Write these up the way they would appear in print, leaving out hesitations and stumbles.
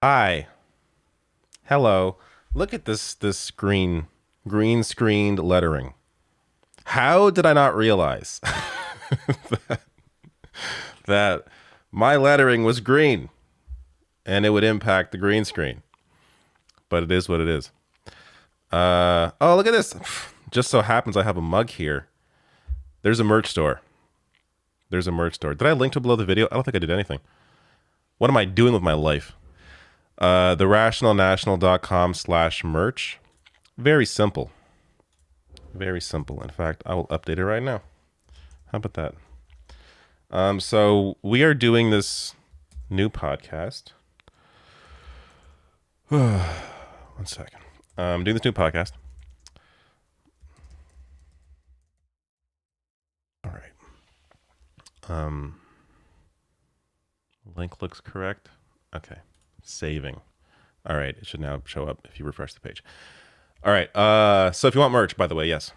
Hi. Hello. Look at this green screened lettering. How did I not realize that my lettering was green and it would impact the green screen? But it is what it is. Oh, look at this. Just so happens I have a mug here. There's a merch store. Did I link to below the video? I don't think I did anything. What am I doing with my life? TheRationalNational.com/merch. Very simple. Very simple. In fact, I will update it right now. How about that? So we are doing this new podcast. One second. I'm doing this new podcast. All right. Link looks correct. Okay. Saving. All right. It should now show up if you refresh the page. All right. So if you want merch, by the way, yes.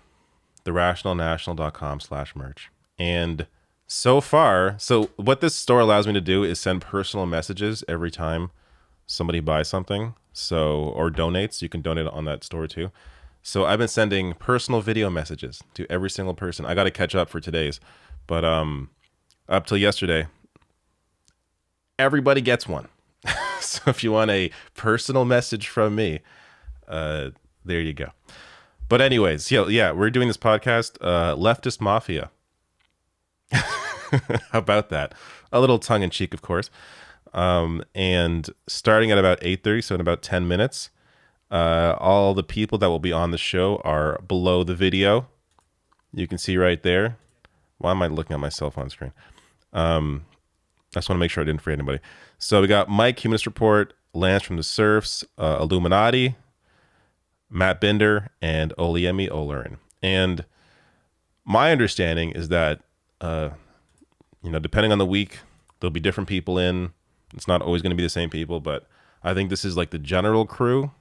TheRationalNational.com/merch. And so far, so what this store allows me to do is send personal messages every time somebody buys something. So, or donates. You can donate on that store too. So I've been sending personal video messages to every single person. I got to catch up for today's, but up till yesterday, everybody gets one. So if you want a personal message from me, there you go. But anyways, yeah, we're doing this podcast, Leftist Mafia. How about that? A little tongue in cheek, of course. And starting at about 8:30, so in about 10 minutes, all the people that will be on the show are below the video. You can see right there. Why am I looking at myself on screen? I just want to make sure I didn't forget anybody. So we got Mike, Humanist Report, Lance from the Surfs, Illuminati, Matt Binder, and Olayemi Olurin. And my understanding is that, depending on the week, there'll be different people in. It's not always going to be the same people, but I think this is like the general crew.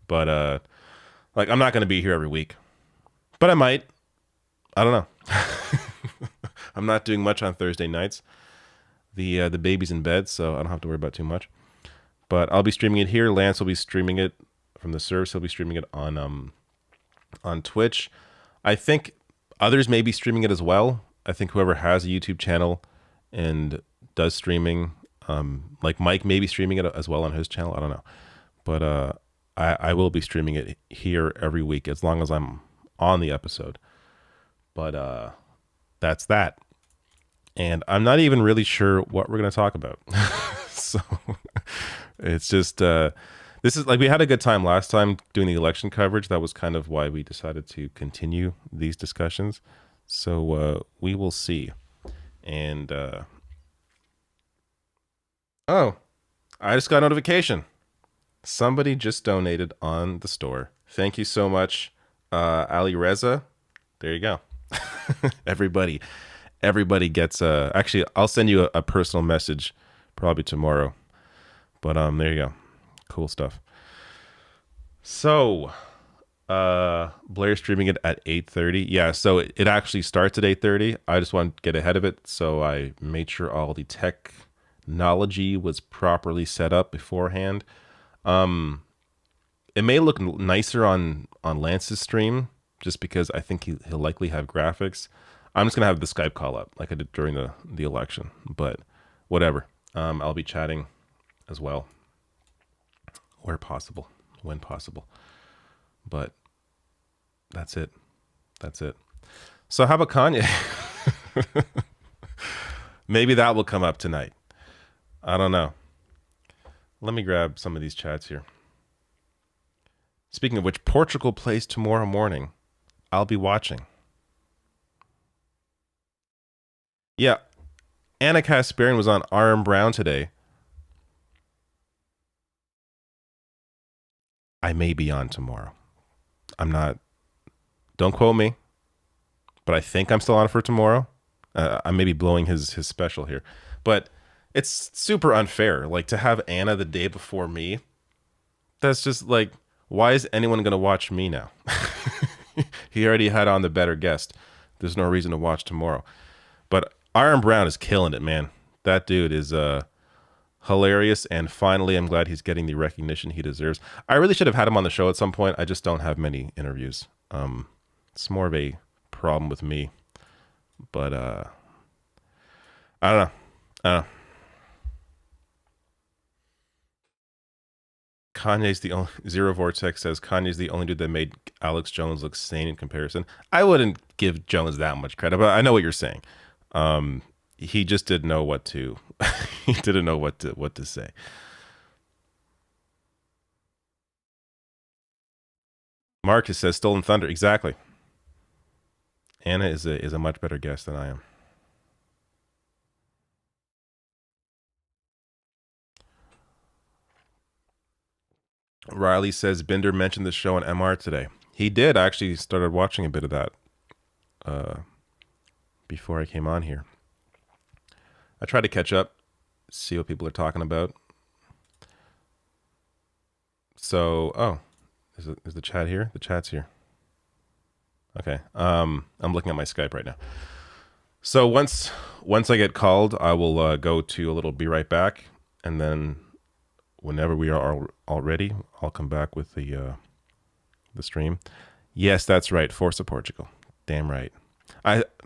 But I'm not going to be here every week, but I might. I don't know. I'm not doing much on Thursday nights. The baby's in bed, so I don't have to worry about too much. But I'll be streaming it here. Lance will be streaming it from the service. He'll be streaming it on Twitch. I think others may be streaming it as well. I think whoever has a YouTube channel and does streaming, like Mike may be streaming it as well on his channel. I don't know. But I will be streaming it here every week as long as I'm on the episode. But that's that. And I'm not even really sure what we're going to talk about. So it's just, this is like, we had a good time last time doing the election coverage. That was kind of why we decided to continue these discussions. So we will see. And, oh, I just got a notification. Somebody just donated on the store. Thank you so much, Ali Reza. There you go. Everybody gets actually, I'll send you a personal message probably tomorrow. But there you go. Cool stuff. So Blair's streaming it at 8:30. Yeah, so it actually starts at 8:30. I just wanted to get ahead of it, so I made sure all the technology was properly set up beforehand. It may look nicer on Lance's stream just because I think he'll likely have graphics. I'm just gonna have the Skype call up like I did during the election, but whatever. I'll be chatting as well where possible, when possible. But that's it. So how about Kanye? Maybe that will come up tonight. I don't know. Let me grab some of these chats here. Speaking of which, Portugal plays tomorrow morning. I'll be watching. Yeah, Anna Kasparian was on Aaron Brown today. I may be on tomorrow. I'm not. Don't quote me. But I think I'm still on for tomorrow. I may be blowing his special here. But it's super unfair. Like, to have Anna the day before me. That's just like, why is anyone going to watch me now? He already had on the better guest. There's no reason to watch tomorrow. But Aaron Brown is killing it, man. That dude is hilarious. And finally, I'm glad he's getting the recognition he deserves. I really should have had him on the show at some point. I just don't have many interviews. It's more of a problem with me. But I don't know. Kanye's the only, Zero Vortex says Kanye's the only dude that made Alex Jones look sane in comparison. I wouldn't give Jones that much credit, but I know what you're saying. He just didn't know what to he didn't know what to say. Marcus says Stolen Thunder. Exactly. Anna is a much better guest than I am. Riley says Binder mentioned the show on MR today. He did. I actually started watching a bit of that before I came on here. I tried to catch up, see what people are talking about. So, is the chat here? The chat's here. Okay. I'm looking at my Skype right now. So once I get called, I will go to a little be right back, and then whenever we are all ready, I'll come back with the stream. Yes, that's right. Forza Portugal. Damn right.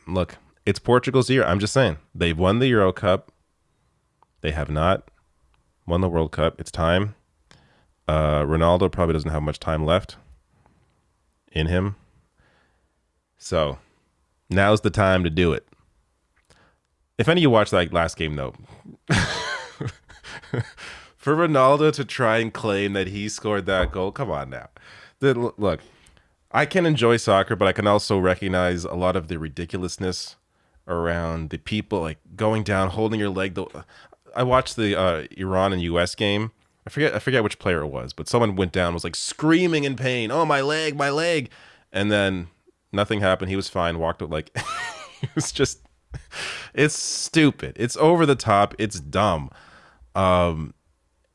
Look, it's Portugal's year. I'm just saying. They've won the Euro Cup. They have not won the World Cup. It's time. Ronaldo probably doesn't have much time left in him. So now's the time to do it. If any of you watched that last game, though, for Ronaldo to try and claim that he scored that goal, come on now. Look, I can enjoy soccer, but I can also recognize a lot of the ridiculousness around the people like going down, holding your leg. I watched the Iran and US game. I forget which player it was, but someone went down, was like screaming in pain. Oh, my leg. And then nothing happened. He was fine. Walked up like, it was just, it's stupid. It's over the top. It's dumb. And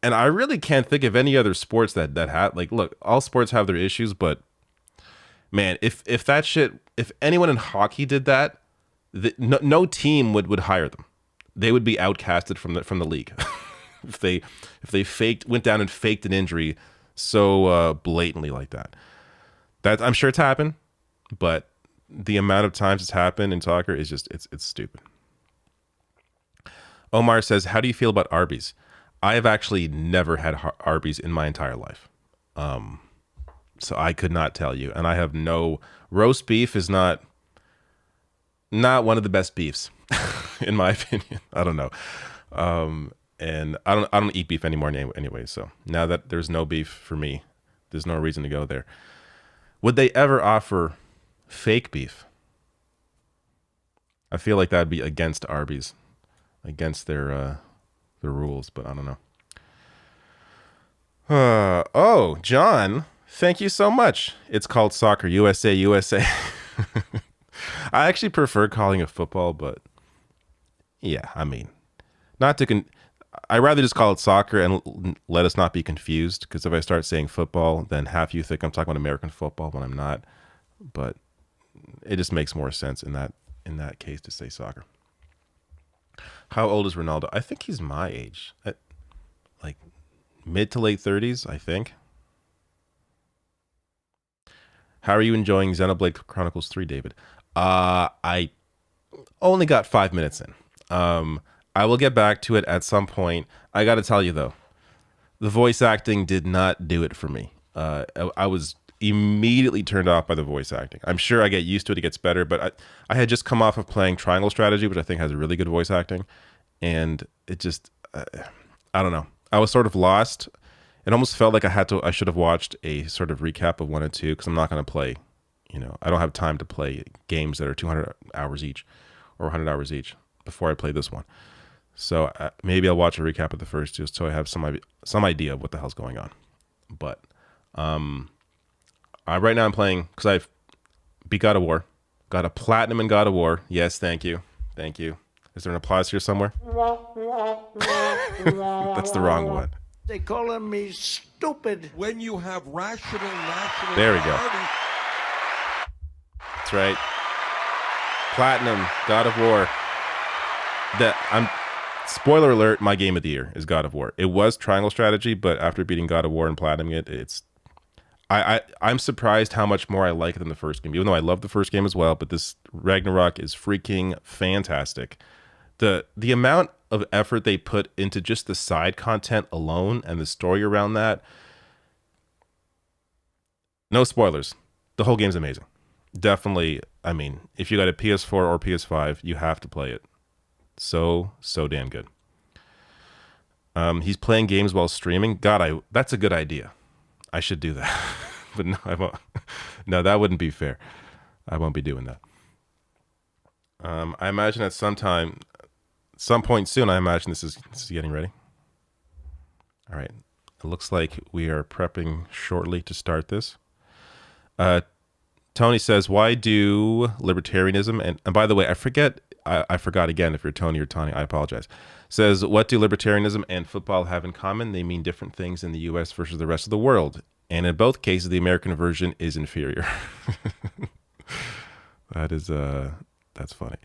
I really can't think of any other sports that have, like, look, all sports have their issues, but man, if that shit, if anyone in hockey did that, No team would hire them. They would be outcasted from the league if they went down and faked an injury so blatantly like that. That I'm sure it's happened, but the amount of times it's happened in soccer is just it's stupid. Omar says, "How do you feel about Arby's?" I have actually never had Arby's in my entire life, so I could not tell you. And I have no roast beef is not one of the best beefs, in my opinion. I don't know, and I don't eat beef anymore anyway. So now that there's no beef for me, there's no reason to go there. Would they ever offer fake beef? I feel like that'd be against Arby's, against their rules, but I don't know. Oh, John, thank you so much. It's called Soccer USA USA. I actually prefer calling it football, but yeah, I mean, not to I rather just call it soccer and let us not be confused, because if I start saying football, then half you think I'm talking about American football when I'm not. But it just makes more sense in that case to say soccer. How old is Ronaldo? I think he's my age, like mid to late 30s, I think. How are you enjoying Xenoblade Chronicles 3, David? I only got 5 minutes in. I will get back to it at some point. I got to tell you though, the voice acting did not do it for me. I was immediately turned off by the voice acting. I'm sure I get used to it. It gets better, but I had just come off of playing Triangle Strategy, which I think has really good voice acting. And it just, I don't know. I was sort of lost. It almost felt like I should have watched a sort of recap of 1 and 2, because I'm not going to play, I don't have time to play games that are 200 hours each or 100 hours each before I play this one. So maybe I'll watch a recap of the first two so I have some idea of what the hell's going on. But right now I'm playing, because I've beat God of War. Got a platinum in God of War. Yes, thank you. Thank you. Is there an applause here somewhere? That's the wrong one. They calling me stupid. When you have rational national There we go. That's right. Platinum, God of War. Spoiler alert, my game of the year is God of War. It was Triangle Strategy, but after beating God of War and platinuming it, I'm surprised how much more I like it than the first game, even though I love the first game as well. But this Ragnarok is freaking fantastic. The amount of effort they put into just the side content alone and the story around that. No spoilers. The whole game's amazing. Definitely, I mean, if you got a PS4 or PS5, you have to play it. So damn good. He's playing games while streaming. God, that's a good idea. I should do that. But no, I won't. No, that wouldn't be fair. I won't be doing that. I imagine at some point soon, I imagine this is getting ready. All right. It looks like we are prepping shortly to start this. Tony says, why do libertarianism, and by the way, I forgot again if you're Tony or Tony, I apologize. Says, what do libertarianism and football have in common? They mean different things in the U.S. versus the rest of the world. And in both cases, the American version is inferior. That's funny.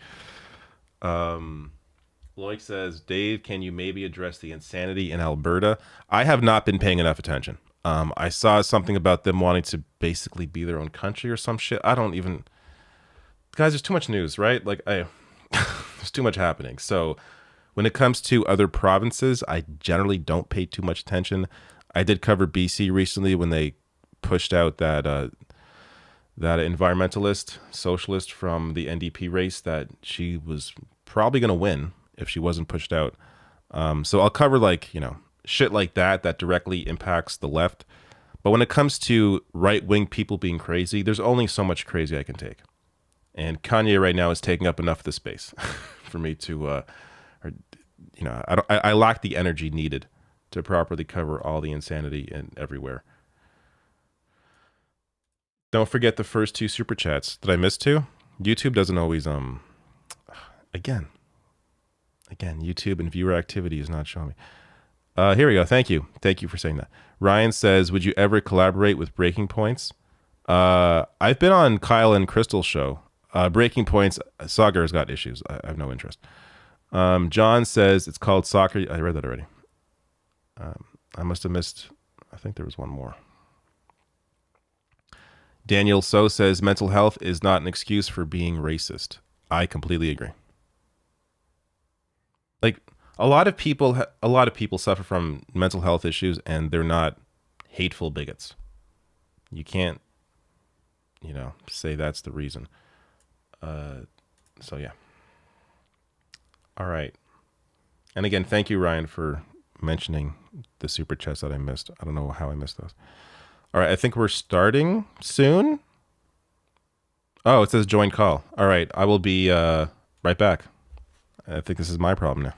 Loic says, Dave, can you maybe address the insanity in Alberta? I have not been paying enough attention. I saw something about them wanting to basically be their own country or some shit. Guys, there's too much news, right? Like, there's too much happening. So when it comes to other provinces, I generally don't pay too much attention. I did cover BC recently when they pushed out that environmentalist socialist from the NDP race that she was probably going to win if she wasn't pushed out. So I'll cover shit like that directly impacts the left. But when it comes to right-wing people being crazy, there's only so much crazy I can take. And Kanye right now is taking up enough of the space for me to, I lack the energy needed to properly cover all the insanity and everywhere. Don't forget the first 2 super chats. Did I miss 2? YouTube doesn't always, again, YouTube and viewer activity is not showing me. Here we go. Thank you. Thank you for saying that. Ryan says, would you ever collaborate with Breaking Points? I've been on Kyle and Crystal's show. Breaking Points. Soccer has got issues. I have no interest. John says it's called Soccer. I read that already. I must have missed. I think there was one more. Daniel So says mental health is not an excuse for being racist. I completely agree. Like a lot of people suffer from mental health issues, and they're not hateful bigots. You can't, say that's the reason. So yeah. All right. And again, thank you, Ryan, for mentioning the super chats that I missed. I don't know how I missed those. All right, I think we're starting soon. Oh, it says join call. All right, I will be right back. I think this is my problem now.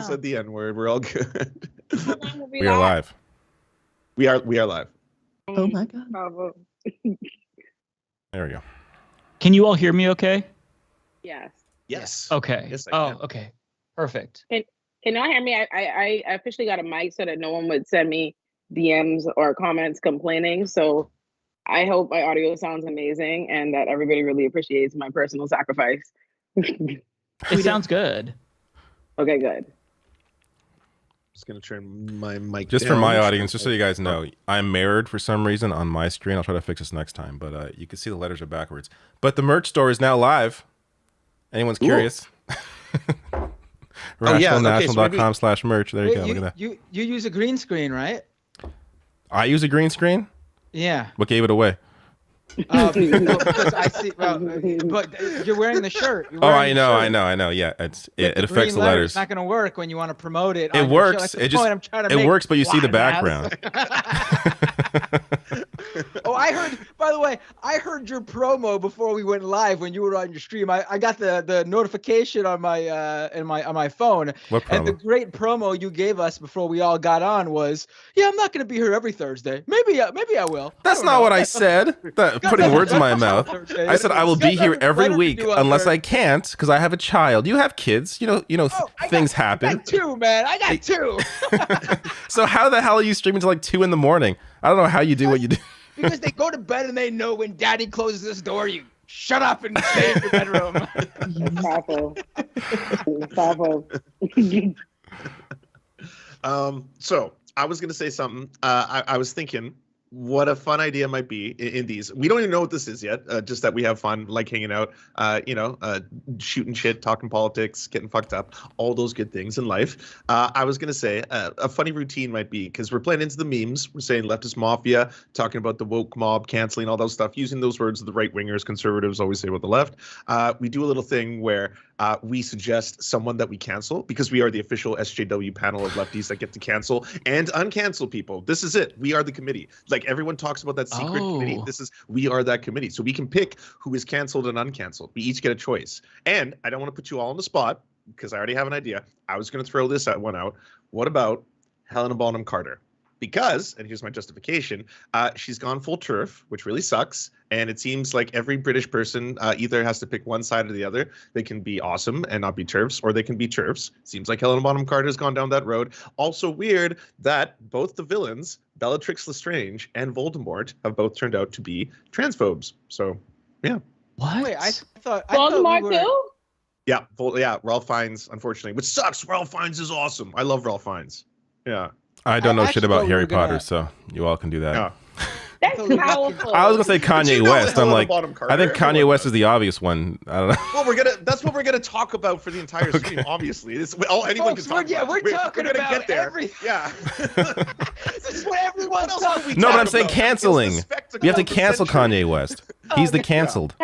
said the N-word. We're all good. We are live. We are live. Oh my god. There we go. Can you all hear me okay? Yes. Yes. Okay. Yes, I can. Okay. Perfect. Can y'all hear me? I officially got a mic so that no one would send me DMs or comments complaining. So I hope my audio sounds amazing and that everybody really appreciates my personal sacrifice. It sounds good. Okay, good. Just gonna turn my mic Just down. for my audience, just so you guys know, I'm mirrored for some reason on my screen. I'll try to fix this next time, but you can see the letters are backwards. But the merch store is now live. Anyone's curious? RationalNational.com/merch. There you go. Look at that. You use a green screen, right? I use a green screen? Yeah. What gave it away? Because I see. Well, but you're wearing the shirt. Oh, I know. Yeah, it affects the letters. It's not going to work when you want to promote it. It works. It works, but you see the background. Oh, I heard. By the way, I heard your promo before we went live when you were on your stream. I got the notification on my on my phone. What promo? And the great promo you gave us before we all got on was, "Yeah, I'm not going to be here every Thursday. Maybe I will." That's not what I said. Putting words in my mouth. I said I will be here every week unless I can't because I have a child. You have kids. You know things happen. I got two, man. I got two. So how the hell are you streaming till like 2 a.m? I don't know how you do what you do. Because they go to bed and they know when daddy closes this door, you shut up and stay in your bedroom. So I was gonna say something. I was thinking what a fun idea might be in these. We don't even know what this is yet. Just that we have fun, like hanging out, shooting shit, talking politics, getting fucked up, all those good things in life. I was going to say a funny routine might be, because we're playing into the memes. We're saying leftist mafia, talking about the woke mob, canceling all those stuff, using those words that the right wingers, conservatives always say about the left. We do a little thing where we suggest someone that we cancel, because we are the official SJW panel of lefties that get to cancel and uncancel people. This is it. We are the committee. Like everyone talks about that secret committee. We are that committee. So we can pick who is canceled and uncanceled. We each get a choice. And I don't want to put you all on the spot because I already have an idea. I was going to throw this one out. What about Helena Bonham Carter? Because, and here's my justification, she's gone full turf, which really sucks. And it seems like every British person either has to pick one side or the other. They can be awesome and not be turfs, or they can be turfs. Seems like Helena Bonham Carter has gone down that road. Also weird that both the villains, Bellatrix Lestrange and Voldemort, have both turned out to be transphobes. So, yeah. What? Wait, I thought Voldemort too? Yeah, Ralph Fiennes, unfortunately, which sucks. Ralph Fiennes is awesome. I love Ralph Fiennes. Yeah. I don't know shit about Harry Potter, so you all can do that. Yeah. That's powerful. I was gonna say Kanye West. I'm like, I think Kanye West is the obvious one. I don't know. Well, that's what we're gonna talk about for the entire stream. Obviously, it's all anyone can talk about. We're talking about get there. everything. Yeah. This is what everyone's talking. No, but I'm saying canceling. You have to cancel Kanye West. He's the canceled.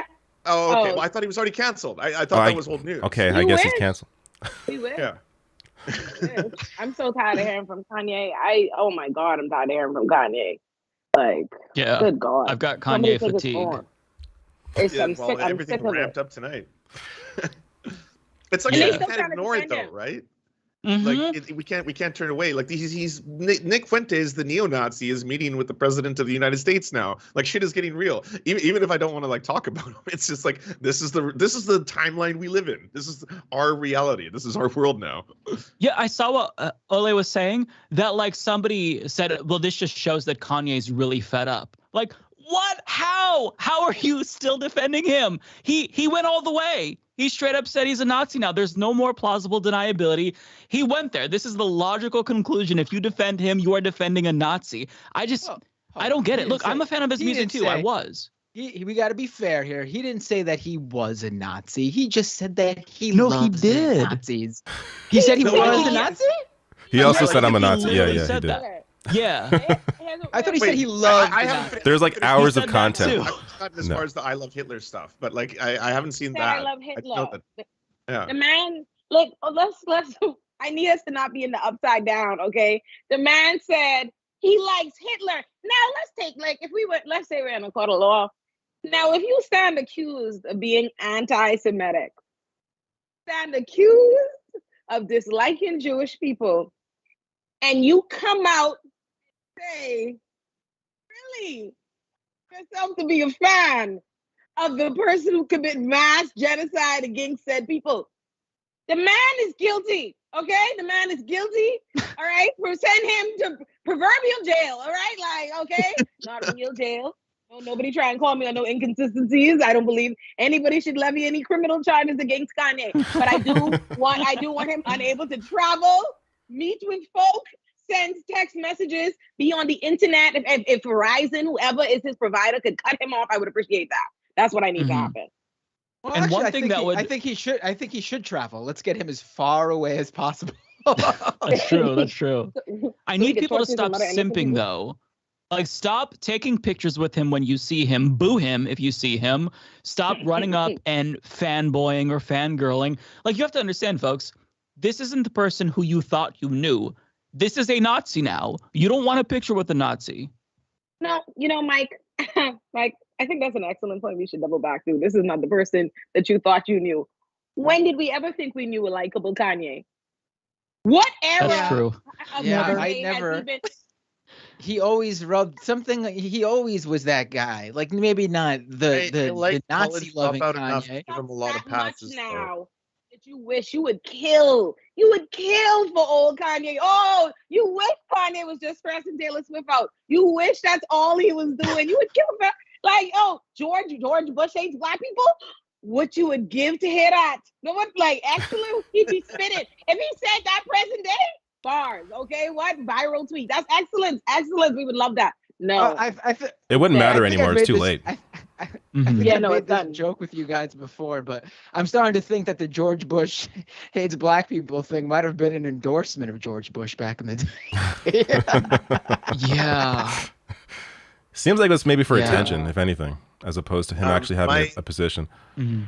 Oh, okay. Well, I thought he was already canceled. I thought that was old news. Okay, I guess he's canceled. We will. Yeah. I'm so tired of hearing from Kanye. Oh my God, I'm tired of hearing from Kanye. Like, Yeah. good God. I've got Somebody Kanye take his fatigue. phone. I'm sick Everything of ramped it. up tonight. It's like And they you still can't trying to ignore it defend though, him. right? Mhm. Like we can't turn away. Like he's Nick Fuentes, the neo-Nazi, is meeting with the president of the United States now. Like shit is getting real. Even if I don't want to like talk about him, it's just like this is the timeline we live in. This is our reality. This is our world now. Yeah, I saw what Ole was saying, that like somebody said, well, this just shows that Kanye's really fed up. Like, what? How are you still defending him? He went all the way. He straight up said he's a Nazi now. There's no more plausible deniability. He went there. This is the logical conclusion. If you defend him, you are defending a Nazi. I don't get it. Look, I'm a fan of his music too. I was. We got to be fair here. He didn't say that he was a Nazi. He just said that he loves did. Nazis. He said he was a Nazi? He also said I'm a He Nazi. Yeah, literally he said did. that. Yeah. I thought he said he loved Nazis. There's like hours of said that content. too. I've gotten as far as the I love Hitler stuff, but like I haven't seen Said that. I love know Hitler. that- Yeah. The man, look, let's. I need us to not be in the upside down, okay? The man said he likes Hitler. Now let's take let's say we're in a court of law. Now, if you stand accused of being anti-Semitic, stand accused of disliking Jewish people, and you come out and say, really, yourself to be a fan of the person who committed mass genocide against said people. The man is guilty, okay? The man is guilty, all right? We'll send him to proverbial jail, all right? Like, okay, not real jail. No, nobody try and call me on no inconsistencies. I don't believe anybody should levy any criminal charges against Kanye. But I do want him unable to travel, meet with folk, send text messages, be on the internet. If Verizon, whoever is his provider, could cut him off, I would appreciate that. That's what I need to happen. Well, And actually, one I thing think that he- would- I think he should travel. Let's get him as far away as possible. That's true. That's true. I So he need can people to torture his stop mother and innocent simping people? though. Like, stop taking pictures with him when you see him. Boo him if you see him. Stop running up and fanboying or fangirling. Like, you have to understand, folks, this isn't the person who you thought you knew. This is a Nazi now. You don't want a picture with a Nazi. No, Mike, Mike, I think that's an excellent point we should double back to. This is not the person that you thought you knew. When did we ever think we knew a likable Kanye? What era? That's true. Of Yeah, Kanye I has he never- been- He always rubbed something. He always was that guy. Like maybe not the like Nazi loving out enough Kanye. to give him a lot of that much passes. now that you wish you would kill. You would kill for old Kanye. Oh, you wish Kanye was just stressing Taylor Swift out. You wish that's all he was doing. You would kill for like, oh, George Bush hates black people. What you would give to hear that? No one like excellent. He'd be spitting. If he said that present day, bars. Okay, what viral tweet? That's excellent. Excellent. We would love that. No. It wouldn't Yeah, matter I think anymore. I've It's made too this- late. I Mhm. think Yeah, I've no, made it's this done. joke with you guys before, but I'm starting to think that the George Bush hates black people thing might have been an endorsement of George Bush back in the day. Yeah. Seems like it's maybe for Yeah. attention, if anything, as opposed to him actually having a position. Mhm.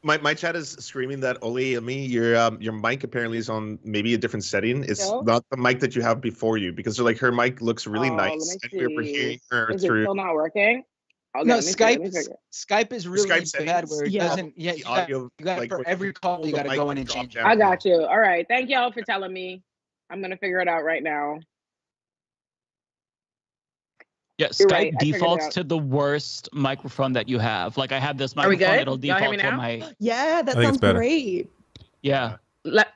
My chat is screaming that Olayemi, your mic apparently is on maybe a different setting. It's No. not the mic that you have before you because they're like her mic looks really Oh, nice let and me we're see. hearing her Is it through still not working? Okay, No, let me see, let me Skype figure. Skype is really Skype bad settings? where it Yeah. doesn't. Yeah, the you got, audio. you got like, for when every call pull you the got to mic go in and drop change it. down. I got you. All right. Thank y'all for telling me. I'm gonna figure it out right now. Yeah, You're Skype right, I figured it defaults out. to the worst microphone that you have. Like, I have this Are we microphone, good? it'll Y'all hear default me to now? my Yeah, that I think it's sounds better. great. yeah. Let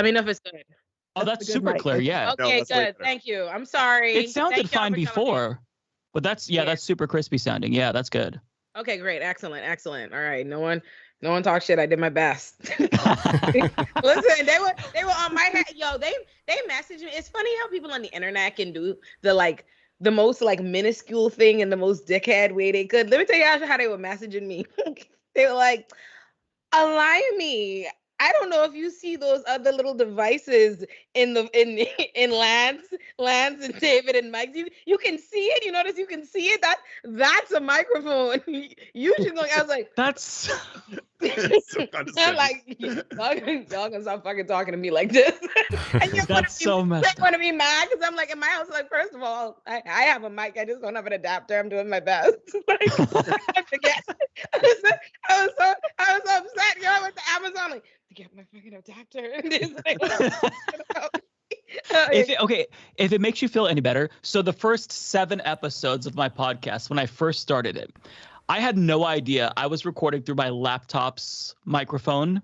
me know if it's good. Oh, That's that's a good super mic. clear. Yeah. No, Okay, that's way good. better. Thank you. I'm sorry. It sounded Thank y'all fine for telling me. before. But that's Yeah. that's super crispy sounding. Yeah, that's good. Okay, great. Excellent. All right. No one talk shit. I did my best. Listen, they were on my head. Yo, they messaged me. It's funny how people on the internet can do the most like minuscule thing in the most dickhead way they could. Let me tell you how they were messaging me. They were like, Olayemi, I don't know if you see those other little devices in Lance and David and Mike. You can see it. You notice you can see it. That's a microphone. You should go. I was like, That's So I'm condescending. like, y'all gonna stop fucking talking to me like this. And you That's so messed want to be mad because I'm like in my house. Like, first of all, I have a mic. I just don't have an adapter. I'm doing my best. Like, I forget. I was so upset. I went to Amazon like to get my fucking adapter. And it's like, if it makes you feel any better, so the first 7 episodes of my podcast, when I first started it, I had no idea I was recording through my laptop's microphone.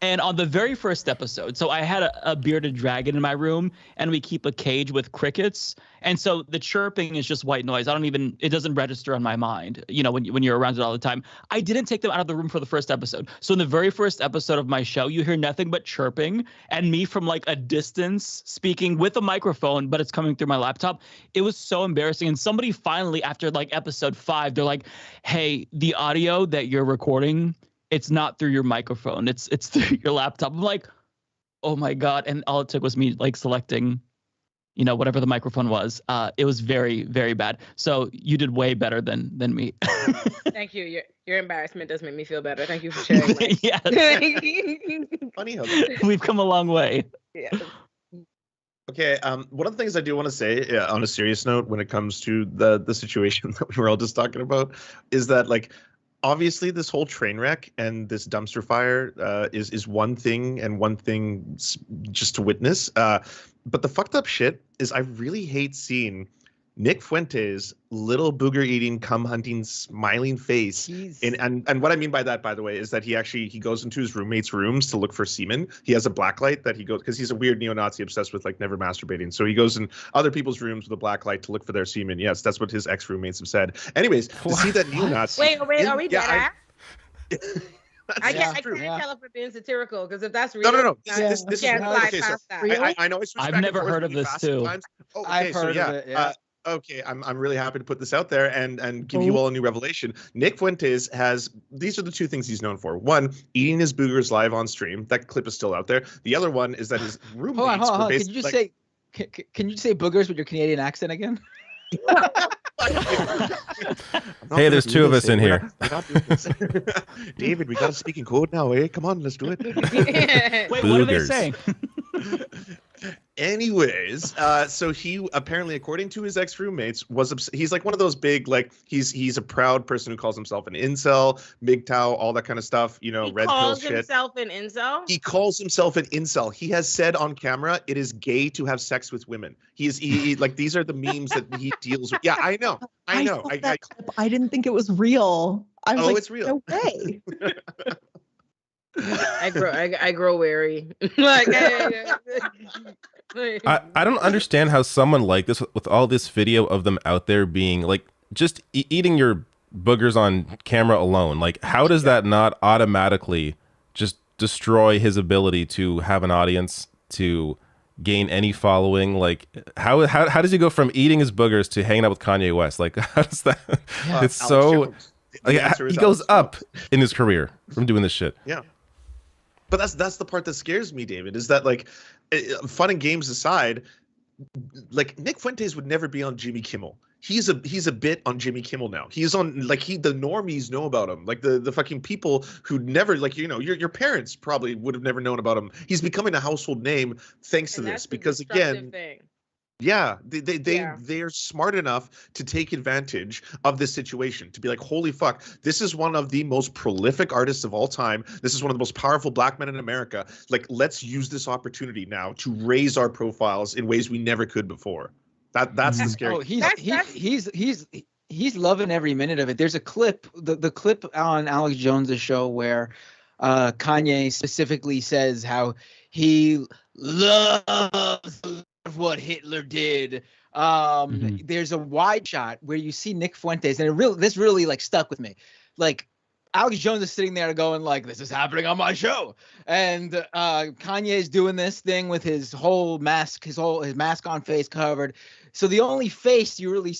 And on the very first episode, so I had a bearded dragon in my room, and we keep a cage with crickets. And so the chirping is just white noise. It doesn't register on my mind, when you're around it all the time. I didn't take them out of the room for the first episode. So in the very first episode of my show, you hear nothing but chirping and me from like a distance speaking with a microphone, but it's coming through my laptop. It was so embarrassing. And somebody finally, after like episode 5, they're like, hey, the audio that you're recording, it's not through your microphone. It's through your laptop. I'm like, oh my God. And all it took was me like selecting, whatever the microphone was. It was very, very bad. So you did way better than me. thank you. Your embarrassment does make me feel better. Thank you for sharing. Mike. Yeah, Funny how. we've come a long way. Yeah. Okay, one of the things I do want to say on a serious note when it comes to the situation that we were all just talking about is that like obviously this whole train wreck and this dumpster fire is one thing and one thing just to witness. But the fucked up shit is I really hate seeing Nick Fuentes' little booger eating, cum hunting, smiling face. And what I mean by that, by the way, is that he goes into his roommates' rooms to look for semen. He has a blacklight that he goes, because he's a weird neo-Nazi obsessed with like never masturbating. So he goes in other people's rooms with a blacklight to look for their semen. Yes, that's what his ex-roommates have said. Anyways, to see that neo-Nazi. Wait, are we dead? I can't true. tell if we're being satirical, because if that's real, No. This This can't is slide okay. So past that. I know I switched I've back and never forth heard of really this fast too. sometimes. Oh, okay, I've heard of it. Yeah. Okay, I'm really happy to put this out there and give you all a new revelation. Nick Fuentes has, these are the two things he's known for. One, eating his boogers live on stream. That clip is still out there. The other one is that his roommates Hold on. were Can basically you just say? Can you say boogers with your Canadian accent again? Hey, there's two of us in here. We're not doing this. David, we got to speak in code now, eh? Come on, let's do it. Wait, what are they Boogers. saying? Anyways, so he apparently, according to his ex-roommates, was he's like one of those big, like he's a proud person who calls himself an incel, MGTOW, all that kind of stuff, you know, He red pill calls shit. himself an incel. He calls himself an incel. He has said on camera it is gay to have sex with women. He like these are the memes that he deals with. Yeah, I know. saw that clip. I didn't think it was real. I was Oh, like, it's real. No way. I grow wary. Like, I don't understand how someone like this, with all this video of them out there being like just eating your boogers on camera alone, like how does that not automatically just destroy his ability to have an audience, to gain any following? Like how does he go from eating his boogers to hanging out with Kanye West? Like how does that? It's Alex so Jones. The like answer is he goes Alex up Jones. in his career from doing this shit. Yeah. But that's the part that scares me, David, is that like fun and games aside, like Nick Fuentes would never be on Jimmy Kimmel. He's a bit on Jimmy Kimmel now. He's on like the normies know about him. Like the fucking people who never, like, you know, your parents probably would have never known about him. He's becoming a household name thanks to and this, that's the because destructive again, thing. yeah, Yeah. they're smart enough to take advantage of this situation, to be like, holy fuck, this is one of the most prolific artists of all time. This is one of the most powerful black men in America. Like, let's use this opportunity now to raise our profiles in ways we never could before. That's the scary. Oh, That's- he's loving every minute of it. There's a clip, the clip on Alex Jones' show where Kanye specifically says how he loves what Hitler did. There's a wide shot where you see Nick Fuentes, and this really like stuck with me. Like Alex Jones is sitting there going like, "This is happening on my show," and Kanye is doing this thing with his whole mask, his mask on, face covered. So the only face you really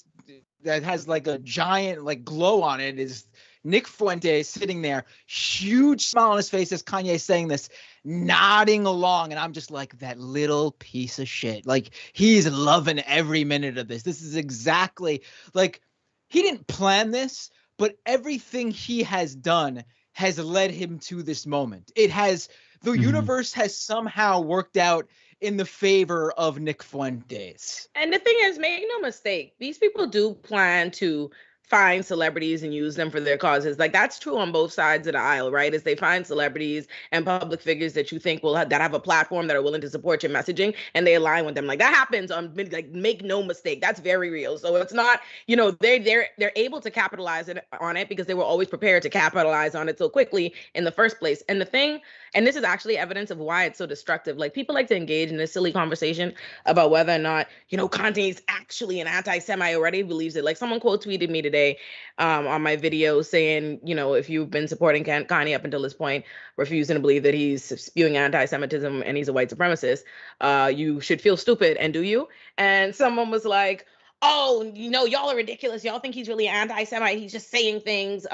that has like a giant like glow on it is Nick Fuentes sitting there, huge smile on his face as Kanye saying this, nodding along, and I'm just like, that little piece of shit. Like, he's loving every minute of this. This is exactly like, he didn't plan this, but everything he has done has led him to this moment. It has, the universe has somehow worked out in the favor of Nick Fuentes. And the thing is, make no mistake, these people do plan to find celebrities and use them for their causes. Like, that's true on both sides of the aisle, right? As they find celebrities and public figures that you think that have a platform, that are willing to support your messaging, and they align with them. Like, that happens on, like, make no mistake, that's very real. So it's not, you know, they're able to capitalize on it because they were always prepared to capitalize on it so quickly in the first place. And the thing, and this is actually evidence of why it's so destructive. Like, people like to engage in this silly conversation about whether or not, you know, Kanye is actually an anti-Semite, already believes it. Like, someone quote tweeted me today on my video saying, you know, if you've been supporting Kanye up until this point, refusing to believe that he's spewing anti-Semitism and he's a white supremacist, you should feel stupid, and do you? And someone was like, oh, you know, y'all are ridiculous. Y'all think he's really anti-Semite. He's just saying things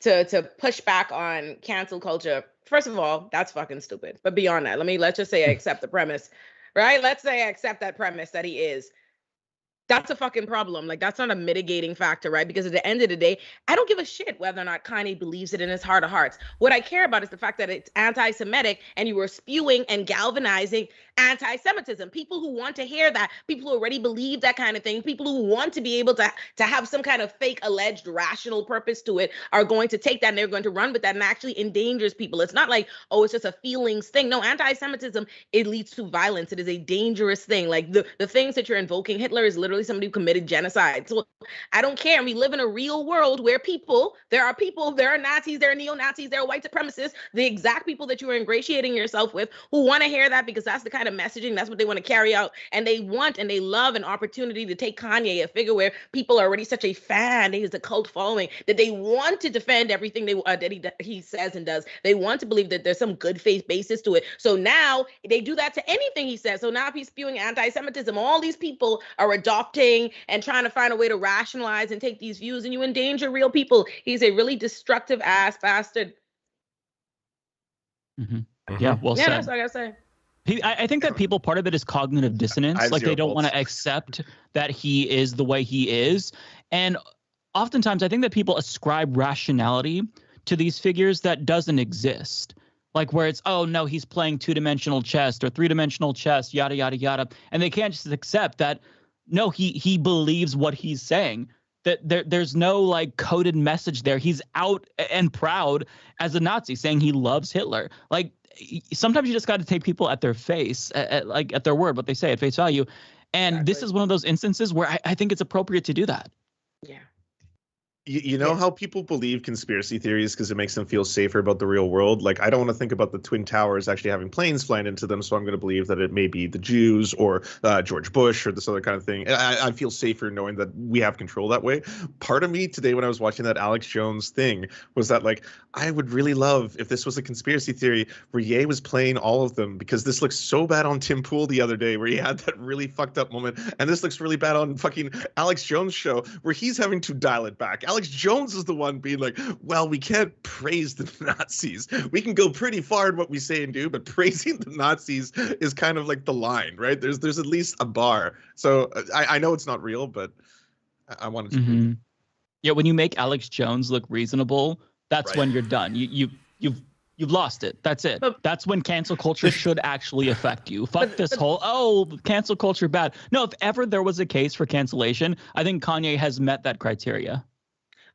to push back on cancel culture. First of all, that's fucking stupid. But beyond that, let's just say I accept the premise, right? Let's say I accept that premise that he is. That's a fucking problem. Like, that's not a mitigating factor, right? Because at the end of the day, I don't give a shit whether or not Kanye believes it in his heart of hearts. What I care about is the fact that it's anti-Semitic and you are spewing and galvanizing anti-Semitism. People who want to hear that, people who already believe that kind of thing, people who want to be able to have some kind of fake alleged rational purpose to it are going to take that and they're going to run with that, and actually endangers people. It's not like, oh, it's just a feelings thing. No, anti-Semitism, it leads to violence. It is a dangerous thing. Like the things that you're invoking, Hitler is literally somebody who committed genocide. So I don't care. We live in a real world where there are Nazis, there are neo-Nazis, there are white supremacists, the exact people that you are ingratiating yourself with, who want to hear that because that's the kind of messaging, that's what they want to carry out. And they want and they love an opportunity to take Kanye, a figure where people are already such a fan, he has a cult following, that they want to defend everything that he says and does. They want to believe that there's some good faith basis to it. So now they do that to anything he says. So now if he's spewing anti-Semitism, all these people are adopting and trying to find a way to rationalize and take these views, and you endanger real people. He's a really destructive ass bastard. Yeah, well said. That's what I gotta say. I think that people, part of it is cognitive dissonance. Like, they don't want to accept that he is the way he is. And oftentimes I think that people ascribe rationality to these figures that doesn't exist. Like, where it's, oh no, he's playing 2-dimensional chess or 3-dimensional chess, yada, yada, yada. And they can't just accept that, no, he believes what he's saying. That there's no like coded message there. He's out and proud as a Nazi, saying he loves Hitler. Like, sometimes you just got to take people at their face, at their word, what they say at face value. And This is one of those instances where I think it's appropriate to do that. Yeah. You know how people believe conspiracy theories because it makes them feel safer about the real world? Like, I don't want to think about the Twin Towers actually having planes flying into them, so I'm going to believe that it may be the Jews or George Bush or this other kind of thing. I feel safer knowing that we have control that way. Part of me today when I was watching that Alex Jones thing was that, like, I would really love if this was a conspiracy theory where Ye was playing all of them, because this looks so bad on Tim Pool the other day where he had that really fucked up moment, and this looks really bad on fucking Alex Jones' show where he's having to dial it back. Alex Jones is the one being like, well, we can't praise the Nazis. We can go pretty far in what we say and do, but praising the Nazis is kind of like the line, right? There's at least a bar. So I know it's not real, but I wanted to. Mm-hmm. Yeah, when you make Alex Jones look reasonable, that's when you're done. You've lost it. That's it. That's when cancel culture should actually affect you. Fuck this whole, cancel culture bad. No, if ever there was a case for cancellation, I think Kanye has met that criteria.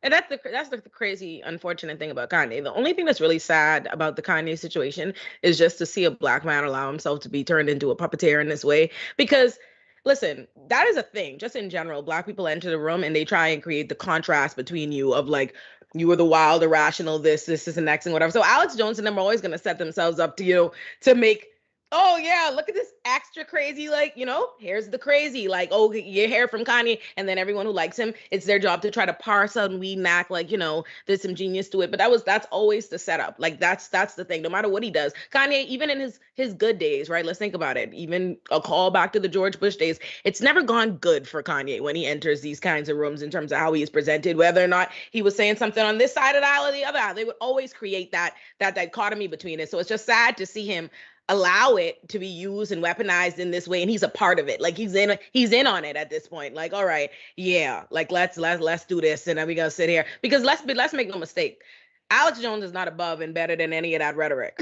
And that's the crazy, unfortunate thing about Kanye. The only thing that's really sad about the Kanye situation is just to see a black man allow himself to be turned into a puppeteer in this way. Because, listen, that is a thing. Just in general, black people enter the room and they try and create the contrast between you of like, you were the wild, irrational, this is the next and whatever. So Alex Jones and them are always going to set themselves up to make, oh yeah, look at this extra crazy, like, here's the crazy, like, oh, your hair from Kanye. And then everyone who likes him, it's their job to try to parse out and weed and act like, there's some genius to it. But that's always the setup. Like, that's the thing. No matter what he does, Kanye, even in his good days, right? Let's think about it. Even a call back to the George Bush days, it's never gone good for Kanye when he enters these kinds of rooms in terms of how he is presented, whether or not he was saying something on this side of the aisle or the other aisle. They would always create that dichotomy between it. So it's just sad to see him allow it to be used and weaponized in this way, and he's a part of it. Like, he's in on it at this point. Like, all right, yeah, like let's do this, and then we gonna sit here, because let's make no mistake, Alex Jones is not above and better than any of that rhetoric.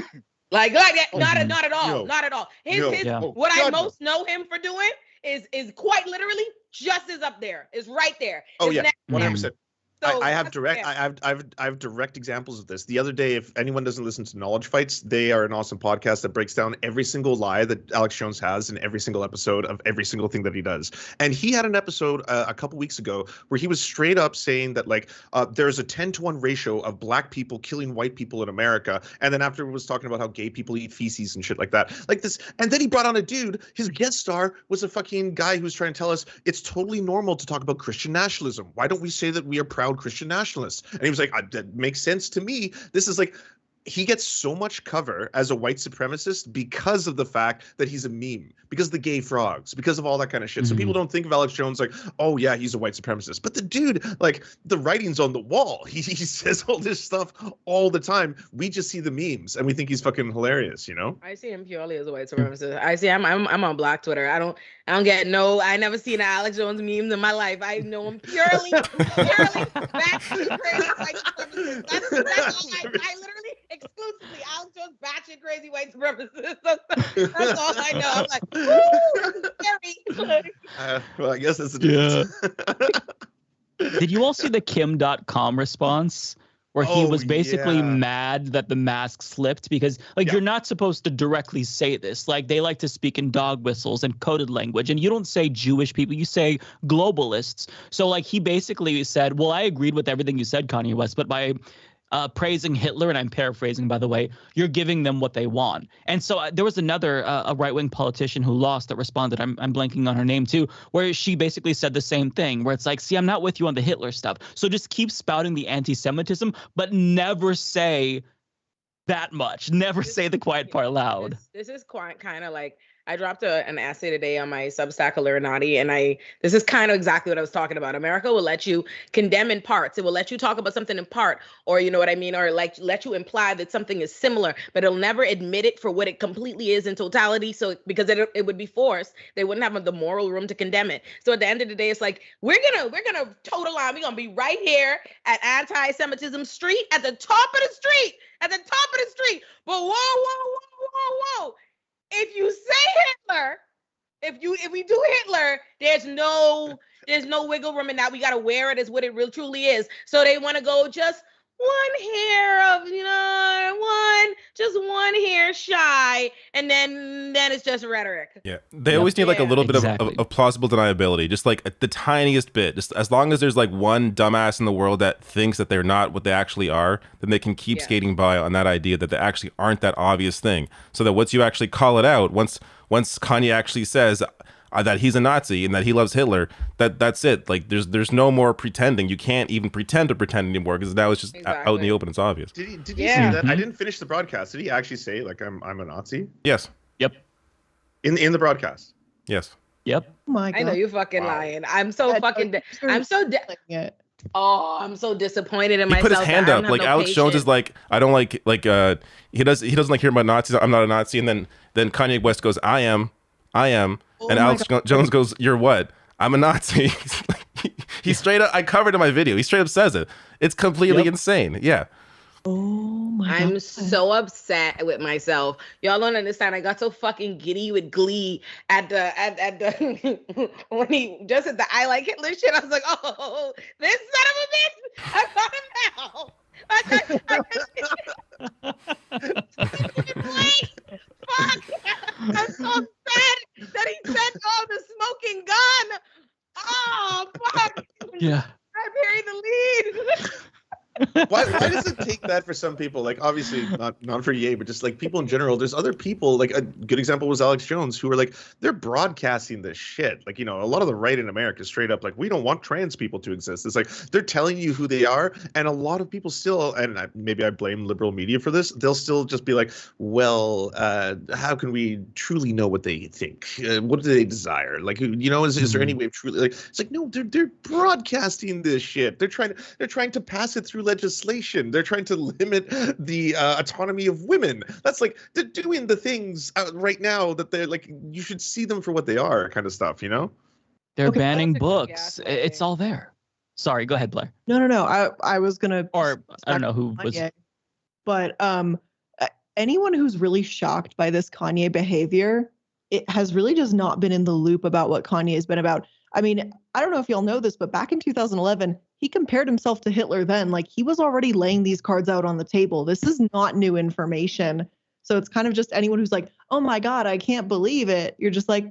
Not at all. What I most know him for doing is quite literally just as up there, is right there. Oh yeah, 100%. So I have direct examples of this. The other day, if anyone doesn't listen to Knowledge Fights, they are an awesome podcast that breaks down every single lie that Alex Jones has in every single episode of every single thing that he does. And he had an episode a couple weeks ago where he was straight up saying that, like, there's a 10-to-1 ratio of black people killing white people in America. And then after was talking about how gay people eat feces and shit like that. Like this. And then he brought on a dude. His guest star was a fucking guy who was trying to tell us it's totally normal to talk about Christian nationalism. Why don't we say that we are proud Christian nationalists? And he was like, that makes sense to me. This is like, he gets so much cover as a white supremacist because of the fact that he's a meme, because of the gay frogs, because of all that kind of shit. So people don't think of Alex Jones like, oh yeah, he's a white supremacist. But the dude, like, the writing's on the wall. He says all this stuff all the time. We just see the memes and we think he's fucking hilarious, you know? I see him purely as a white supremacist. I see I'm on Black Twitter. I don't get I never seen an Alex Jones memes in my life. I know him purely batshit crazy white supremacist. That's all I literally exclusively Alex Jones batshit crazy white supremacist. That's all I know. I'm like, ooh, scary. Well, I guess that's the difference. Did you all see the Kim.com response? Where he was basically mad that the mask slipped because, like, you're not supposed to directly say this. Like, they like to speak in dog whistles and coded language, and you don't say Jewish people, you say globalists. So, like, he basically said, well, I agreed with everything you said, Kanye West, but by praising Hitler, and I'm paraphrasing, by the way, you're giving them what they want. And so there was another a right-wing politician who lost that responded. I'm blanking on her name too, where she basically said the same thing, where it's like, see, I'm not with you on the Hitler stuff. So just keep spouting the anti-Semitism, but never say that much. Never say the quiet part loud. This is quite kind of like, I dropped an essay today on my Substack Illuminati, and this is kind of exactly what I was talking about. America will let you condemn in parts. It will let you talk about something in part, or you know what I mean, or like let you imply that something is similar, but it'll never admit it for what it completely is in totality. So because it would be forced, they wouldn't have the moral room to condemn it. So at the end of the day, it's like we're gonna toe the line. We're gonna be right here at anti-Semitism street, at the top of the street, at the top of the street. But whoa. If you say Hitler, if we do Hitler, there's no wiggle room in that. We got to wear it as what it really truly is. So they want to go just one hair of, one hair shy, and then it's just rhetoric. Yeah, they always need like a little bit of plausible deniability, just like the tiniest bit. Just as long as there's like one dumbass in the world that thinks that they're not what they actually are, then they can keep skating by on that idea that they actually aren't that obvious thing. So that once you actually call it out, once Kanye actually says that he's a Nazi and that he loves Hitler, that's it. Like there's no more pretending. You can't even pretend to pretend anymore because now it's just out in the open. It's obvious. Did you see that? I didn't finish the broadcast. Did he actually say like I'm a Nazi? Yes. Yep. In the broadcast. Yes. Yep. Oh my God. I know you fucking lying. I'm so fucking. I'm so. I'm so disappointed in myself. He put his hand up. Like Alex Jones is like, I don't like he doesn't like hearing about Nazis. I'm not a Nazi. And then Kanye West goes, I am. And Alex Jones goes, you're what? I'm a Nazi. He straight up, I covered in my video. He straight up says it. It's completely insane. Yeah. Oh my God. I'm so upset with myself. Y'all don't understand. I got so fucking giddy with glee at the when he just at the I like Hitler shit. I was like, oh, this son of a bitch! I got him now. Fuck! I'm so sad that he said, "Oh, the smoking gun." Oh, fuck! Yeah. I buried the lead. Why does it take that for some people? Like, obviously not for Ye, but just like people in general. There's other people, like a good example was Alex Jones, who are like, they're broadcasting this shit. Like, a lot of the right in America is straight up like, we don't want trans people to exist. It's like they're telling you who they are, and a lot of people still, and maybe I blame liberal media for this, they'll still just be like, well, how can we truly know what they think? What do they desire? Like, is there any way of truly, like, it's like, no, they're broadcasting this shit. They're trying to pass it through legislation. They're trying to limit the autonomy of women. That's like, they're doing the things right now that they're like, you should see them for what they are, kind of stuff, They're banning books. It's all there. Sorry, go ahead, Blair. No. I was gonna, or I don't know who was. Kanye, but anyone who's really shocked by this Kanye behavior, it has really just not been in the loop about what Kanye has been about. I mean, I don't know if y'all know this, but back in 2011, he compared himself to Hitler then. Like, he was already laying these cards out on the table. This is not new information. So it's kind of just anyone who's like, oh my God, I can't believe it. You're just like,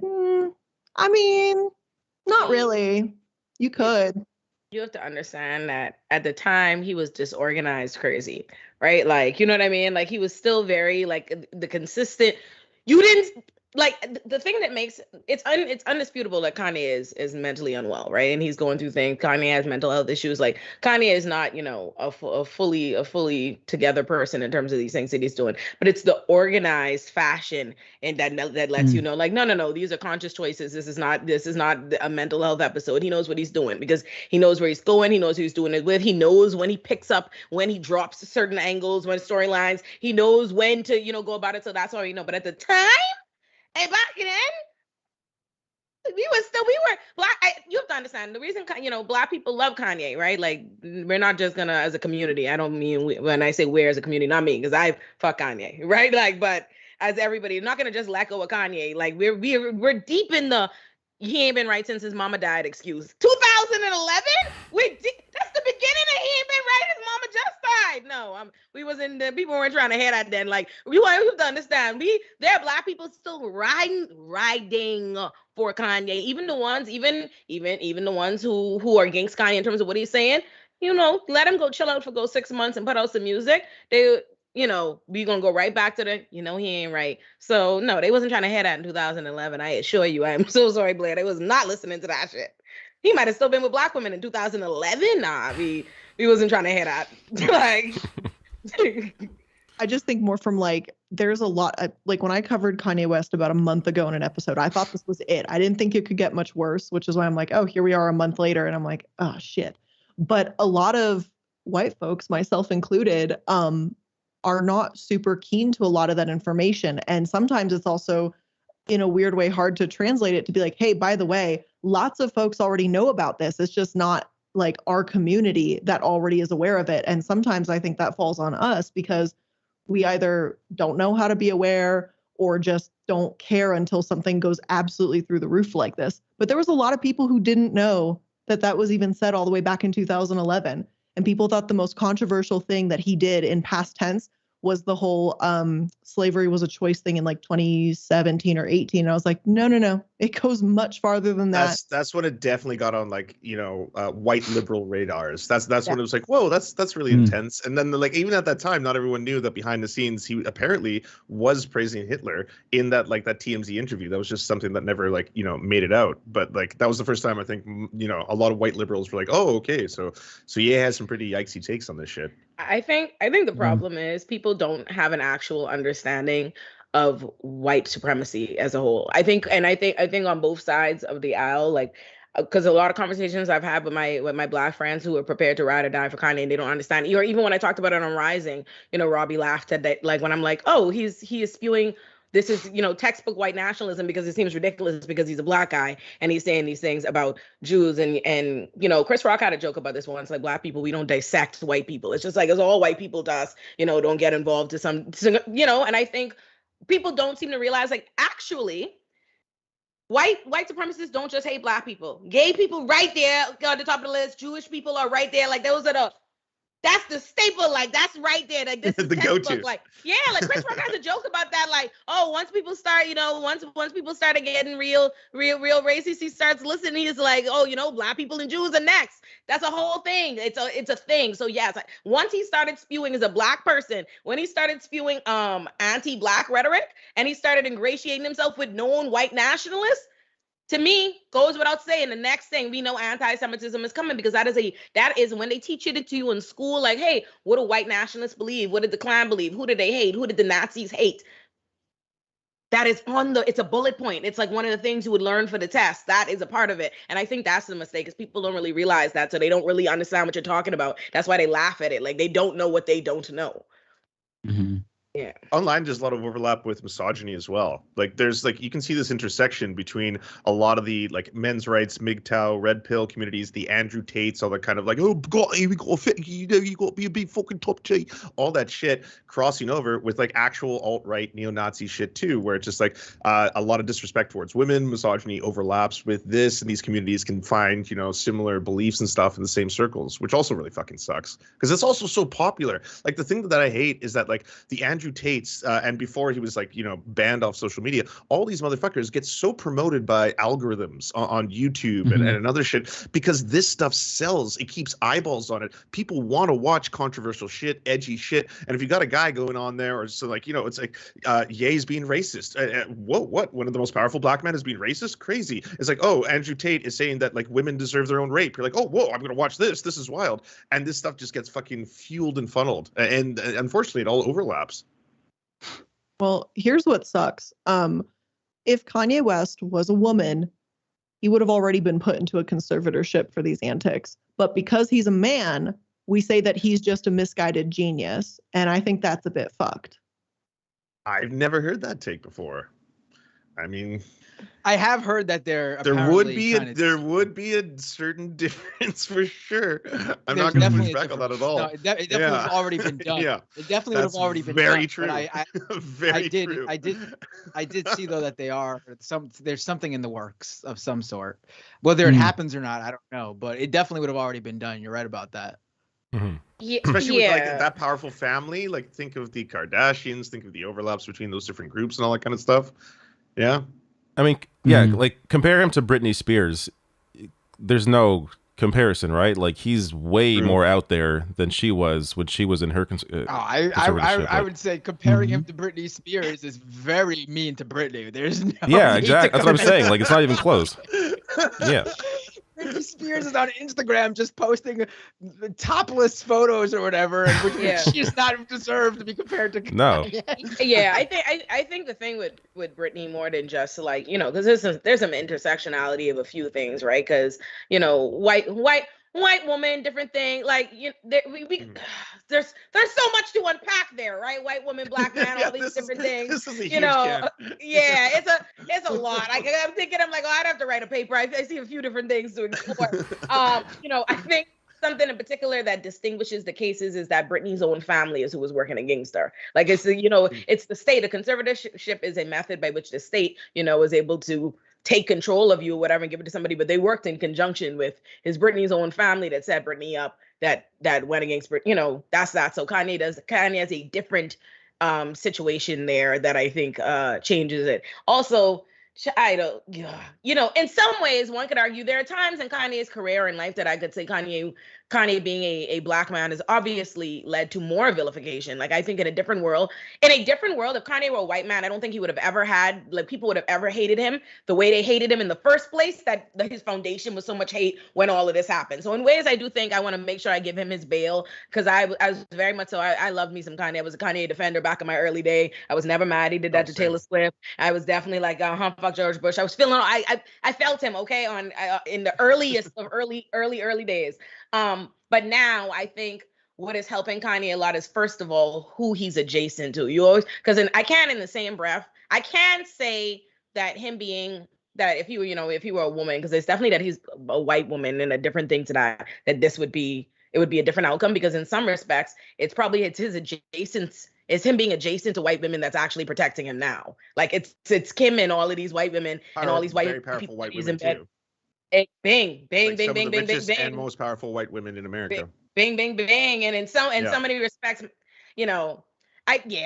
I mean, not really. You could. You have to understand that at the time he was disorganized crazy, right? Like, you know what I mean? Like, he was still very like the consistent. You didn't the thing that makes it's undisputable that Kanye is mentally unwell, right? And he's going through things. Kanye has mental health issues. Like Kanye is not, a fully together person in terms of these things that he's doing. But it's the organized fashion and that lets you know, like, no, these are conscious choices. This is not a mental health episode. He knows what he's doing because he knows where he's going. He knows who he's doing it with. He knows when he picks up, when he drops certain angles, when storylines. He knows when to, go about it. So that's all you know. But at the time. And back then, we were black. You have to understand the reason, black people love Kanye, right? Like, we're not just gonna, as a community. I don't mean when I say we're as a community, not me, because I fuck Kanye, right? Like, but as everybody, I'm not gonna just let go of Kanye. Like, we're deep in the he ain't been right since his mama died excuse. 2011? That's the beginning of he ain't been right. His mama just died. No, we wasn't. People weren't trying to hear that then. Like, you have to understand. There are black people still riding for Kanye. Even the ones, even the ones who are against Kanye in terms of what he's saying. Let him go chill out for 6 months and put out some music. We gonna go right back to the, he ain't right. So no, they wasn't trying to hear that in 2011. I assure you. I'm so sorry, Blair. They was not listening to that shit. He might have still been with black women in 2011. Nah, we wasn't trying to hear that. Like, I just think more from like, there's a lot like when I covered Kanye West about a month ago in an episode, I thought this was it. I didn't think it could get much worse, which is why I'm like, oh, here we are a month later. And I'm like, oh shit. But a lot of white folks, myself included, are not super keen to a lot of that information. And sometimes it's also, in a weird way, hard to translate it to be like, hey, by the way, lots of folks already know about this. It's just not like our community that already is aware of it. And sometimes I think that falls on us because we either don't know how to be aware or just don't care until something goes absolutely through the roof like this. But there was a lot of people who didn't know that was even said all the way back in 2011. And people thought the most controversial thing that he did in past tense was the whole slavery was a choice thing in like 2017 or 18. And I was like, no. It goes much farther than that. That's when it definitely got on like, white liberal radars. That's when it was like, whoa, that's really intense. And then like, even at that time, not everyone knew that behind the scenes, he apparently was praising Hitler in that TMZ interview. That was just something that never made it out. But like, that was the first time I think, a lot of white liberals were like, oh, okay. So yeah, has some pretty yikesy takes on this shit. I think the problem is people don't have an actual understanding of white supremacy as a whole. I think on both sides of the aisle, like, because a lot of conversations I've had with my black friends who are prepared to ride or die for Kanye, and they don't understand. Or even when I talked about it on Rising, Robbie laughed at that. Like when I'm like, oh, he is spewing. This is, textbook white nationalism because it seems ridiculous because he's a black guy and he's saying these things about Jews and Chris Rock had a joke about this once, like black people, we don't dissect white people. It's just like, it's all white people to us, don't get involved and I think people don't seem to realize like actually white supremacists don't just hate black people. Gay people right there on the top of the list. Jewish people are right there. Like that's the staple, like that's right there. Like this is the go-to. Like, yeah, like Chris Rock has a joke about that. Like, oh, once people start, once people started getting real racist, he starts listening. He's like, oh, black people and Jews are next. That's a whole thing. It's a thing. So yes, like, once he started spewing as a black person, when he started spewing anti-black rhetoric, and he started ingratiating himself with known white nationalists. To me, goes without saying, the next thing we know anti-Semitism is coming because that is when they teach it to you in school, like, hey, what do white nationalists believe? What did the Klan believe? Who did they hate? Who did the Nazis hate? That is it's a bullet point. It's like one of the things you would learn for the test. That is a part of it. And I think that's the mistake is people don't really realize that. So they don't really understand what you're talking about. That's why they laugh at it. Like they don't know what they don't know. Mm-hmm. Yeah. Online, there's a lot of overlap with misogyny as well. Like there's you can see this intersection between a lot of the like men's rights, MGTOW, red pill communities, the Andrew Tates, all that kind of like, oh God, we got to fit, you got to be a big fucking top G, all that shit crossing over with like actual alt-right neo-Nazi shit too, where it's just like a lot of disrespect towards women, misogyny overlaps with this, and these communities can find similar beliefs and stuff in the same circles, which also really fucking sucks because it's also so popular. Like the thing that I hate is that like the Andrew Andrew Tate's and before he was like, banned off social media, all these motherfuckers get so promoted by algorithms on YouTube and other shit because this stuff sells. It keeps eyeballs on it. People want to watch controversial shit, edgy shit. And if you got a guy going on there, or so like, it's like Ye's being racist. Whoa, what? One of the most powerful black men is being racist? Crazy. It's like, oh, Andrew Tate is saying that like women deserve their own rape. You're like, oh, whoa, I'm gonna watch this. This is wild. And this stuff just gets fucking fueled and funneled. And unfortunately, it all overlaps. Well, here's what sucks. If Kanye West was a woman, he would have already been put into a conservatorship for these antics. But because he's a man, we say that he's just a misguided genius. And I think that's a bit fucked. I've never heard that take before. I mean, I have heard that there would be a certain difference for sure. I'm not going to push back on that at all. No, it definitely would have already been done. Yeah, it definitely would have already been very done. True. Very true. I did see though that there's something in the works of some sort. Whether it happens or not, I don't know. But it definitely would have already been done. You're right about that. Mm-hmm. Yeah, especially with like that powerful family. Like think of the Kardashians. Think of the overlaps between those different groups and all that kind of stuff. Yeah. I mean, yeah, like compare him to Britney Spears. There's no comparison, right? Like he's way more out there than she was when she was in her I would say comparing him to Britney Spears is very mean to Britney. There's no exactly. That's what I'm saying. Like it's not even close. Yeah. Britney Spears is on Instagram just posting topless photos or whatever, and which she does not deserve to be compared to. No. Yeah, I think the thing with Britney more than just like because there's some intersectionality of a few things, right? Because white woman, different thing. Like there's so much to unpack there, right? White woman, black man, all these different things. This is a huge can. Yeah, it's a lot. I'm thinking, I'm like, I'd have to write a paper. I see a few different things to explore. I think something in particular that distinguishes the cases is that Britney's own family is who was working against her. Like it's it's the state. A conservatorship is a method by which the state is able to take control of you or whatever and give it to somebody, but they worked in conjunction with Britney's own family that set Britney up that went against that's that. So Kanye has a different situation there that I think changes it. Also, I don't, in some ways one could argue there are times in Kanye's career and life that I could say Kanye being a black man has obviously led to more vilification. Like I think in a different world, if Kanye were a white man, I don't think he would have ever had, like people would have ever hated him the way they hated him in the first place, that his foundation was so much hate when all of this happened. So in ways I do think I want to make sure I give him his bail because I was very much so, I loved me some Kanye. I was a Kanye defender back in my early day. I was never mad he did that to Taylor Swift. I was definitely like, fuck George Bush. I was feeling, I felt him, okay, on in the earliest of early days. But now I think what is helping Kanye a lot is, first of all, who he's adjacent to. You always, because I can in the same breath, I can say that him being that if he were a woman, because it's definitely that he's a white woman and a different thing to that it would be a different outcome, because in some respects, it's him being adjacent to white women that's actually protecting him now. Like it's Kim and all of these white women and all these very powerful white women too. Bang, bang, bang, bang, bang, bang, bang. And most powerful white women in America. Bang, bang, bang. And in so many respects, so I don't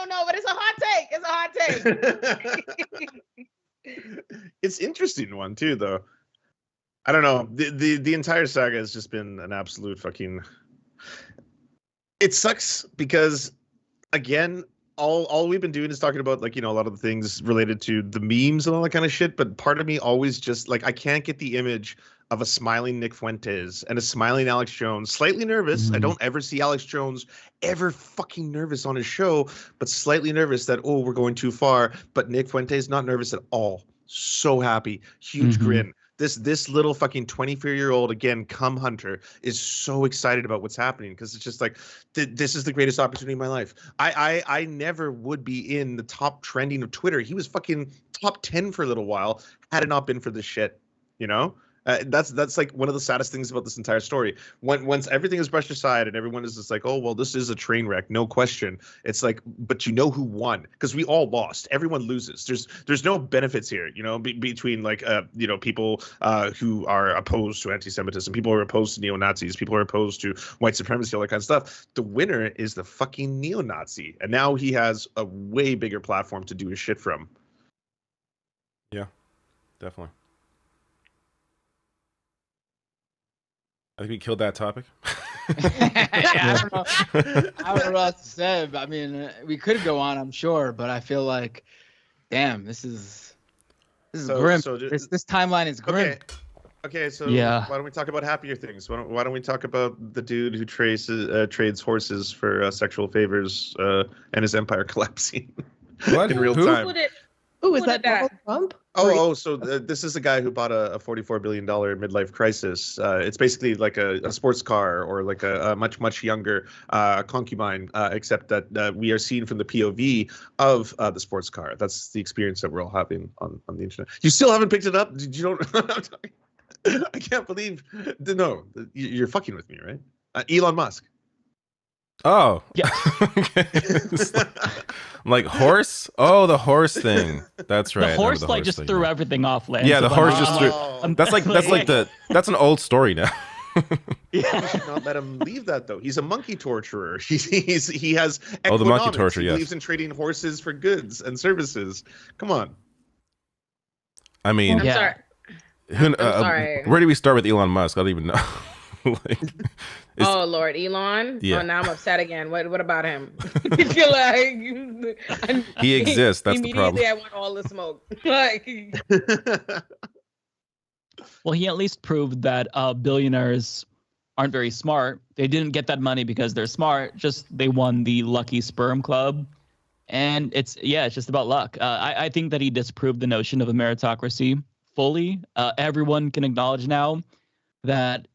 know, but it's a hot take. It's interesting one too, though. I don't know. The entire saga has just been an absolute fucking. It sucks because, again, all we've been doing is talking about a lot of the things related to the memes and all that kind of shit. But part of me always just I can't get the image of a smiling Nick Fuentes and a smiling Alex Jones, slightly nervous. I don't ever see Alex Jones ever fucking nervous on his show, but slightly nervous that, we're going too far. But Nick Fuentes not nervous at all. So happy, huge grin. This little fucking 24-year-old, again, cum hunter, is so excited about what's happening because it's just like, this is the greatest opportunity of my life. I never would be in the top trending of Twitter. He was fucking top 10 for a little while had it not been for this shit, That's like one of the saddest things about this entire story. Once everything is brushed aside and everyone is just like, oh well, this is a train wreck, no question. It's like, but you know who won? Because we all lost. Everyone loses. There's no benefits here, between like people who are opposed to anti-Semitism, people who are opposed to neo-Nazis, people who are opposed to white supremacy, all that kind of stuff. The winner is the fucking neo-Nazi, and now he has a way bigger platform to do his shit from. Yeah, definitely. I think we killed that topic. I don't know. I don't know what else to say. But, I mean, we could go on, I'm sure, but I feel like, damn, this is grim. This timeline is grim. Okay, so Yeah. why don't we talk about happier things? Why don't we talk about the dude who trades horses for sexual favors and his empire collapsing What? in real Who? time? Oh, is Who that did that? Donald Trump? So this is a guy who bought a $44 billion midlife crisis. It's basically like a sports car or like a much younger concubine, except that we are seen from the POV of the sports car. That's the experience that we're all having on the internet. You still haven't picked it up? Did you don't? I can't believe. No, you're fucking with me, right? Elon Musk. Oh. Yeah. Like horse? Oh, the horse thing. That's right. The horse like just thing, threw yeah. everything off, Lance. Yeah, the So horse I'm- just threw. That's an old story now. You should not let him leave that though. He's a monkey torturer. He has Oh, the monkey economics. torture, He yes. believes in trading horses for goods and services. Come on. I mean, I'm Yeah. sorry. who, sorry. where do we start with Elon Musk? I don't even know. Like, it's- Oh Lord, Elon. Yeah. Oh, now I'm upset again. What about him? I feel like He exists, that's the problem. Immediately, I want all the smoke. Like, Well, he at least proved that billionaires aren't very smart. They didn't get that money because they're smart. Just they won the lucky sperm club, and it's just about luck. I think that he disproved the notion of a meritocracy fully. Everyone can acknowledge now that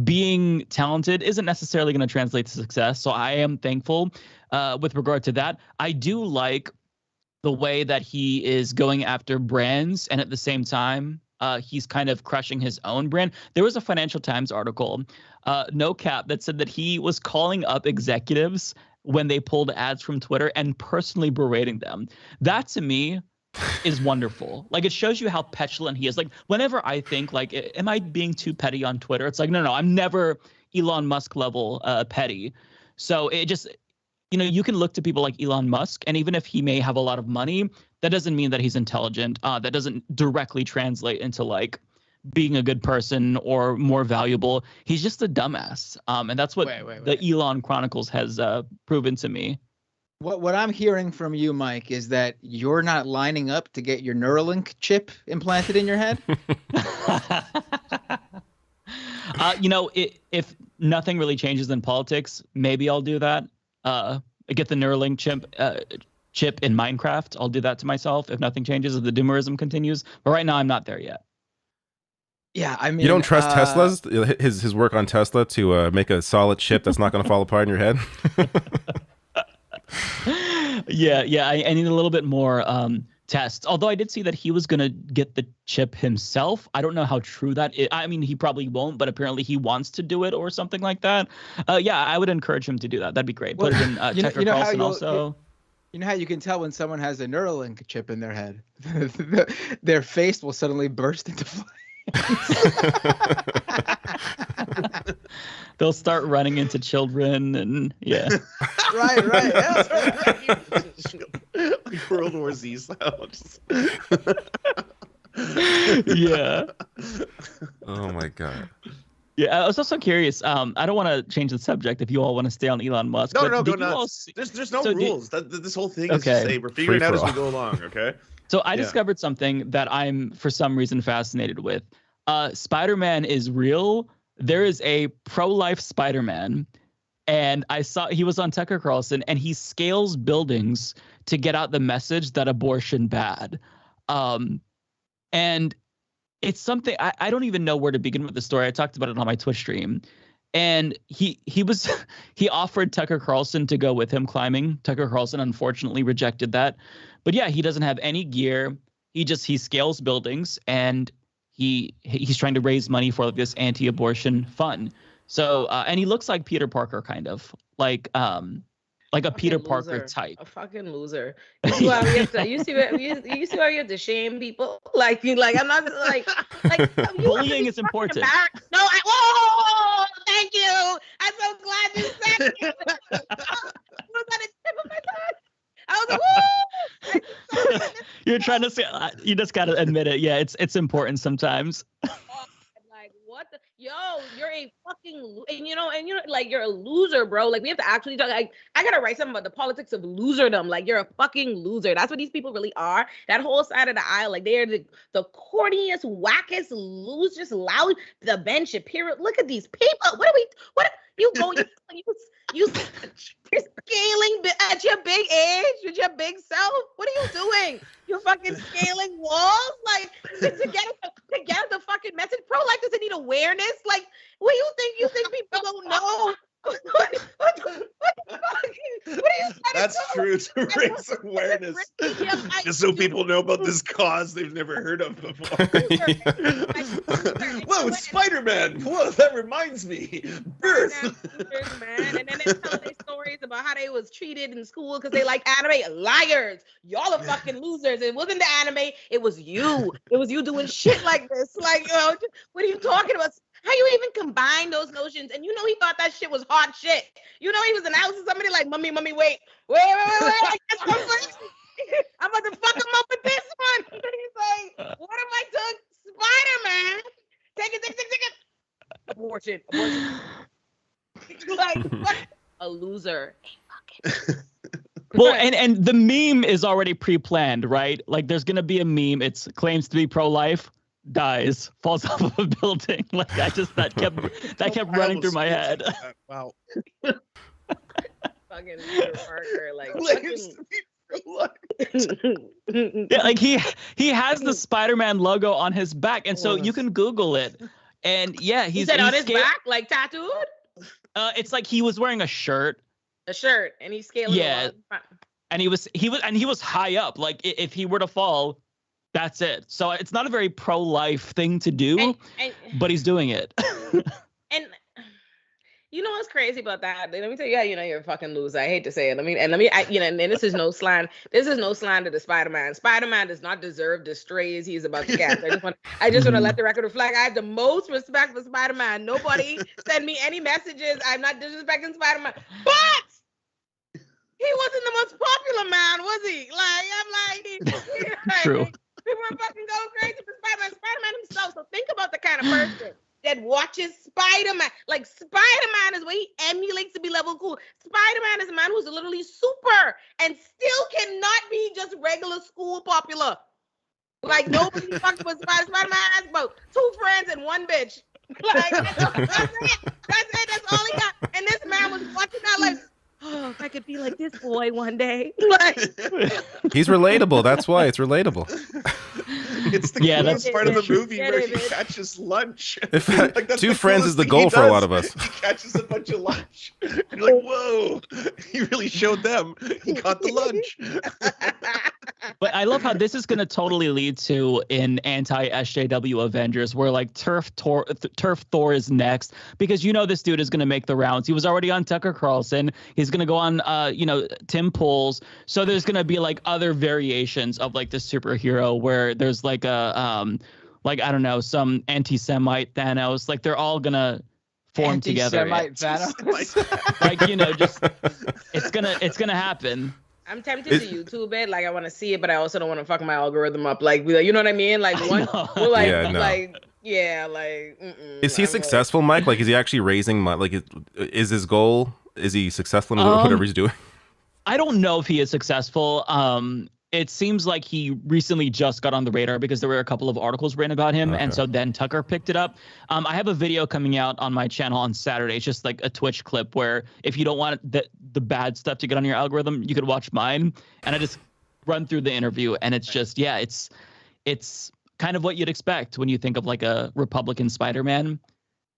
being talented isn't necessarily going to translate to success. So I am thankful with regard to that. I do like the way that he is going after brands, and at the same time, he's kind of crushing his own brand. There was a Financial Times article, no cap, that said that he was calling up executives when they pulled ads from Twitter and personally berating them. That to me is wonderful. Like, it shows you how petulant he is. Like, whenever I think like, am I being too petty on Twitter? It's like, no, I'm never Elon Musk level petty. So it just, you can look to people like Elon Musk, and even if he may have a lot of money, that doesn't mean that he's intelligent. That doesn't directly translate into like being a good person or more valuable. He's just a dumbass. And that's what the Elon Chronicles has proven to me. What I'm hearing from you, Mike, is that you're not lining up to get your Neuralink chip implanted in your head. If nothing really changes in politics, maybe I'll do that. Get the Neuralink chip in Minecraft. I'll do that to myself if nothing changes, if the doomerism continues. But right now, I'm not there yet. Yeah, I mean, you don't trust Tesla's his work on Tesla to make a solid chip that's not going to fall apart in your head. Yeah. I need a little bit more tests. Although I did see that he was going to get the chip himself. I don't know how true that is. I mean, he probably won't, but apparently he wants to do it or something like that. I would encourage him to do that. That'd be great. Put it in Tucker Carlson also. You know how you can tell when someone has a Neuralink chip in their head? Their face will suddenly burst into flames. They'll start running into children and Right. Like World War Z style. Yeah. Oh my god. Yeah, I was also curious. I don't want to change the subject if you all want to stay on Elon Musk. No, but go did you all nuts. see- There's no so rules. This whole thing is to say we're figuring Free out for as we all. go along. Okay. So I discovered something that I'm for some reason fascinated with. Spider-Man is real. There is a pro-life Spider-Man, and I saw he was on Tucker Carlson, and he scales buildings to get out the message that abortion bad. And it's something I don't even know where to begin with the story. I talked about it on my Twitch stream, and he offered Tucker Carlson to go with him climbing. Tucker Carlson unfortunately rejected that, but yeah, he doesn't have any gear. He scales buildings, and he's trying to raise money for like this anti-abortion fund. So and he looks like Peter Parker, kind of like a Peter Parker type. A fucking loser. You see why we have to, you see why you have to shame people? Like I'm not like bullying is important. No, whoa, thank you. I'm so glad you said it. I was on the tip of my tongue. I was like, woo! You're trying to say, you just gotta admit it. Yeah, it's important sometimes. Like, what the, you're a fucking, and you know, like, you're a loser, bro. Like, we have to actually talk. Like, I gotta write something about the politics of loserdom. Like, you're a fucking loser. That's what these people really are. That whole side of the aisle, like, they are the corniest, wackest, losers, loud. The Ben Shapiro. Look at these people. You're scaling at your big age with your big self. What are you doing? You're fucking scaling walls, like to get the fucking message. Pro-life doesn't need awareness. Like, what do you think? You think people don't know? What the fuck? What are you? That's true, to raise awareness, just so people know about this cause they've never heard of before. Whoa, it's Spider-Man. Whoa, that reminds me. Birth. Man. And then they tell their stories about how they was treated in school because they like anime. Liars. Y'all are fucking losers. It wasn't the anime. It was you. It was you doing shit like this. Like, what are you talking about? How you even combine those notions? And he thought that shit was hot shit. He was announcing somebody like, mommy, wait. I guess I'm about to fuck him up with this one. And he's like, what if I took Spider-Man? Take it. Abortion. Like, what? A loser. Well, and the meme is already pre-planned, right? Like, there's gonna be a meme. It claims to be pro-life, dies, falls off of a building. Like, that kept running through my head. Wow. Fucking Peter Parker, like yeah, like he has the Spider-Man logo on his back, and so you can Google it. And yeah, he's on his back, like tattooed. It's like he was wearing a shirt, and he's scaling. Yeah, and he was high up. Like, if he were to fall, that's it. So it's not a very pro-life thing to do, but he's doing it. And you know what's crazy about that? Let me tell you how you're a fucking loser. I hate to say it. And this is no slander. This is no slander to Spider-Man. Spider-Man does not deserve the strays he's about to catch. I just want to let the record reflect. I have the most respect for Spider-Man. Nobody send me any messages. I'm not disrespecting Spider-Man, but he wasn't the most popular man, was he? Like, I'm like, true. People are fucking going crazy for Spider-Man. Spider-Man himself. So think about the kind of person that watches Spider-Man. Like, Spider-Man is what he emulates to be level cool. Spider-Man is a man who's literally super and still cannot be just regular school popular. Like, nobody fucks with Spider-Man has about 2 friends and 1 bitch. Like, that's it. That's all he got. And this man was watching that like, oh, if I could be like this boy one day. Like, he's relatable. That's why it's relatable. It's the coolest part of the movie where he catches lunch. In fact, like, 2 friends is the goal for a lot of us. He catches a bunch of lunch. And you're like, whoa, he really showed them. He caught the lunch. But I love how this is going to totally lead to an anti-SJW Avengers where, like, Turf Thor is next, because this dude is going to make the rounds. He was already on Tucker Carlson. He's going to go on, Tim Pool's. So there's going to be, like, other variations of, like, the superhero where there's, like, I don't know, some anti-Semite Thanos. Like, they're all going to form together. Thanos. Like, just it's gonna happen. I'm tempted to YouTube it. Like, I want to see it, but I also don't want to fuck my algorithm up. Like, you know what I mean? Like, is he successful, Mike? Like, is he actually raising money? Like, is his goal? Is he successful in whatever he's doing? I don't know if he is successful. It seems like he recently just got on the radar because there were a couple of articles written about him. Okay. And so then Tucker picked it up. I have a video coming out on my channel on Saturday. It's just like a Twitch clip where if you don't want the bad stuff to get on your algorithm, you could watch mine. And I just run through the interview, and it's just, it's kind of what you'd expect when you think of like a Republican Spider-Man.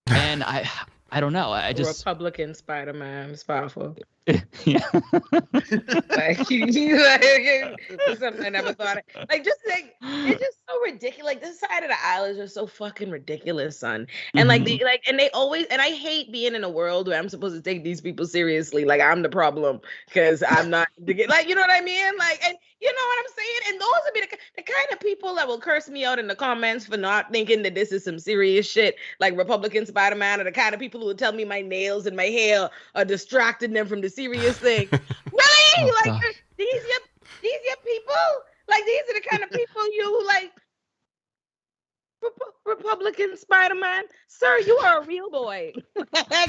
And I don't know. I just Republican Spider-Man is powerful. Yeah. Like, something I never thought of. Like, just like it's just so ridiculous. Like, this side of the aisle is just so fucking ridiculous, son. And like Mhm. they always, and I hate being in a world where I'm supposed to take these people seriously. Like, I'm the problem because I'm not like, you know what I mean? Like, and you know what I'm saying? And those would be the kind of people that will curse me out in the comments for not thinking that this is some serious shit. Like Republican Spider-Man are the kind of people who would tell me my nails and my hair are distracting them from the serious thing. Really? Oh, Like, gosh. these your people? Like, these are the kind of people you like. Republican Spider-Man, sir, you are a real boy. that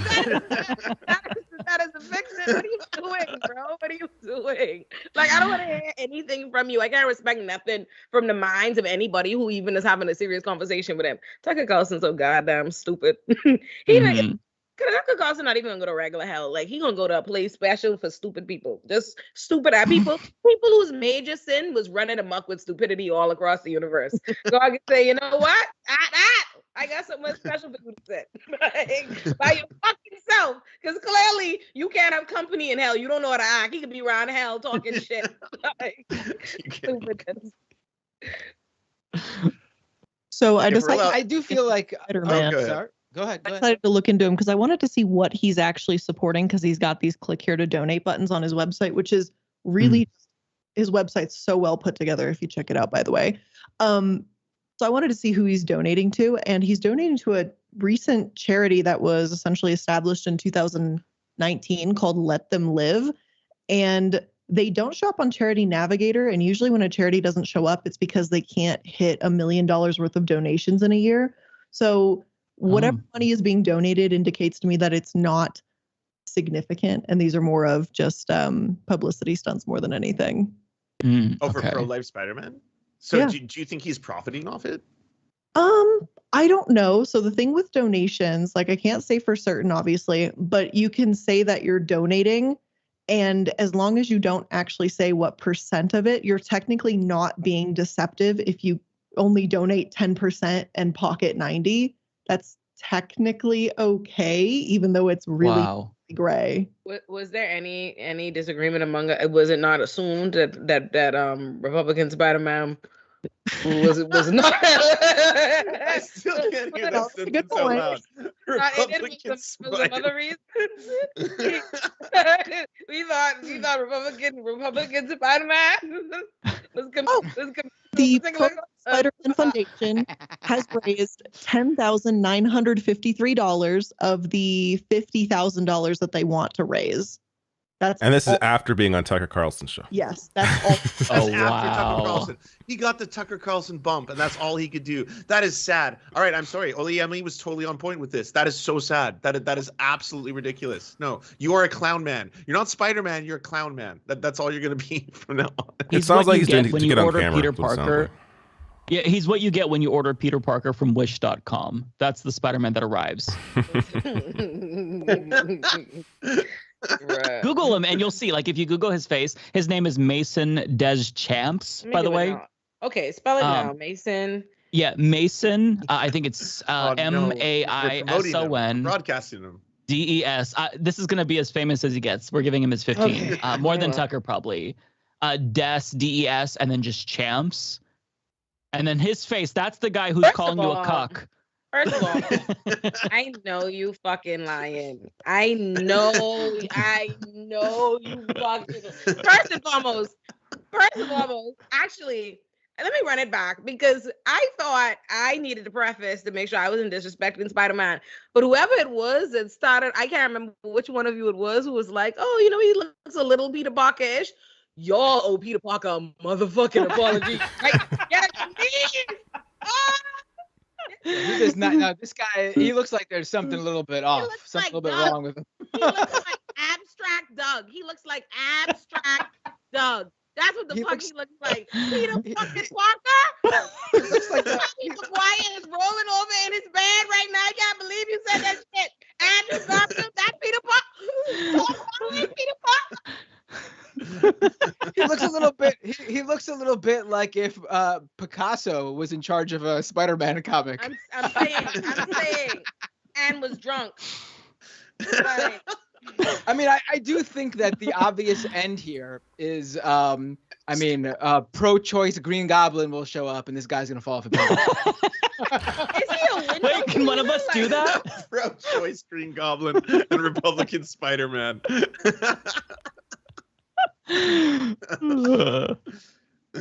is a fiction. What are you doing, bro? What are you doing? Like, I don't want to hear anything from you. I can't respect nothing from the minds of anybody who even is having a serious conversation with him. Tucker Carlson's so goddamn stupid. Mhm. Tucker Carlson not even gonna go to regular hell. Like, he gonna go to a place special for stupid people. Just stupid ass people. People whose major sin was running amok with stupidity all across the universe. So I can say, you know what? I got something special for you to say. Like, by your fucking self. Because clearly you can't have company in hell. You don't know how to act. He could be around hell talking shit. Like, stupidness. So I Okay, decided, Varela- I do feel like Spider-Man. go ahead. Sorry. Go ahead. I decided to look into him because I wanted to see what he's actually supporting because he's got these click here to donate buttons on his website, which is really his website's so well put together if you check it out, by the way. So I wanted to see who he's donating to, and he's donating to a recent charity that was essentially established in 2019 called Let Them Live. And they don't show up on Charity Navigator. And usually when a charity doesn't show up, it's because they can't hit $1 million worth of donations in a year. So whatever money is being donated indicates to me that it's not significant. And these are more of just publicity stunts more than anything. Oh, for Okay. pro-life Spider-Man? So Yeah. do you think he's profiting off it? I don't know. So the thing with donations, like I can't say for certain, obviously, but you can say that you're donating. And as long as you don't actually say what percent of it, you're technically not being deceptive. If you only donate 10% and pocket 90, that's technically okay, even though it's really gray. Was there any disagreement among? Was it not assumed that Republican Spider-Man was not? I still can't hear that That's a good sentence out point. loud. Republican Was Spider-Man. another reason. we thought Republican Spider-Man was The Pro Spider-Man Foundation has raised $10,953 of the $50,000 that they want to raise. And this is after being on Tucker Carlson's show. Yes, that's all. That's Oh, after Tucker wow. Carlson. He got the Tucker Carlson bump, and that's all he could do. That is sad. All right, I'm sorry. Olayemi was totally on point with this. That is so sad. That is absolutely ridiculous. No, you are a clown man. You're not Spider-Man. You're a clown man. That's all you're gonna be from now on. It sounds like he's doing it when to you get on order camera. Peter that's what it sounds Parker. like. Yeah, he's what you get when you order Peter Parker from Wish.com. That's the Spider-Man that arrives. Right. Google him and you'll see. Like if you Google his face, his name is Mason Deschamps, Let me by the do it way. now. Okay, spell it now, Mason. Yeah, Mason. I think it's Oh, no. We're promoting him. We're MAISON broadcasting him. DES. This is gonna be as famous as he gets. We're giving him his 15. Okay. More than Wow. Tucker probably. DES, and then just Champs. And then his face, that's the guy who's First calling of you a all, cuck. First of all, I know you fucking lying. I know you fucking. First and foremost, actually, let me run it back because I thought I needed to preface to make sure I wasn't disrespecting Spider-Man. But whoever it was that started, I can't remember which one of you it was who was like, oh, you know, he looks a little Peter Parker-ish. Y'all owe Peter Parker a motherfucking apology. Right? Yes, please. Oh! He does not. No, this guy. He looks like there's something a little bit off. looks Something like a little bit Doug. wrong with him. He looks like abstract Doug. He looks like abstract Doug. That's what the fuck he looks like. Peter fucking Parker. He looks like that. He's quiet is rolling over in his bed right now. I can't believe you said that shit. Andrew Garfield, that's Peter Parker. Peter Parker. He looks a little bit. He looks a little bit like if Picasso was in charge of a Spider-Man comic. I'm saying, and was drunk. Like, I mean, I do think that the obvious end here is, pro-choice Green Goblin will show up and this guy's gonna fall off a building. Is he a window Wait, can one of us do that? Pro-choice Green Goblin and Republican Spider-Man. Yes,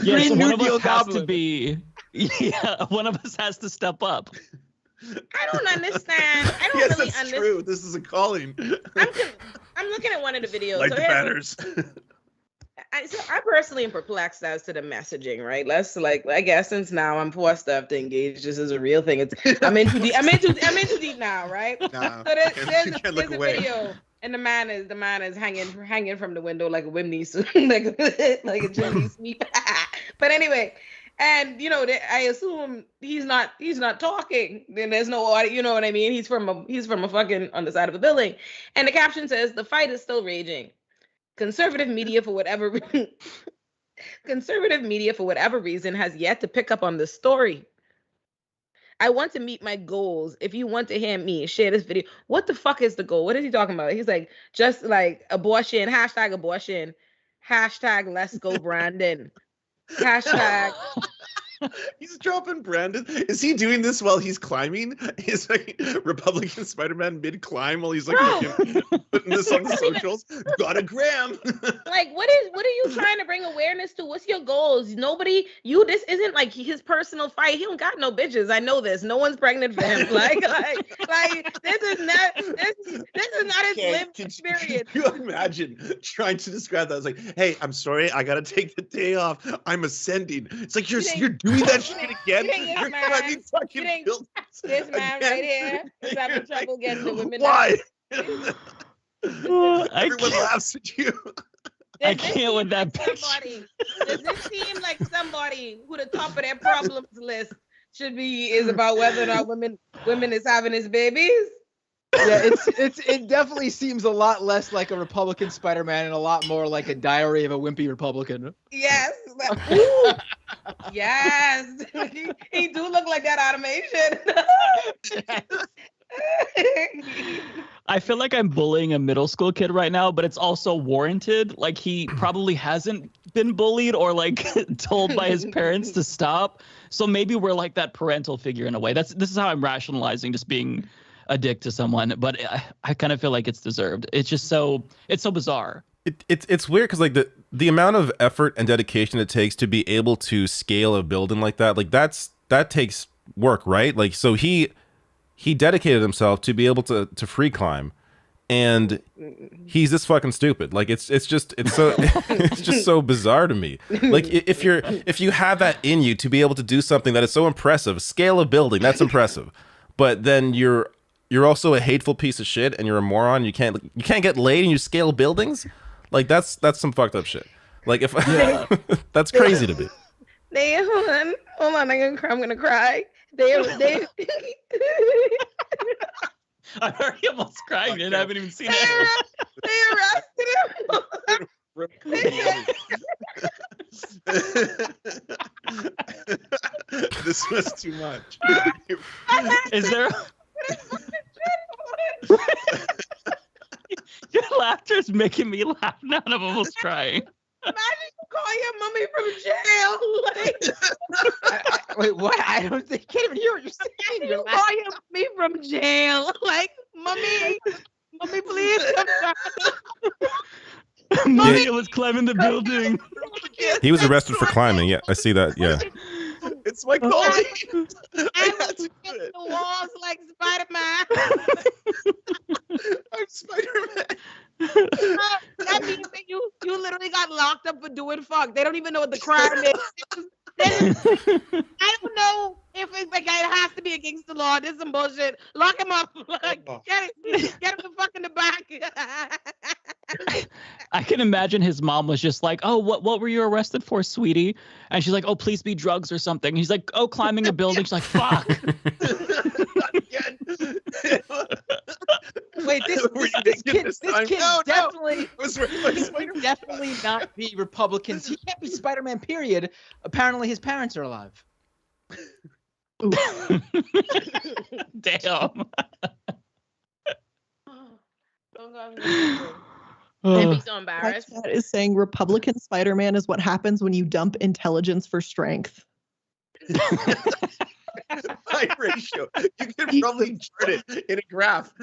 Green one New of Deal us has to Goblin. be. Yeah, one of us has to step up. I don't understand. I don't Yes, really that's understand. true. This is a calling. I'm looking at one of the videos. Like So the here's- banners. I personally am perplexed as to the messaging, right? I guess since now I'm forced to have to engage. This is a real thing. I'm in too deep. I'm in too deep now, right? Nah, So there's you a can't look away. video, and the man is hanging from the window like a chimney like a chimney sweep. But anyway, and I assume he's not talking. Then there's no audio. You know what I mean? He's from a fucking on the side of a building, and the caption says the fight is still raging. Conservative media, for whatever reason, has yet to pick up on this story. I want to meet my goals. If you want to hear me, share this video. What the fuck is the goal? What is he talking about? He's like, just like abortion, #abortion, #let's go Brandon, hashtag. He's dropping Brandon. Is he doing this while he's climbing? He's like Republican Spider-Man mid-climb while he's like fucking putting this on the socials. Got a gram. Like, what are you trying to bring awareness to? What's your goals? This isn't like his personal fight. He don't got no bitches. I know this. No one's pregnant for him. Like this is not his lived experience. Can you imagine trying to describe that? It's like, hey, I'm sorry, I gotta take the day off. I'm ascending. It's like you're doing that shit again. You're climbing fucking buildings. This man right here is having trouble getting the women. Why? I Everyone can't, laughs at you. I can't with that picture. Does this seem like somebody who the top of their problems list is about whether or not women is having his babies? Yeah, it definitely seems a lot less like a Republican Spider-Man and a lot more like a Diary of a Wimpy Republican. Yes. Ooh. Yes. He do look like that automation. I feel like I'm bullying a middle school kid right now, but it's also warranted. Like he probably hasn't been bullied or like told by his parents to stop. So maybe we're like that parental figure in a way. This is how I'm rationalizing just being a dick to someone, but I kind of feel like it's deserved. It's just it's so bizarre. It's weird because like the amount of effort and dedication it takes to be able to scale a building like that takes work, right? Like so he dedicated himself to be able to free climb, and he's this fucking stupid. Like it's just so it's just so bizarre to me. Like if you have that in you to be able to do something that is so impressive, scale a building, that's impressive, but then you're also a hateful piece of shit and you're a moron. You can't get laid and you scale buildings. Like that's some fucked up shit. Like if that's crazy to me. Hold on, I'm gonna cry. They I'm already almost crying and I haven't even seen it. arrested him. This was too much. Is there? Your laughter is making me laugh now, and I'm almost crying. Imagine you call your mommy from jail. Wait, what? I can't even hear what you're saying. You call your mommy from jail. Like, mommy, please come back. Mommy was climbing the building. He was arrested for climbing. Yeah, I see that. Yeah. It's my calling. I was against the walls like Spider-Man. I'm Spider-Man. That means that you literally got locked up for doing fuck. They don't even know what the crime is. I don't know if it has to be against the law. This is some bullshit. Lock him up. Like, get him the fuck in the back. I can imagine his mom was just like, "Oh, what were you arrested for, sweetie?" And she's like, "Oh, please be drugs or something." He's like, "Oh, climbing a building." She's like, "Fuck." Wait, this kid definitely definitely not be Republicans. He can't be Spider-Man, period. Apparently his parents are alive. Damn. I'd be Oh, so embarrassed. That is saying Republican Spider-Man is what happens when you dump intelligence for strength. My ratio. You can probably chart it in a graph.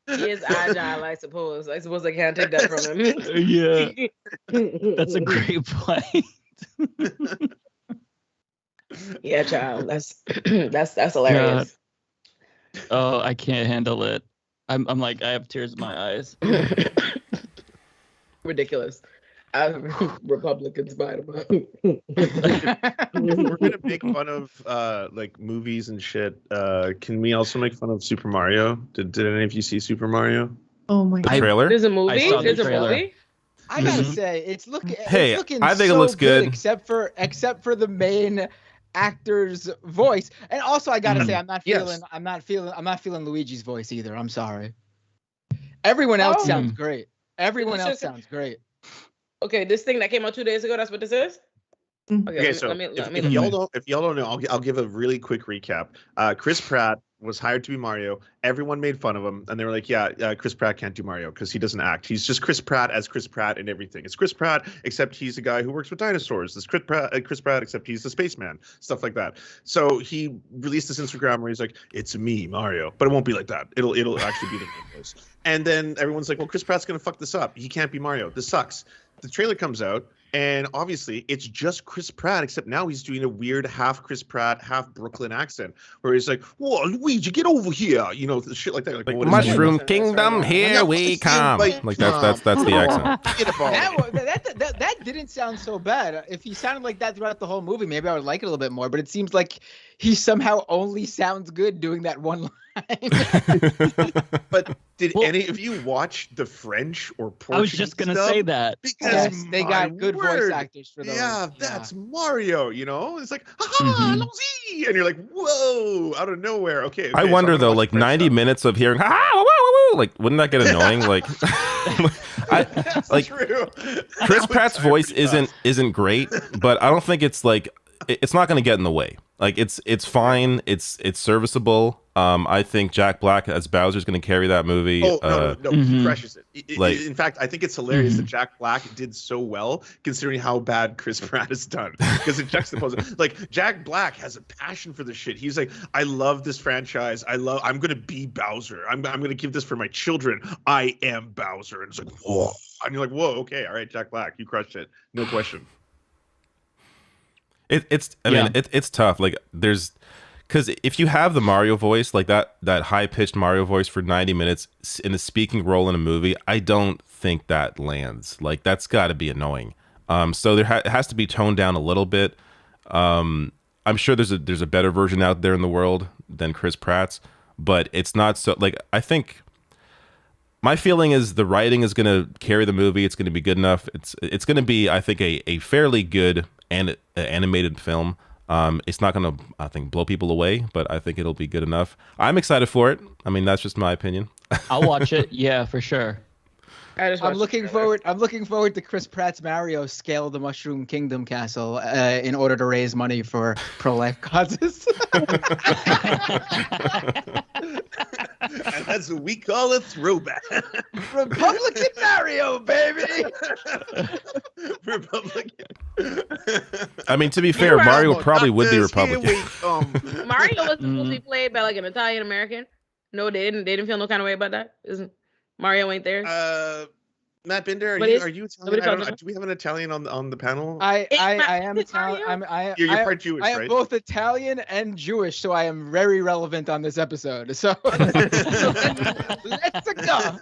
He is agile, I suppose. I suppose I can't take that from him. yeah, that's a great point. Yeah, child. That's hilarious. Oh, I can't handle it. I'm like, I have tears in my eyes. Ridiculous. Republican Spider-Man. If we're gonna make fun of like movies and shit, can we also make fun of Super Mario? Did any of you see Super Mario? Oh my The god. trailer? There's a movie. I saw the There's a trailer. movie. I gotta Mhm. say, it's looking. Hey, it's looking I think it so looks good. except for the main actor's voice. And also, I gotta say, I'm not Yes. feeling Luigi's voice either. I'm sorry. Everyone else Oh. sounds great. Everyone It's else just- sounds great. Okay, this thing that came out 2 days ago. That's what this is. Mhm. Okay, so if y'all don't know, I'll give a really quick recap. Chris Pratt was hired to be Mario. Everyone made fun of him, and they were like, "Yeah, Chris Pratt can't do Mario because he doesn't act. He's just Chris Pratt as Chris Pratt and everything. It's Chris Pratt except he's a guy who works with dinosaurs. This Chris Pratt except he's a spaceman. Stuff like that." So he released this Instagram where he's like, "It's me, Mario," but it won't be like that. It'll actually be the main voice. And then everyone's like, "Well, Chris Pratt's gonna fuck this up. He can't be Mario. This sucks." The trailer comes out. And obviously, it's just Chris Pratt, except now he's doing a weird half Chris Pratt, half Brooklyn accent, where he's like, "Whoa, Luigi, get over here!" You know, shit like that. Like, Like, what is this? Mushroom That's right. Kingdom, here we come. Like that's the accent. Get about it. That didn't sound so bad. If he sounded like that throughout the whole movie, maybe I would like it a little bit more. But it seems like he somehow only sounds good doing that one line. But did Well- any of you watch the French or Portuguese I was just gonna dub? say that. Because Yes, they my got good voice word, actors for those. Yeah, that's Mario. You know, it's like, "Ha Luigi," and you're like, "Whoa!" out of nowhere. Okay. I so I'm wonder gonna though, watch like French 90 dub. minutes of hearing, "Ha, woo, woo, woo," like, wouldn't that get annoying? Like, That's like true. Chris That Pratt's would voice tire me out. isn't great, but I don't think it's like it's not going to get in the way. Like it's fine. It's serviceable. I think Jack Black as Bowser is going to carry that movie. Oh no, he Mhm. crushes it. Like- In fact, I think it's hilarious that Jack Black did so well, considering how bad Chris Pratt has done. Because it juxtaposes. Like Jack Black has a passion for this shit. He's like, "I love this franchise. I'm gonna be Bowser. I'm gonna give this for my children. I am Bowser." And it's like, whoa. And you're like, whoa, okay, all right, Jack Black, you crushed it, no question. I mean, it's tough. Like there's, because if you have the Mario voice, like that high pitched Mario voice for 90 minutes in a speaking role in a movie, I don't think that lands. Like that's got to be annoying. So there it has to be toned down a little bit. I'm sure there's a better version out there in the world than Chris Pratt's, but it's not so. Like I think my feeling is the writing is going to carry the movie. It's going to be good enough. It's going to be, I think, a fairly good animated film. It's not going to, I think, blow people away, but I think it'll be good enough. I'm excited for it. I mean, that's just my opinion. I'll watch it. Yeah, for sure. I'm looking forward to Chris Pratt's Mario scale the Mushroom Kingdom castle in order to raise money for pro-life causes. And that's what we call a throwback. Republican Mario, baby. Republican. I mean, to be fair, Mario probably would be Doctors, here Republican. we come. Mario was supposed to be played by like an Italian American. No, they didn't. They didn't feel no kind of way about that. Isn't Mario ain't there? Matt Binder, But are you Italian? nobody felt Do we have an Italian on the panel? I am It's Italian. Mario. You're part Jewish, I am right? both Italian and Jewish, so I am very relevant on this episode. So let's go.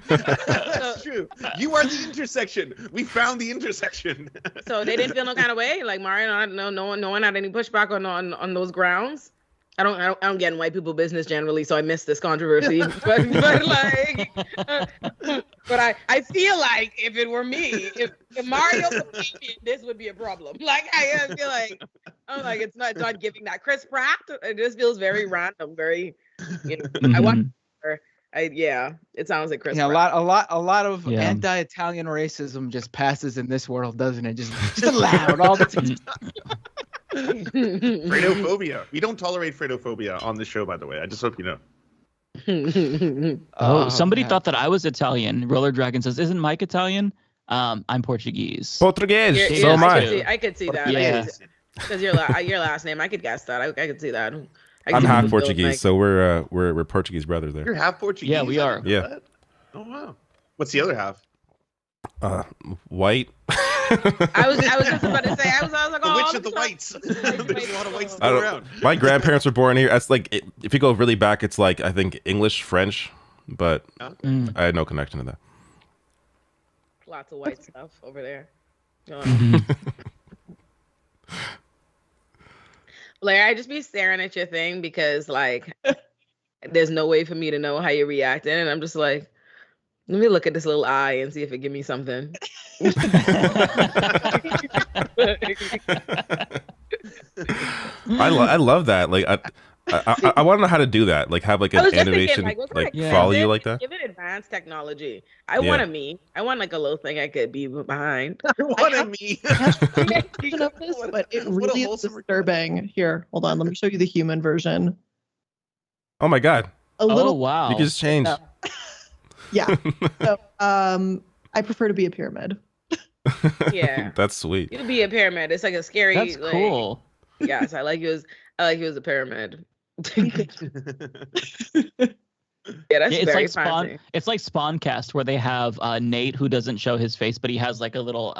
That's true. You are the intersection. We found the intersection. So they didn't feel no kind of way. Like Mario, no one had any pushback on those grounds. I don't get in white people business generally, so I missed this controversy. but I feel like if it were me, if Mario was Canadian, this would be a problem. Like I feel like it's not giving that Chris Pratt. It just feels very random, very. I watched. It sounds like Chris. Yeah, Pratt. a lot of anti-Italian racism just passes in this world, doesn't it? Just allowed all the time. Fredophobia. We don't tolerate Fredophobia on the show, by the way. I just hope you know. Somebody man. thought that I was Italian. Roller Dragon says, "Isn't Mike Italian?" I'm Portuguese. Portuguese. You're- So am I I. could see, I could see that. Yeah. Because your last name, I could guess that. I could see that. I could I'm see half people Portuguese, feeling so we're Portuguese brothers You're there. half Portuguese. Yeah, we I are. didn't know Yeah. that. Oh wow. What's the other half? White. I was just about to say. I was like, The oh, witch look of the at whites. that. There's a lot of whites to I go don't- around. My grandparents were born here. That's like if you go really back, it's like I think English, French, but I had no connection to that. Lots of white stuff over there. Blair, I just be staring at your thing because like there's no way for me to know how you're reacting, and I'm just like, let me look at this little eye and see if it give me something. I love that. Like I want to know how to do that. Like have like I an was just animation, thinking, like, like Yeah. follow you like that. Give it advanced technology. I want a me. I want like a little thing I could be behind. What a me. Version of this, but it What a really is wholesome disturbing. Here, hold on. Let me show you the human version. Oh my god, A Oh little, wow. you can just change. yeah. So, I prefer to be a pyramid. Yeah. That's sweet. You'd be a pyramid. It's like a scary. That's like, cool. Yes, I like you as a pyramid. Yeah, that's Yeah, it's very like Spawn. fancy. It's like Spawncast where they have Nate who doesn't show his face, but he has like a little.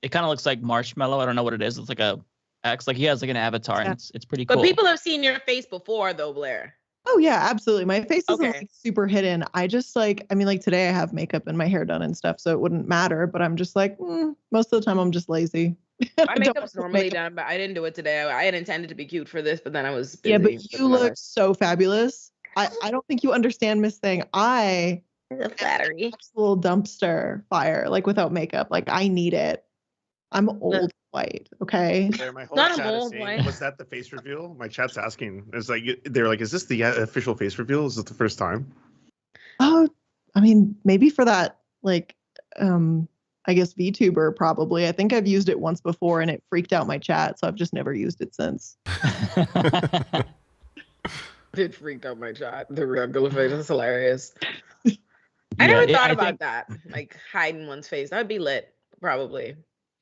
It kind of looks like marshmallow. I don't know what it is. It's like a X. Like he has like an avatar, and it's pretty cool. But people have seen your face before, though, Blair. Oh yeah, absolutely. My face isn't Okay. like super hidden. I just like, I mean, like today I have makeup and my hair done and stuff, so it wouldn't matter. But I'm just like, most of the time I'm just lazy. My I don't makeup's put normally makeup- done, but I didn't do it today. I had intended to be cute for this, but then I was busy. Yeah, but with you another- look so fabulous. I don't think you understand, Miss Thing. I The flattery. actual dumpster fire, like without makeup. Like I need it. I'm old white. Okay. There, my whole Not a chat is bold saying, one. was that the face reveal? My chat's asking. It's like they're like, is this the official face reveal? Is this the first time? Oh, I mean, maybe for that, like, I guess VTuber probably. I think I've used it once before and it freaked out my chat, so I've just never used it since. It freaked out my chat. The regular face. That's hilarious. I never thought about that. Like hiding one's face. That would be lit, probably.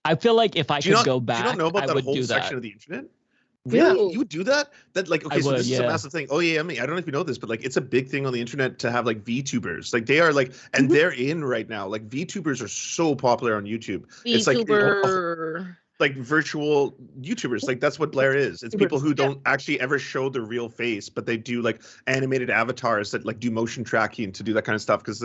I feel like if I Do you could not, go do back, you not know about I that would whole do section that. of the internet? Yeah. Really? You would do that? That like okay, I so would, this is a yeah. massive thing. Oh yeah, I mean, I don't know if you know this, but like it's a big thing on the internet to have like VTubers. Like they are like, and they're in right now. Like VTubers are so popular on YouTube. It's like VTuber. like virtual YouTubers. Like that's what Blair is. It's people who Yeah. don't actually ever show their real face, but they do like animated avatars that like do motion tracking to do that kind of stuff because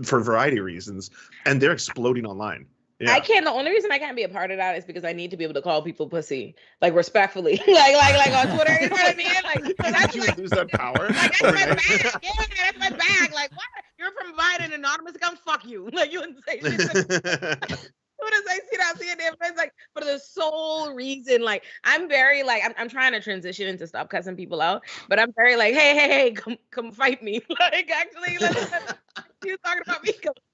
for a variety of reasons, and they're exploding online. Yeah. I can't. The only reason I can't be a part of that is because I need to be able to call people pussy, like respectfully, like on Twitter. You know what I mean? Like that's you like, lose that power. like that's my overnight. bag. Yeah, that's my bag. Like what? You're from Biden Anonymous account. Fuck you. Like you wouldn't say shit. What does I see a damn friends like for the sole reason? Like I'm very like I'm trying to transition into stop cussing people out, but I'm very like hey, come fight me. Like actually, you talking about me?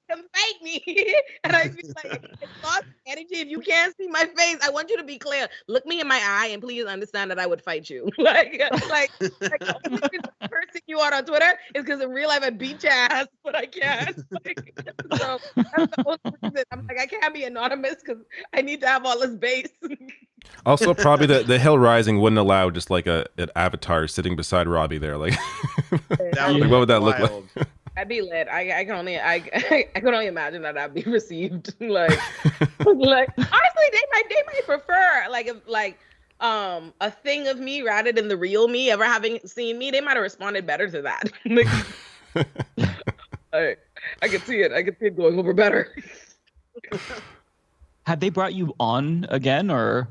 Come fight me. And I feel like it's lost energy. If you can't see my face, I want you to be clear. Look me in my eye and please understand that I would fight you. like the only reason I'm cursing you out on Twitter is because in real life I beat your ass, but I can't. Like, so that's the only reason. I'm like, I can't be anonymous because I need to have all this base. Also, probably the Hill Rising wouldn't allow just like an avatar sitting beside Robbie there. Like, That would like, what would that look like? wild. I'd be lit. I can only imagine that I'd be received like honestly they might prefer like if like a thing of me rather than the real me ever having seen me. They might have responded better to that. Like, I could see it going over better. Had they brought you on again, or?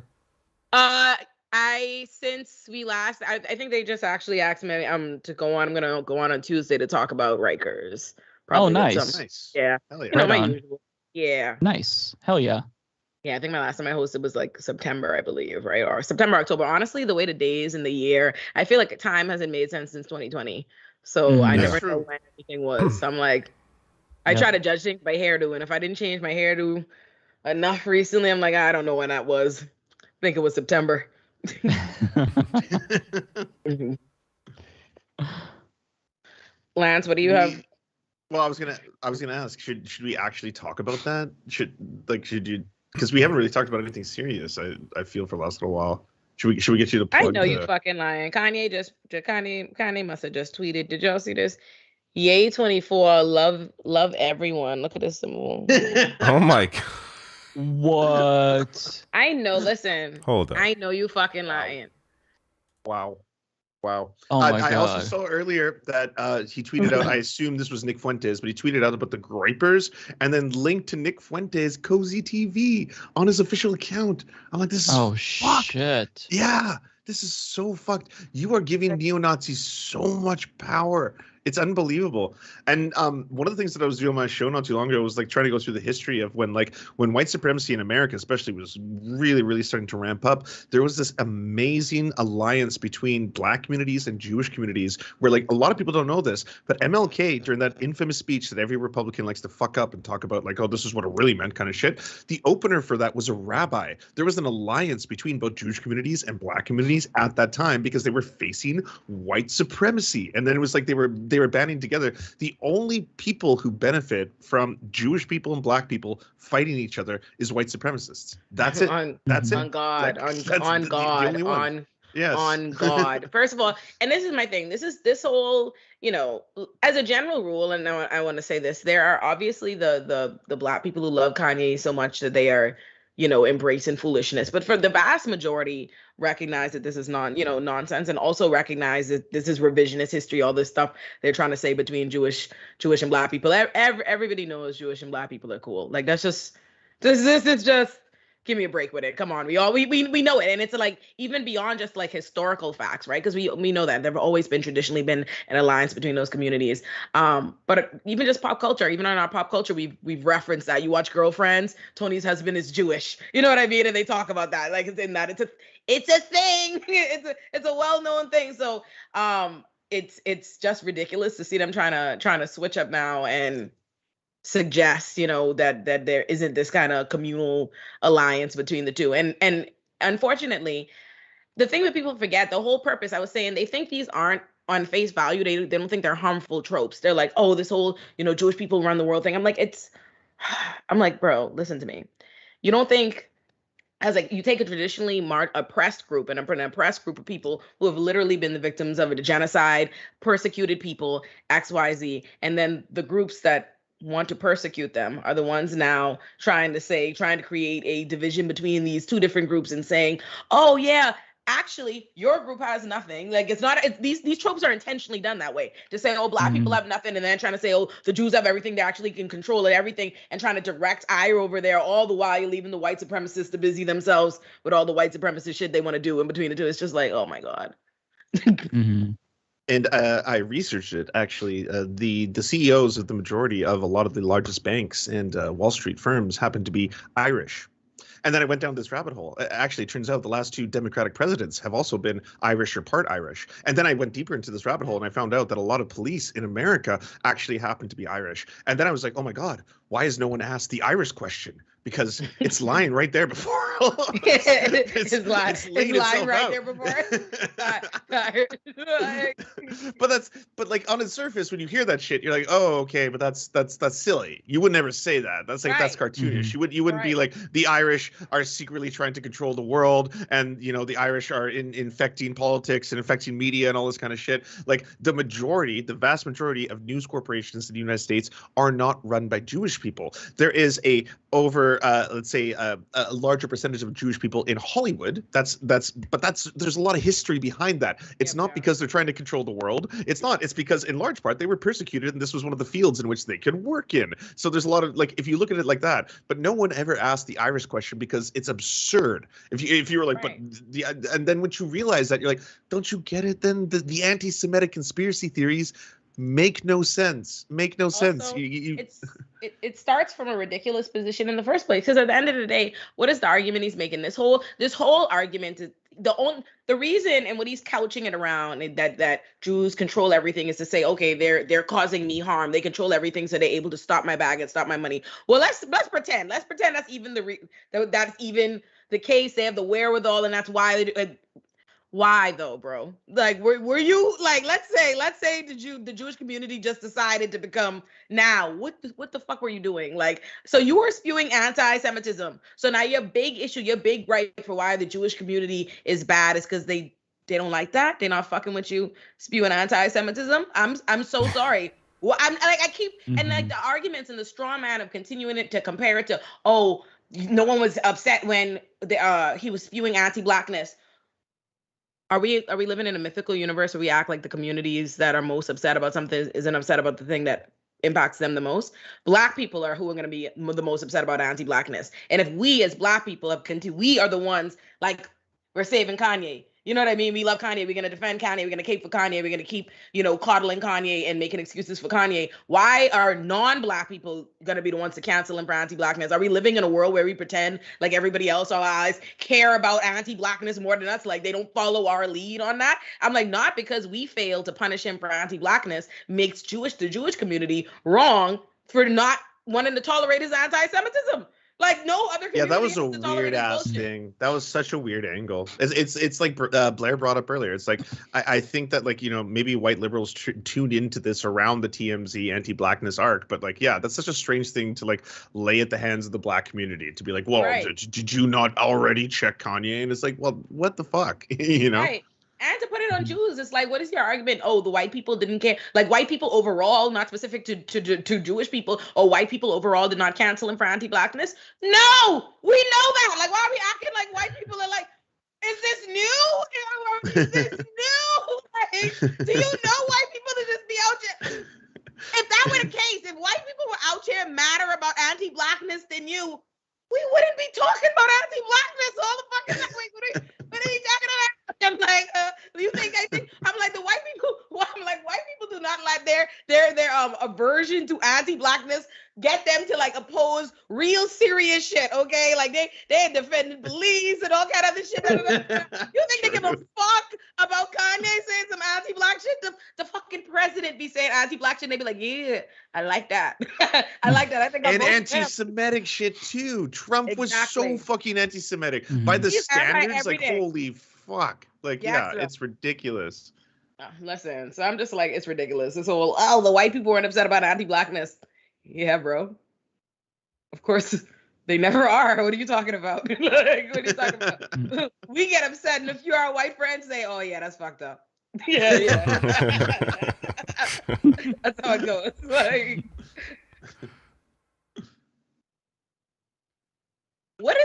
Since we last, I think they just actually asked me to go on. I'm gonna go on Tuesday to talk about Rikers. Oh, with nice. some- Nice. Yeah. Hell yeah. You know, Right my on. usual. Yeah. Nice. Hell yeah. Yeah, I think my last time I hosted was like September, I believe, right? Or September, October. Honestly, the way the days in the year, I feel like time hasn't made sense since 2020. So I Yeah. never True. know when anything was. So I'm like, I Yeah. try to judge things by hairdo. And if I didn't change my hairdo enough recently, I'm like, I don't know when that was. I think it was September. Lance, what do you have? Well, I was gonna ask, should we actually talk about that? Should you? Because we haven't really talked about anything serious. I feel for the last little while. Should we get you to I plug know you the? fucking lying. Kanye must have just tweeted. Did y'all see this? Yay 24, love everyone. Look at this. Oh my god. What? I know. Listen, Hold up. I know you fucking lying. Wow. Oh my I also God. saw earlier that he tweeted out, I assume this was Nick Fuentes, but he tweeted out about the Gripers and then linked to Nick Fuentes' Cozy TV on his official account. I'm like, this is fucked. Shit. Yeah, this is so fucked. You are giving neo-Nazis so much power. It's unbelievable. And one of the things that I was doing on my show not too long ago was like trying to go through the history of when white supremacy in America especially was really, really starting to ramp up. There was this amazing alliance between Black communities and Jewish communities where like a lot of people don't know this, but MLK during that infamous speech that every Republican likes to fuck up and talk about like, oh, this is what it really meant kind of shit. The opener for that was a rabbi. There was an alliance between both Jewish communities and Black communities at that time because they were facing white supremacy. And then it was like they were banding together. The only people who benefit from Jewish people and Black people fighting each other is white supremacists. That's it. That's it. On God. That's on the God. only one. Yes. On God. First of all, and this is my thing. This whole, as a general rule, and I want to say this, there are obviously the Black people who love Kanye so much that they are, embracing foolishness. But for the vast majority, recognize that this is nonsense, and also recognize that this is revisionist history, all this stuff they're trying to say between Jewish and Black people. Everybody knows Jewish and Black people are cool. Like this is just give me a break with it. Come on. We know it. And it's like even beyond just like historical facts, right? Because we know that there have always traditionally been an alliance between those communities. But even just pop culture, even on our pop culture, we've referenced that. You watch Girlfriends, Tony's husband is Jewish. You know what I mean? And they talk about that. Like it's in that. It's a thing. It's a well-known thing. So it's just ridiculous to see them trying to switch up now and suggest that there isn't this kind of communal alliance between the two, and unfortunately the thing that people forget, the whole purpose, I was saying, they think these aren't on face value, they don't think they're harmful tropes. They're like, oh, this whole Jewish people run the world thing. I'm like, bro, listen to me. You don't think, as like, you take a traditionally oppressed group and an oppressed group of people who have literally been the victims of a genocide, persecuted people, XYZ, and then the groups that want to persecute them are the ones now trying to create a division between these two different groups and saying, oh yeah, actually your group has nothing. Like these tropes are intentionally done that way, to say, oh, Black people have nothing, and then trying to say, oh, the Jews have everything, they actually can control everything, and trying to direct ire over there, all the while you're leaving the white supremacists to busy themselves with all the white supremacist shit they want to do in between the two. It's just like, oh my God. And I researched it, actually. The CEOs of the majority of a lot of the largest banks and Wall Street firms happen to be Irish. And then I went down this rabbit hole. Actually, it turns out the last two Democratic presidents have also been Irish or part Irish. And then I went deeper into this rabbit hole and I found out that a lot of police in America actually happen to be Irish. And then I was like, oh my God, why has no one asked the Irish question? Because it's lying right there before. It's lying right there before. but like on the surface, when you hear that shit, you're like, oh, okay, but that's silly. You would never say that. That's like, right. That's cartoonish. You wouldn't be like, the Irish are secretly trying to control the world, and the Irish are infecting politics and infecting media and all this kind of shit. Like the vast majority of news corporations in the United States are not run by Jewish people. There is let's say a larger percentage of Jewish people in Hollywood. There's a lot of history behind that. It's not because they're trying to control the world. It's not. It's because in large part they were persecuted, and this was one of the fields in which they could work in. So there's a lot of, like, if you look at it like that, but no one ever asked the Irish question because it's absurd. If you were like, right. And then once you realize that, you're like, don't you get it? Then the anti-Semitic conspiracy theories make no sense. It starts from a ridiculous position in the first place, because at the end of the day, what is the argument he's making? This whole argument is the reason, and what he's couching it around, that Jews control everything, is to say, okay, they're causing me harm, they control everything, so they're able to stop my bag and stop my money. Well, let's pretend that's even that's even the case. They have the wherewithal, and that's why Why though, bro? Like, were you like, let's say the Jewish community just decided to become now? What the fuck were you doing? Like, so you were spewing anti-Semitism. So now your big issue, your big gripe for why the Jewish community is bad is because they don't like that. They're not fucking with you spewing anti-Semitism. I'm so sorry. Well, I'm like I keep and like the arguments and the straw man of continuing it to compare it to, oh, no one was upset when he was spewing anti-blackness. Are we living in a mythical universe where we act like the communities that are most upset about something isn't upset about the thing that impacts them the most? Black people are who are going to be the most upset about anti-blackness. And if we as Black people have continued, we are the ones like we're saving Kanye. You know what I mean? We love Kanye. We're going to defend Kanye. We're going to cape for Kanye. We're going to keep, coddling Kanye and making excuses for Kanye. Why are non-Black people going to be the ones to cancel him for anti-Blackness? Are we living in a world where we pretend like everybody else, our eyes, care about anti-Blackness more than us? Like they don't follow our lead on that? I'm like, not because we fail to punish him for anti-Blackness makes the Jewish community wrong for not wanting to tolerate his anti-Semitism. Like no other community. Yeah, that was a has to tolerate weird his ass bullshit. thing. That was such a weird angle. It's like Blair brought up earlier. It's like I think that like maybe white liberals tuned into this around the TMZ anti-blackness arc, but like that's such a strange thing to like lay at the hands of the Black community to be like, well, Right. did you not already check Kanye? And it's like, well, what the fuck, Right. And to put it on Jews, it's like, what is your argument? Oh, the white people didn't care. Like white people overall, not specific to Jewish people, or white people overall did not cancel him for anti-Blackness. No, we know that. Like, why are we acting like white people are like, is this new? Is this new? Like, do you know white people to just be out here? If that were the case, if white people were out here matter about anti-Blackness than you, we wouldn't be talking about anti-Blackness all the fucking time. What are you talking about? I'm like, you think I think? I'm like the white people. Well, I'm like white people do not let their aversion to anti-Blackness get them to like oppose real serious shit. Okay, like they defended police and all kind of other shit. You think they give a fuck about Kanye saying some anti-Black shit? The fucking president be saying anti-Black shit. And they be like, yeah, I like that. I like that. I think and anti-Semitic shit too. Trump was so fucking anti-Semitic by the standards. Like, holy fuck! Like, it's ridiculous. Listen, so I'm just like, it's ridiculous. So, the white people weren't upset about anti-Blackness. Yeah, bro. Of course, they never are. What are you talking about? Like, what are you talking about? We get upset, and if you're our white friends, say, "Oh yeah, that's fucked up." Yeah. That's how it goes. Like, what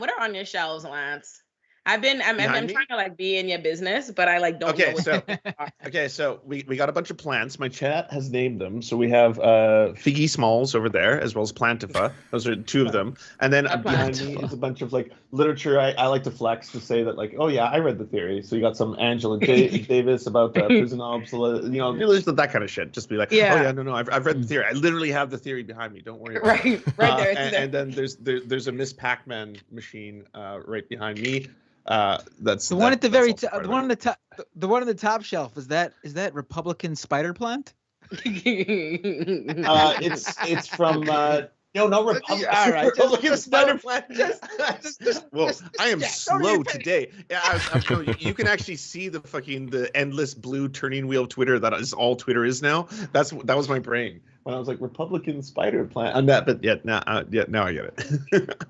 are on your shelves, Lance? I'm trying to like be in your business, but I like don't know what so we got a bunch of plants. My chat has named them. So we have Figgy Smalls over there, as well as Plantifa. Those are two of them. And then behind me is a bunch of like literature. I like to flex to say that like, oh yeah, I read the theory. So you got some Angela Davis about prison obsolete, that kind of shit. Just be like, oh yeah, no, I've read the theory. I literally have the theory behind me. Don't worry about it. Right there. And then there's a Miss Pac-Man machine right behind me. That's the one at the very top. The one on the top. The one on the top shelf. Is that Republican spider plant? It's from no Republican. All right, Republican spider plant. I am slow today. Yeah, I'm showing you. You can actually see the endless blue turning wheel of Twitter. That is all Twitter is now. That was my brain when I was like Republican spider plant on that. But now I get it.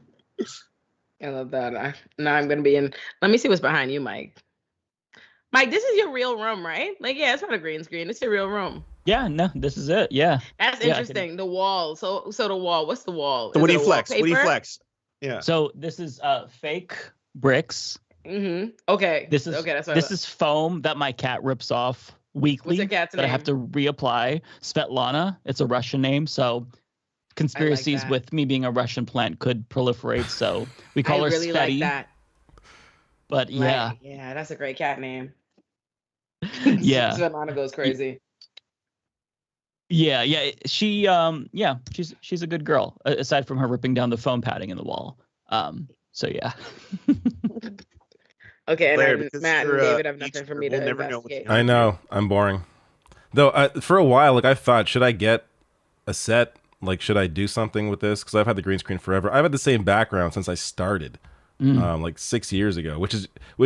I love that. Now I'm gonna be in. Let me see what's behind you, Mike. Mike, this is your real room, right? Like, yeah, it's not a green screen. It's your real room. Yeah, no, this is it. Yeah. That's interesting. The wall. So the wall. What's the wall? So what do you flex? What do you flex? Yeah. So this is fake bricks. Mm-hmm. Okay. This is foam that my cat rips off weekly. What's your cat's name? I have to reapply. Svetlana. It's a Russian name, so conspiracies with me being a Russian plant could proliferate, so we call her really Sveti. Like that. But yeah. Yeah, that's a great cat name. Yeah. Svetlana goes crazy. Yeah. She's a good girl, aside from her ripping down the foam padding in the wall. So yeah. Okay, Blair, and Matt and David have nothing for me to investigate. I know, I'm boring. Though for a while, like I thought, should I get a set? Like, should I do something with this? Because I've had the green screen forever. I've had the same background since I started. like 6 years ago, which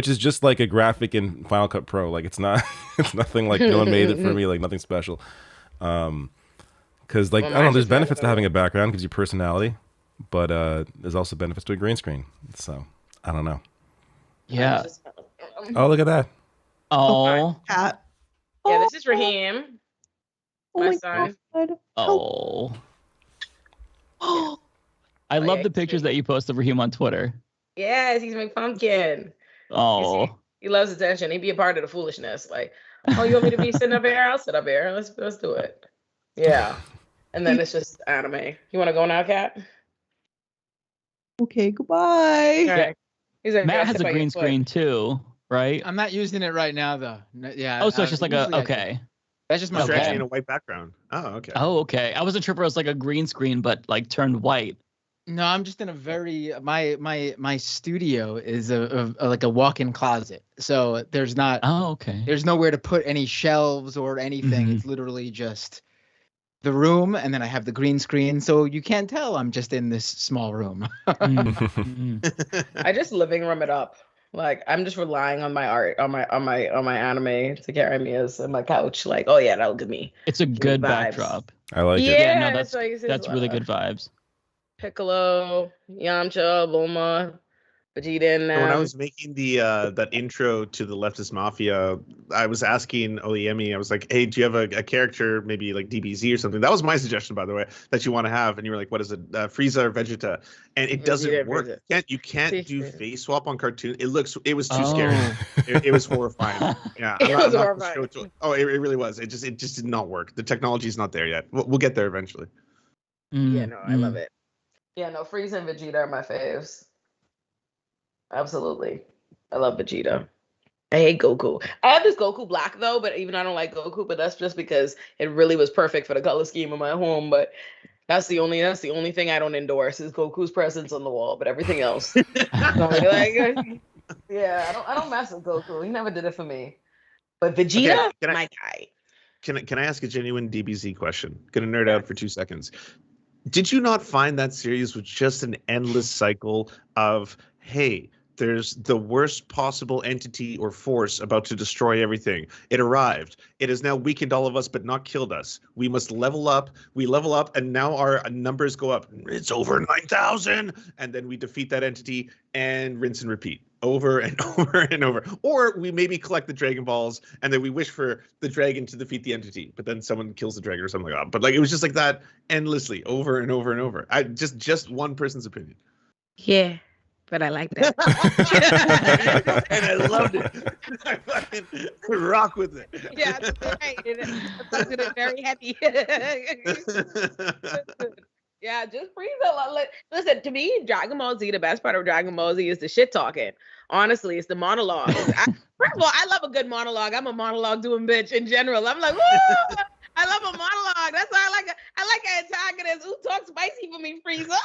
is just like a graphic in Final Cut Pro. Like it's not, it's nothing like no one made it for me, like nothing special. Because like I don't know, there's benefits to having a background, gives you personality, but there's also benefits to a green screen. So I don't know. Yeah. Oh, look at that. Oh. Cat. Yeah, this is Raheem. Oh My my son. God. Oh. Oh, I love yeah, the pictures that you post of Raheem on Twitter. Yes, he's my pumpkin. Oh. He loves attention. He'd be a part of the foolishness. Like, oh, you want me to be sitting up here? I'll sit up here. Let's do it. Yeah. And then it's just anime. You want to go now, Kat? okay, goodbye. All right. He's like, Matt "Yeah, has sit a by green your foot." screen too, right? I'm not using it right now though. Yeah. Oh, so it's just like usually I do. okay. That's just my It's Okay. actually in a white background. Oh, okay. Oh, okay. I wasn't sure if it was like a green screen, but like turned white. No, I'm just in a very my studio is a like a walk-in closet. So there's not Oh, okay. there's nowhere to put any shelves or anything. Mhm. It's literally just the room, and then I have the green screen, so you can't tell I'm just in this small room. Mhm. I just living room it up. Like I'm just relying on my art, on my anime to carry me as my couch. Like, oh yeah, that'll give me. It's a good vibes. backdrop. I like it. Yeah, no, it's like, that's really good vibes. Piccolo, Yamcha, Bulma, Vegeta, and When I was making the that intro to the Leftist Mafia, I was asking Olayemi, I was like, hey, do you have a character, maybe like DBZ or something? That was my suggestion, by the way, that you want to have. And you were like, what is it? Frieza or Vegeta? And it doesn't Vegeta, work. Vegeta. You can't do Frieza. face swap on cartoon. It was too scary. Oh. It was horrifying. Yeah, It was I'm not gonna horrifying. show it to- Oh, it really was. It just did not work. The technology is not there yet. We'll get there eventually. Yeah, no, I love Mm. it. Yeah, no, Frieza and Vegeta are my faves. Absolutely. I love Vegeta. I hate Goku. I have this Goku Black though, but even I don't like Goku, but that's just because it really was perfect for the color scheme of my home. But that's the only thing I don't endorse is Goku's presence on the wall, but everything else. Yeah, I don't mess with Goku. He never did it for me. But Vegeta, can I- my guy. Can I ask a genuine DBZ question? Gonna nerd out for 2 seconds. Did you not find that series was just an endless cycle of, hey, there's the worst possible entity or force about to destroy everything. It arrived. It has now weakened all of us, but not killed us. We must level up. We level up, and now our numbers go up. It's over 9,000. And then we defeat that entity and rinse and repeat over and over and over. Or we maybe collect the Dragon Balls, and then we wish for the dragon to defeat the entity, but then someone kills the dragon or something like that. But like it was just like that endlessly, over and over and over. I just one person's opinion. Yeah, but I like that. And I loved it. I fucking rock with it. Yeah, that's right. It's very heavy. Yeah, just Frieza. Listen, to me, Dragon Ball Z, the best part of Dragon Ball Z is the shit talking. Honestly, it's the monologue. First of all, I love a good monologue. I'm a monologue doing bitch in general. I'm like, woo! I love a monologue. That's why I like an antagonist. Ooh, talk spicy for me, Frieza.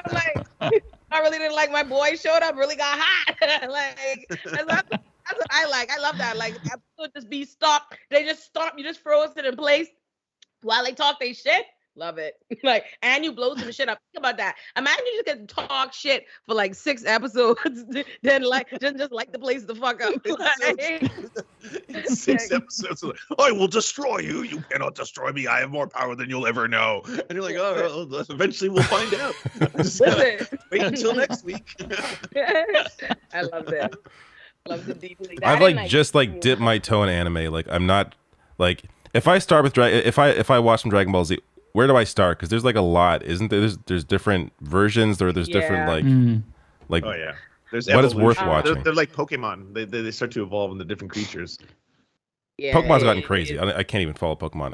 I'm like, I really didn't like my boy showed up, really got hot. Like that's what I like. I love that. Like episode just be stopped. They just stop. You just froze it in place while they talk they shit. Love it. Like, and you blow some shit up. Think about that. Imagine you just get to talk shit for like 6 episodes, then like just like the place the fuck up. Like, 6 episodes. Like, I will destroy you. You cannot destroy me. I have more power than you'll ever know. And you're like, oh, eventually we'll find out. Just listen. wait until next week. I love it. Love it deeply. I've like just like dipped my toe in anime. Like I'm not like if I start with if I watch some Dragon Ball Z, where do I start? Because there's like a lot, isn't there? There's different versions, or there's different like Oh yeah. There's what is worth evolution. watching? They're like Pokemon. They start to evolve into different creatures. Yeah, Pokemon's gotten crazy. I can't even follow Pokemon.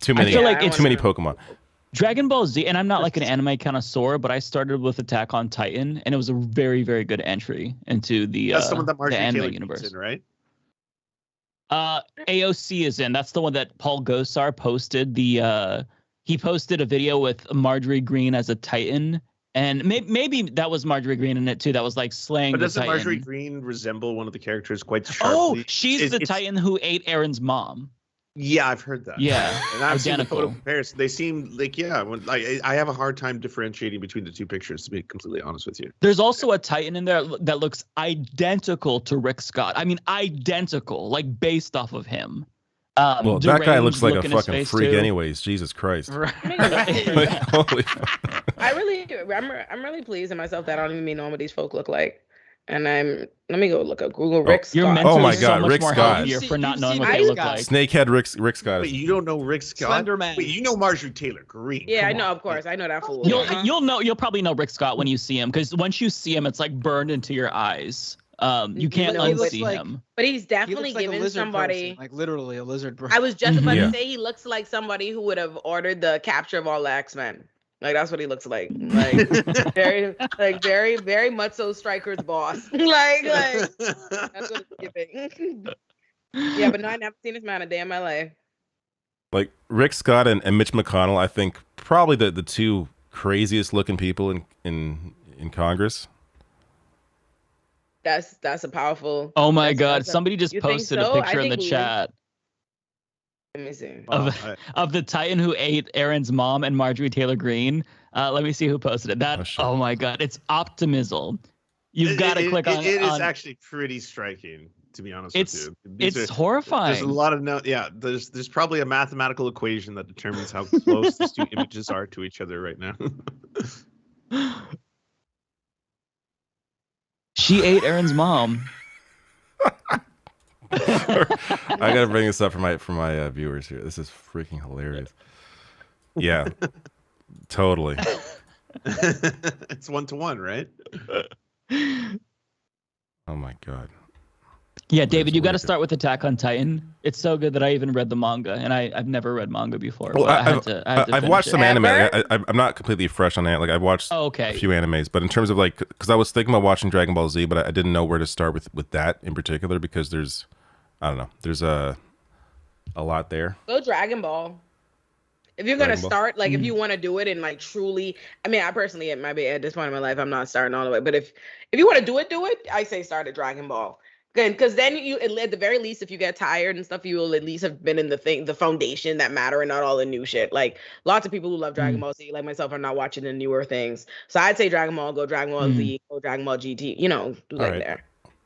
Too many. I feel like it's too many Pokemon. Dragon Ball Z, and I'm not like an anime connoisseur, but I started with Attack on Titan, and it was a very, very good entry into the That's the one that the Marjorie anime Taylor universe. Greene is in, right? AOC is in. That's the one that Paul Gosar posted. He posted a video with Marjorie Green as a Titan, and maybe that was Marjorie Green in it too. That was like slaying But the doesn't Titan. Marjorie Green resemble one of the characters quite Oh, sharply? she's the It's- Titan who ate Aaron's mom. Yeah, I've heard that. Yeah, And I've seen the photo identical. comparison. They seem like, yeah, I have a hard time differentiating between the two pictures, to be completely honest with you. There's also a Titan in there that looks identical to Rick Scott. I mean, identical, like based off of him. Well, that guy looks deranged like look a in his fucking face, freak too. anyways. Jesus Christ. Right. Like, holy I'm really pleased in myself that I don't even know what these folk look like. And let me go look up Google Rick Scott. You're mentally Oh my so God, much Rick more Scott. healthier You've for not seen knowing what Rick they look Scott. like. Snakehead Rick Scott. Wait, you don't know Rick Scott? Slender Man. Wait, you know Marjorie Taylor Greene? Yeah, Come I know, on. of course. I know that fool. You'll probably know Rick Scott when you see him, because once you see him, it's like burned into your eyes. You can't No, he looks unsee like- him. But he's He definitely looks like a giving lizard somebody. person, like literally a lizard person. I was just about Yeah. to say he looks like somebody who would have ordered the capture of all the X-Men. Like that's what he looks like. Like very, very much so Stryker's boss. like that's what it's giving. Yeah, but no, I never seen this man a day in my life. Like Rick Scott and Mitch McConnell, I think probably the two craziest looking people in Congress. That's a powerful. Oh my that's- God! that's a- Somebody just you think posted so? a I picture in the think chat Let me see. of the Titan who ate Aaron's mom and Marjorie Taylor Greene. Let me see who posted it. That. Oh, shit. Oh my God! It's Optimism. You've got to click on. It is on- actually pretty striking, to be honest It's with you. it's horrifying. There's a lot of there's probably a mathematical equation that determines how close these two images are to each other right now. She ate Aaron's mom. I gotta bring this up for my viewers here. This is freaking hilarious. Yeah, totally. It's 1-to-1, right? Oh my God. Yeah, David, you got to wicked. start with Attack on Titan. It's so good that I even read the manga, and I've never read manga before. Well, but I had to I've finish watched it. some anime. Ever? I'm not completely fresh on it. Like I've watched Oh, okay. a few animes, but in terms of like, because I was thinking about watching Dragon Ball Z, but I didn't know where to start with that in particular because there's, I don't know, there's a lot there. Go Dragon Ball. If you're gonna Dragon Ball. start, like, if you want to do it and like truly, I mean, I personally, it might be at this point in my life, I'm not starting all the way. But if you want to do it, I say start at Dragon Ball. Good, because then you, at the very least, if you get tired and stuff, you will at least have been in the foundation that matter and not all the new shit. Like lots of people who love Dragon Ball Z, like myself, are not watching the newer things. So I'd say Dragon Ball, go Dragon Ball Z, go Dragon Ball GT. You know, do like Alright. there.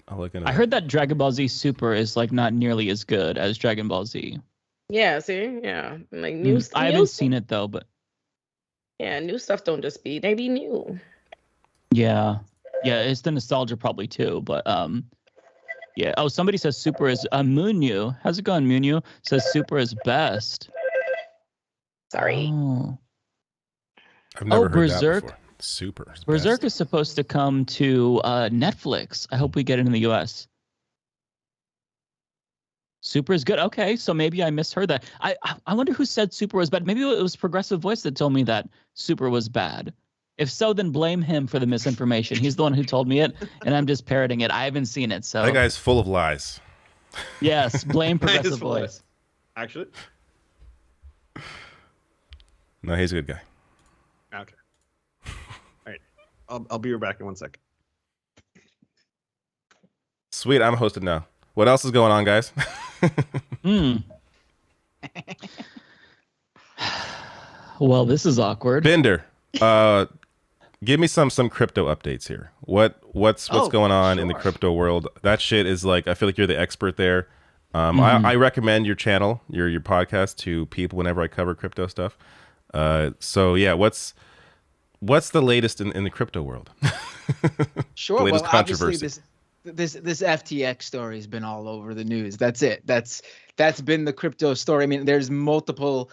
I'll look into I that. heard that Dragon Ball Z Super is like not nearly as good as Dragon Ball Z. Yeah, see, yeah, like new. I haven't seen it though, but Yeah, new stuff don't just be, they be new. yeah, it's the nostalgia probably too. But yeah. Oh, somebody says Super is Munyu. How's it going, Munyu? Says Super is best. Sorry. Oh. I've never heard Berserk. that before. Super. is Berserk best. is supposed to come to Netflix. I hope we get it in the US. Super is good. Okay, so maybe I misheard that. I wonder who said Super was bad. Maybe it was Progressive Voice that told me that Super was bad. If so, then blame him for the misinformation. He's the one who told me it, and I'm just parroting it. I haven't seen it, so That guy's full of lies. yes, blame Progressive full of Voice. Actually, No, he's a good guy. okay. All right, I'll be right back in 1 second. Sweet, I'm hosted now. What else is going on, guys? Well, this is awkward. Bender, give me some crypto updates here. What's Oh, going on in the sure. crypto world? That shit is like, I feel like you're the expert there. I recommend your channel, your podcast to people whenever I cover crypto stuff. So yeah, what's the latest in the crypto world? Sure. Latest Well, controversy. obviously this FTX story has been all over the news. That's it. That's been the crypto story. I mean, there's multiple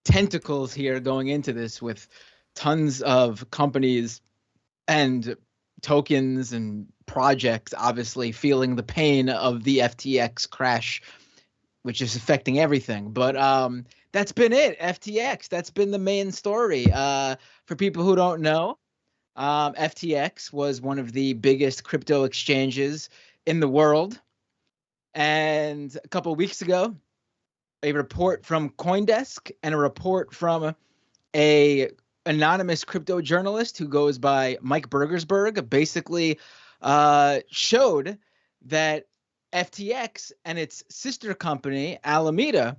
tentacles here going into this with tons of companies and tokens and projects obviously feeling the pain of the FTX crash, which is affecting everything. But that's been it. FTX. That's been the main story. For people who don't know, FTX was one of the biggest crypto exchanges in the world. And a couple of weeks ago, a report from CoinDesk and a report from a anonymous crypto journalist who goes by Mike Burgersberg basically showed that FTX and its sister company, Alameda,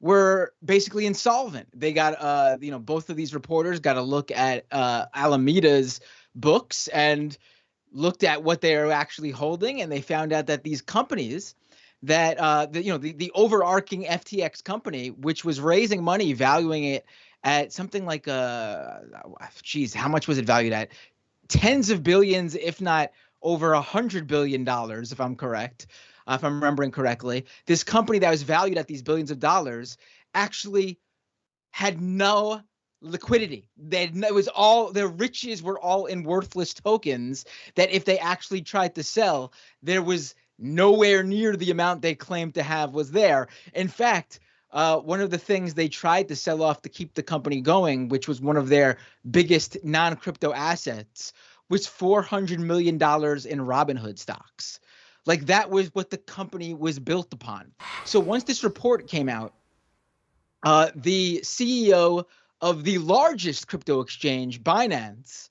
were basically insolvent. They got, both of these reporters got a look at Alameda's books and looked at what they are actually holding, and they found out that these companies that the overarching FTX company, which was raising money, valuing it at something like how much was it valued at? Tens of billions, if not over $100 billion, if I'm correct, if I'm remembering correctly. This company that was valued at these billions of dollars actually had no liquidity. It was all their riches were all in worthless tokens that if they actually tried to sell, there was nowhere near the amount they claimed to have was there. In fact, one of the things they tried to sell off to keep the company going, which was one of their biggest non-crypto assets, was $400 million in Robinhood stocks. Like, that was what the company was built upon. So once this report came out, the CEO of the largest crypto exchange, Binance,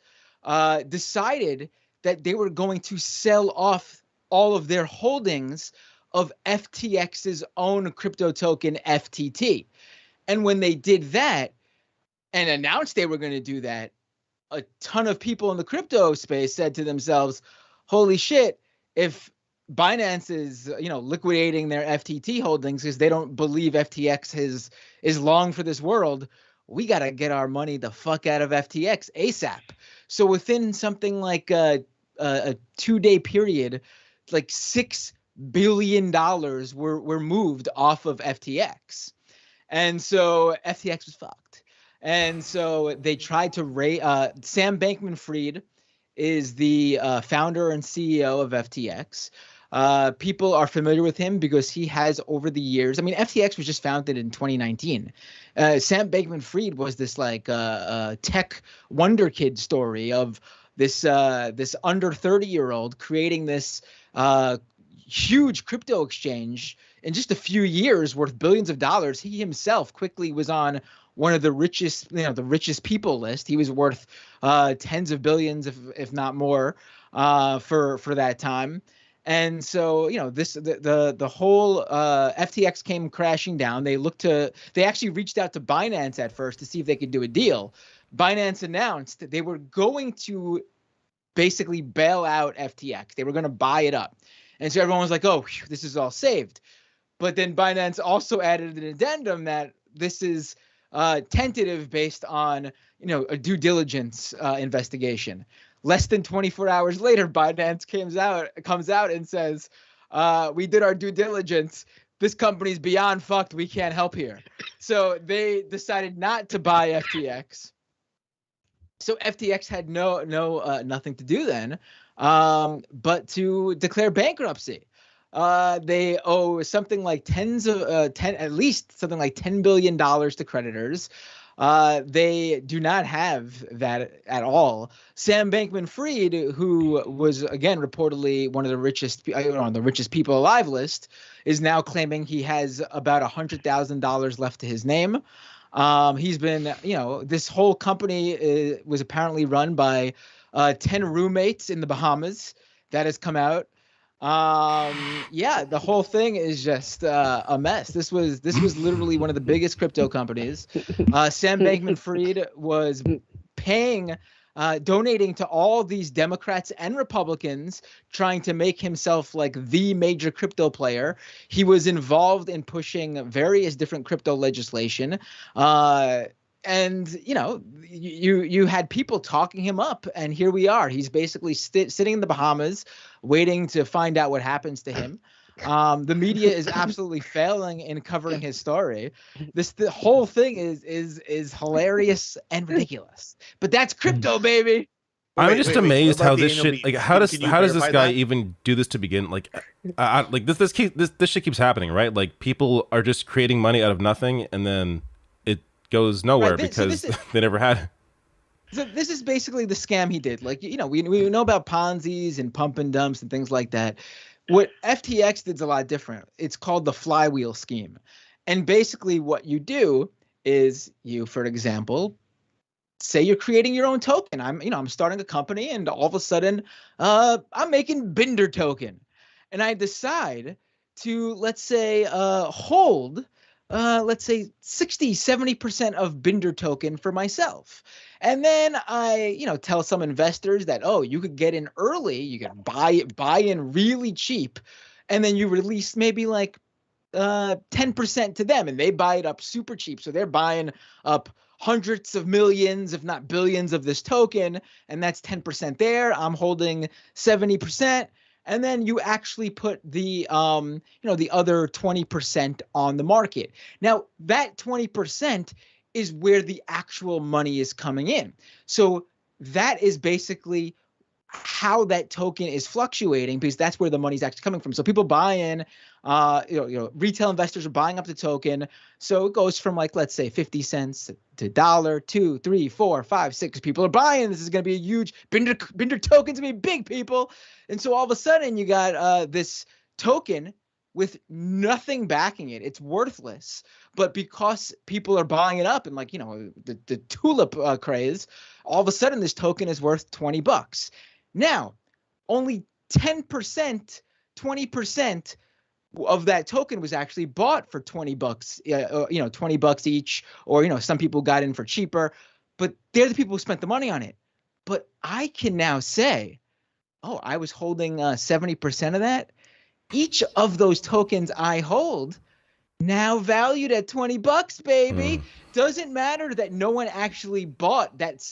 decided that they were going to sell off all of their holdings of FTX's own crypto token, FTT. And when they did that and announced they were going to do that, a ton of people in the crypto space said to themselves, holy shit, if Binance is, liquidating their FTT holdings because they don't believe FTX is long for this world, we got to get our money the fuck out of FTX ASAP. So within something like a 2-day period, like $6 billion were moved off of FTX. And so FTX was fucked. And so they tried to raise Sam Bankman-Fried is the founder and CEO of FTX. People are familiar with him because he has, over the years, FTX was just founded in 2019. Sam Bankman-Fried was this tech wonder kid story of this under 30-year-old creating this huge crypto exchange in just a few years worth billions of dollars. He himself quickly was on one of the richest, the richest people list. He was worth tens of billions, if not more, for that time. And so, the whole FTX came crashing down. They actually reached out to Binance at first to see if they could do a deal. Binance announced that they were going to basically bail out FTX. They were going to buy it up. And so everyone was like, oh, whew, this is all saved. But then Binance also added an addendum that this is tentative based on, a due diligence investigation. Less than 24 hours later, Binance comes out and says, we did our due diligence. This company's beyond fucked. We can't help here. So they decided not to buy FTX. So FTX had nothing to do then, but to declare bankruptcy. They owe something like at least something like $10 billion to creditors. They do not have that at all. Sam Bankman-Fried, who was again reportedly one of the richest, on the richest people alive list, is now claiming he has about $100,000 left to his name. He's been, this whole company was apparently run by 10 roommates in the Bahamas. That has come out. The whole thing is just a mess. This was literally one of the biggest crypto companies. Sam Bankman-Fried was donating to all these Democrats and Republicans, trying to make himself like the major crypto player. He was involved in pushing various different crypto legislation. And, you had people talking him up, and here we are. He's basically sitting in the Bahamas waiting to find out what happens to him. The media is absolutely failing in covering his story. The whole thing is hilarious and ridiculous. But that's crypto, baby. I'm just amazed What how about this Daniel shit, Beats? like, how does Can you this verify guy that? even do this to begin? Like, this shit keeps happening, right? Like, people are just creating money out of nothing, and then it goes nowhere because they never had it. So this is basically the scam he did. Like, we know about Ponzi's and pump and dumps and things like that. What FTX did is a lot different. It's called the flywheel scheme. And basically what you do is you, for example, say you're creating your own token. I'm starting a company, and all of a sudden I'm making Binder token. and I decide to, let's say, hold, let's say 60-70% of Binder token for myself. And then I, tell some investors that, oh, you could get in early, you can buy in really cheap, and then you release maybe like 10% to them, and they buy it up super cheap. So they're buying up hundreds of millions, if not billions, of this token, and that's 10% there. I'm holding 70%. And then you actually put the the other 20% on the market. Now that 20% is where the actual money is coming in. So that is basically how that token is fluctuating, because that's where the money's actually coming from. So people buy in, retail investors are buying up the token. So it goes from, like, let's say 50 cents to $1, $2, $3, $4, $5, $6. People are buying. This is going to be a huge Binder token's going to be big, people. And so all of a sudden you got this token with nothing backing it. It's worthless. But because people are buying it up and, like, the tulip craze, all of a sudden this token is worth $20. Now, only 10%, 20% of that token was actually bought for $20, $20 each, or, some people got in for cheaper, but they're the people who spent the money on it. But I can now say, oh, I was holding 70% of that. Each of those tokens I hold now valued at $20, baby. Doesn't matter that no one actually bought that,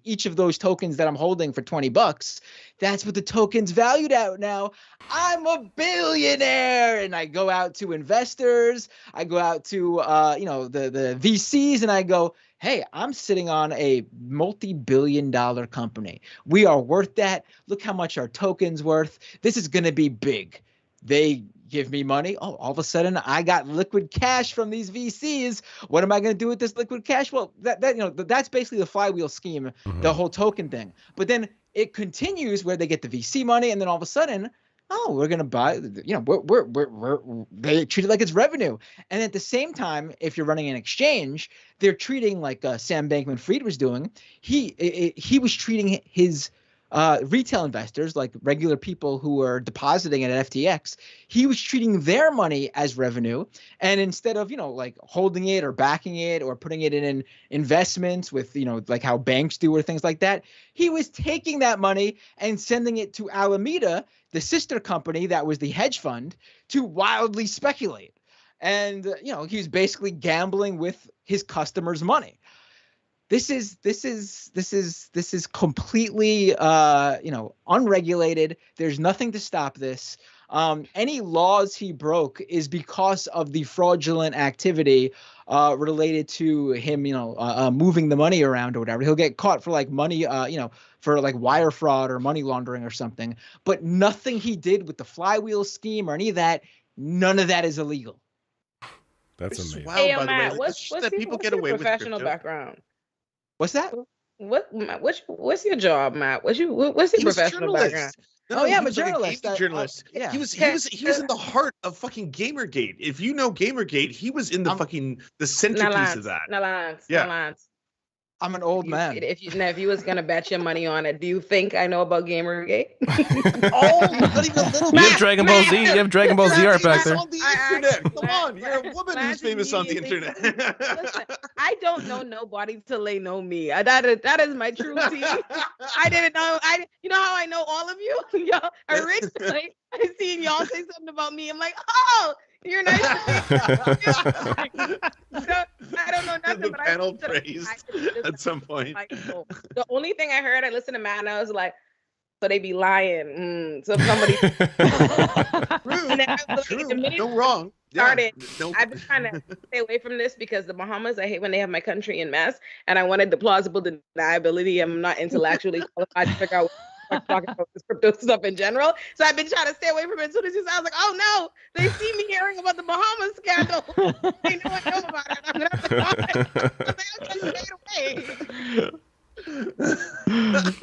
each of those tokens that I'm holding for $20. That's what the token's valued at now. I'm a billionaire. And I go out to investors. I go out to, the VCs, and I go, hey, I'm sitting on a multi-billion-dollar company. We are worth that. Look how much our token's worth. This is going to be big. They give me money. Oh, all of a sudden I got liquid cash from these VCs. What am I going to do with this liquid cash? Well, that's basically the flywheel scheme, the whole token thing. But then it continues where they get the VC money, and then all of a sudden, oh, we're going to buy, they treat it like it's revenue. And at the same time, if you're running an exchange, they're treating, like Sam Bankman-Fried was doing. He was treating his retail investors, like regular people who are depositing it at FTX, he was treating their money as revenue. And instead of, like holding it or backing it or putting it in investments with, like how banks do or things like that, he was taking that money and sending it to Alameda, the sister company that was the hedge fund, to wildly speculate. And, he was basically gambling with his customers' money. This is completely unregulated. There's nothing to stop this. Any laws he broke is because of the fraudulent activity related to him, moving the money around or whatever. He'll get caught for like money, for like wire fraud or money laundering or something. But nothing he did with the flywheel scheme or any of that, none of that is illegal. That's amazing. Wow, Hey, by the Matt, way, what's that people get your away with professional crypto. background? What's that? What's your job, Matt? What's your He was a professional background? journalist. Oh, yeah, I'm he a was like journalist. gaming journalist. Yeah. He was in the heart of fucking Gamergate. If you know Gamergate, he was in the the centerpiece of that. No lines. Yeah. No lines. I'm an old man. If you was gonna bet your money on it, do you think I know about Gamergate? Oh, not even a little You have bit. Dragon Ball Z. You have Dragon Ball Z art back there. On the internet. Come on, you're a woman who's famous on the internet. Listen, I don't know nobody till they know me. That is my true team. I didn't know. You know how I know all of you? Y'all originally, I seen y'all say something about me. I'm like, oh, you're nice. I don't know nothing. The but panel I praised at some point. Like, oh, the only thing I heard, I listened to Matt, and I was like, so they be lying. So somebody. True. No wrong. Started. Yeah, no. I've been trying to stay away from this because the Bahamas, I hate when they have my country in mess, and I wanted the plausible deniability. I'm not intellectually qualified to figure out what I'm talking about this crypto stuff in general. So I've been trying to stay away from it. As soon as you said, I was like, oh no, they see me hearing about the Bahamas scandal. They know I know about it. I'm gonna have to call it. I was like,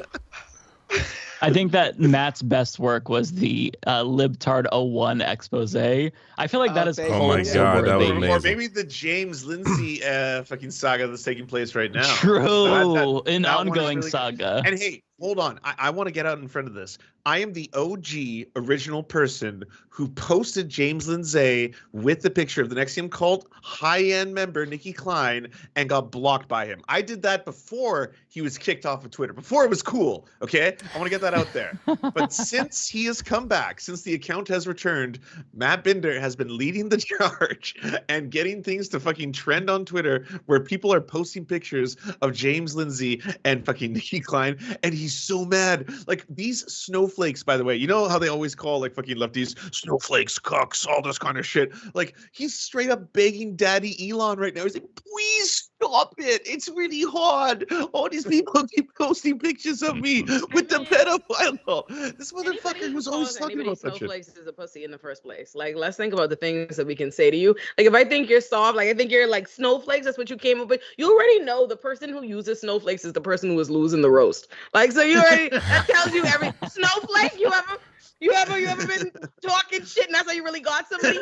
I think that Matt's best work was the Libtard 01 expose. I feel like that is Oh my Pulitzer God, that was worthy. amazing. Or maybe the James Lindsay fucking saga that's taking place right now. True, That an one is ongoing really good. saga. And hey, hold on. I want to get out in front of this. I am the OG original person who posted James Lindsay with the picture of the NXIVM cult high-end member Nikki Klein and got blocked by him. I did that before he was kicked off of Twitter, before it was cool. Okay, I want to get that out there. But since he has come back, since the account has returned, Matt Binder has been leading the charge and getting things to fucking trend on Twitter where people are posting pictures of James Lindsay and fucking Nikki Klein, and he's so mad. Like, these snowflakes, by the way, you know how they always call like fucking lefties snowflakes, cucks, all this kind of shit. Like, he's straight up begging Daddy Elon right now. He's like, please stop it. It's really hard. All these people keep posting pictures of me with the pedophile. This motherfucker who's always talking about that shit. Snowflakes is a pussy in the first place. Like, let's think about the things that we can say to you. Like, if I think you're soft, like I think you're like snowflakes, that's what you came up with. You already know the person who uses snowflakes is the person who is losing the roast. Like, so you already, that tells you every snowflake you ever been talking shit and that's how you really got somebody?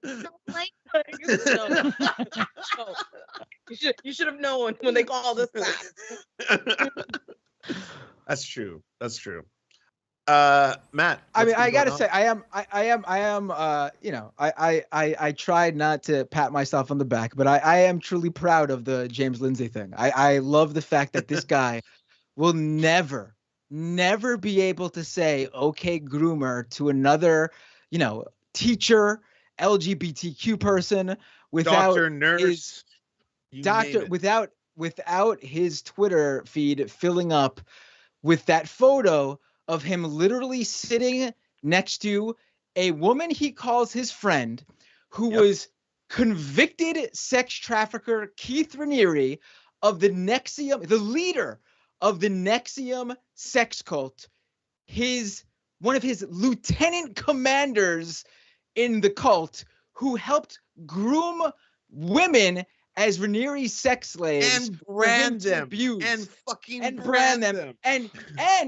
Snowflake? No. You should have known when they called us that. That's true. Matt, I mean, I gotta say, I am, you know, I tried not to pat myself on the back, but I am truly proud of the James Lindsay thing. I love the fact that this guy will never be able to say, okay, groomer to another, you know, teacher, LGBTQ person without doctor, nurse, without his Twitter feed filling up with that photo of him literally sitting next to a woman he calls his friend, who was convicted sex trafficker Keith Raniere of the NXIVM, the leader of the NXIVM sex cult, one of his lieutenant commanders in the cult, who helped groom women as Raniere's sex slaves and brand them, abuse, and fucking and brand them. And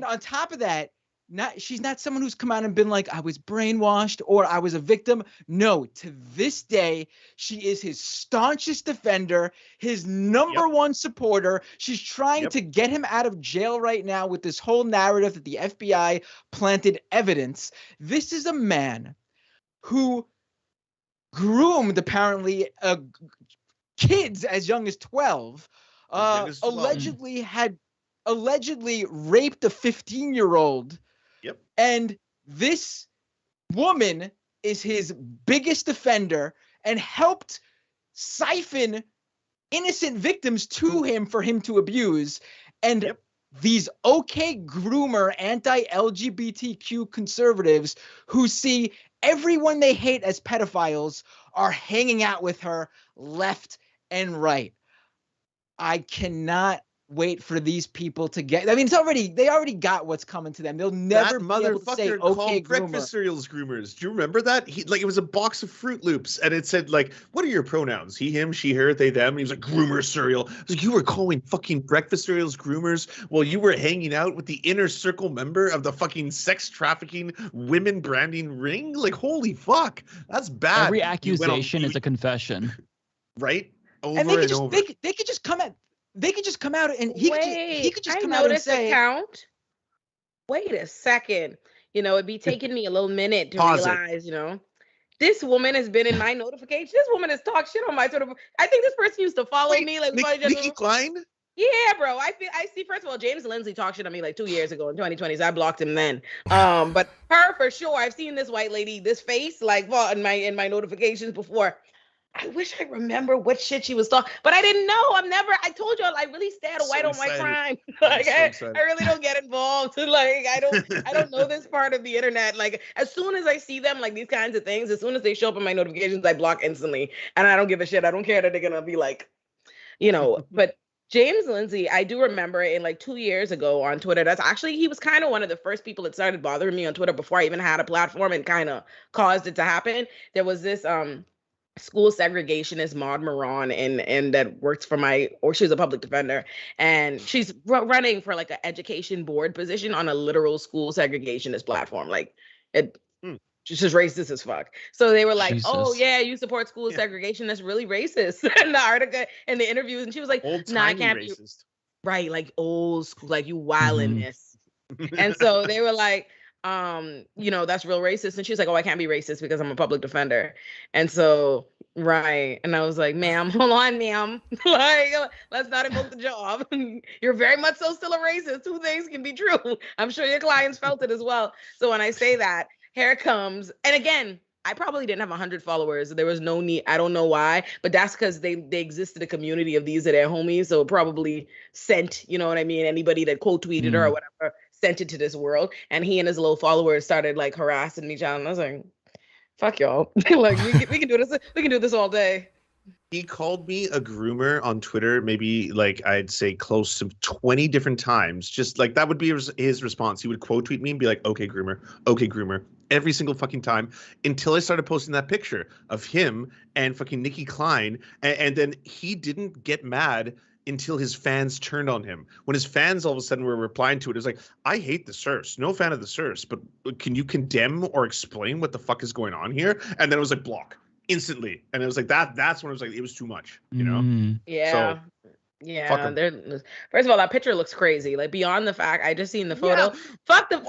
on top of that, she's not someone who's come out and been like, I was brainwashed or I was a victim. No, to this day, she is his staunchest defender, his number one supporter. She's trying to get him out of jail right now with this whole narrative that the FBI planted evidence. This is a man who groomed apparently kids as young as 12, allegedly raped a 15-year-old. And this woman is his biggest defender and helped siphon innocent victims to him for him to abuse. And these okay groomer anti-LGBTQ conservatives who see everyone they hate as pedophiles are hanging out with her left and right. I cannot wait for these people to get. I mean, they already got what's coming to them. They'll never be able to say, okay, breakfast cereals groomers. Do you remember that? It was a box of Fruit Loops, and it said like, "What are your pronouns? He, him, she, her, they, them." And he was like, "Groomer cereal." Like, you were calling fucking breakfast cereals groomers while you were hanging out with the inner circle member of the fucking sex trafficking women branding ring. Like, holy fuck, that's bad. Every accusation is a confession, right? Over and they could just come at. They could just come out and he could just come out and say, account. Wait a second. You know, it'd be taking me a little minute to realize, you know, this woman has been in my notifications. This woman has talked shit on my Twitter. I think this person used to follow me. Like, Nikki Klein? Yeah, bro. I see. First of all, James Lindsay talked shit on me like 2 years ago in 2020. So I blocked him then. But her for sure. I've seen this white lady, this face, like, well, in my notifications before. I wish I remember what shit she was talking, but I didn't know. I told y'all I really stay out of white on white crime. Like I really don't get involved. Like I don't know this part of the internet. Like as soon as I see them, like these kinds of things, as soon as they show up in my notifications, I block instantly. And I don't give a shit. I don't care that they're gonna be like, you know, but James Lindsay, I do remember in like 2 years ago on Twitter, he was kind of one of the first people that started bothering me on Twitter before I even had a platform and kind of caused it to happen. There was this school segregationist Maud Moran and that works for she was a public defender and she's running for like an education board position on a literal school segregationist platform. Like she's just racist as fuck. So they were like, Jesus. Oh yeah, you support school segregation. That's really racist. And the article and the interviews, and she was like, I can't be racist. Right, like old school, like you wildin' this. And so they were like, that's real racist. And she was like, oh, I can't be racist because I'm a public defender. And so, right. And I was like, ma'am, hold on, ma'am. Like, let's not invoke the job. You're very much so still a racist. Two things can be true. I'm sure your clients felt it as well. So when I say that, here it comes. And again, I probably didn't have 100 followers. There was no need. I don't know why, but that's because they existed a community of these are their homies. So it probably sent, you know what I mean? Anybody that quote tweeted her or whatever sent it to this world. And he and his little followers started like harassing each other. And I was like, fuck y'all. Like we can do this. We can do this all day. He called me a groomer on Twitter, maybe like I'd say close to 20 different times. Just like that would be his response. He would quote tweet me and be like, okay, groomer, every single fucking time until I started posting that picture of him and fucking Nikki Klein. And then he didn't get mad until his fans turned on him. When his fans all of a sudden were replying to it, it was like, I hate the serfs. No fan of the serfs, but can you condemn or explain what the fuck is going on here? And then it was like block. Instantly, and it was like that's when it was like it was too much, you know. Yeah. So, yeah, first of all, that picture looks crazy. Like beyond the fact, I just seen the photo. Fuck them.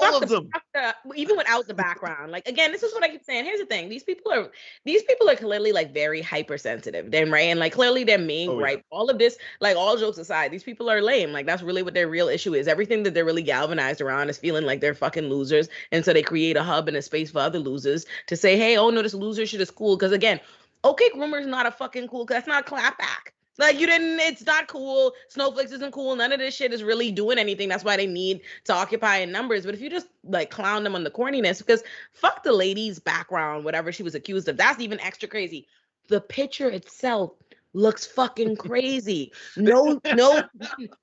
Even without the background. Like again, this is what I keep saying. Here's the thing: these people are clearly like very hypersensitive. Then right, and like clearly they're mean, right? Yeah. All of this, like all jokes aside, these people are lame. Like that's really what their real issue is. Everything that they're really galvanized around is feeling like they're fucking losers, and so they create a hub and a space for other losers to say, hey, oh no, this loser shit is cool. Because again, okay, groomer is not a fucking cool. That's not clapback. Like it's not cool. Snowflakes isn't cool. None of this shit is really doing anything. That's why they need to occupy in numbers. But if you just like clown them on the corniness, because fuck the lady's background, whatever she was accused of, that's even extra crazy. The picture itself looks fucking crazy. No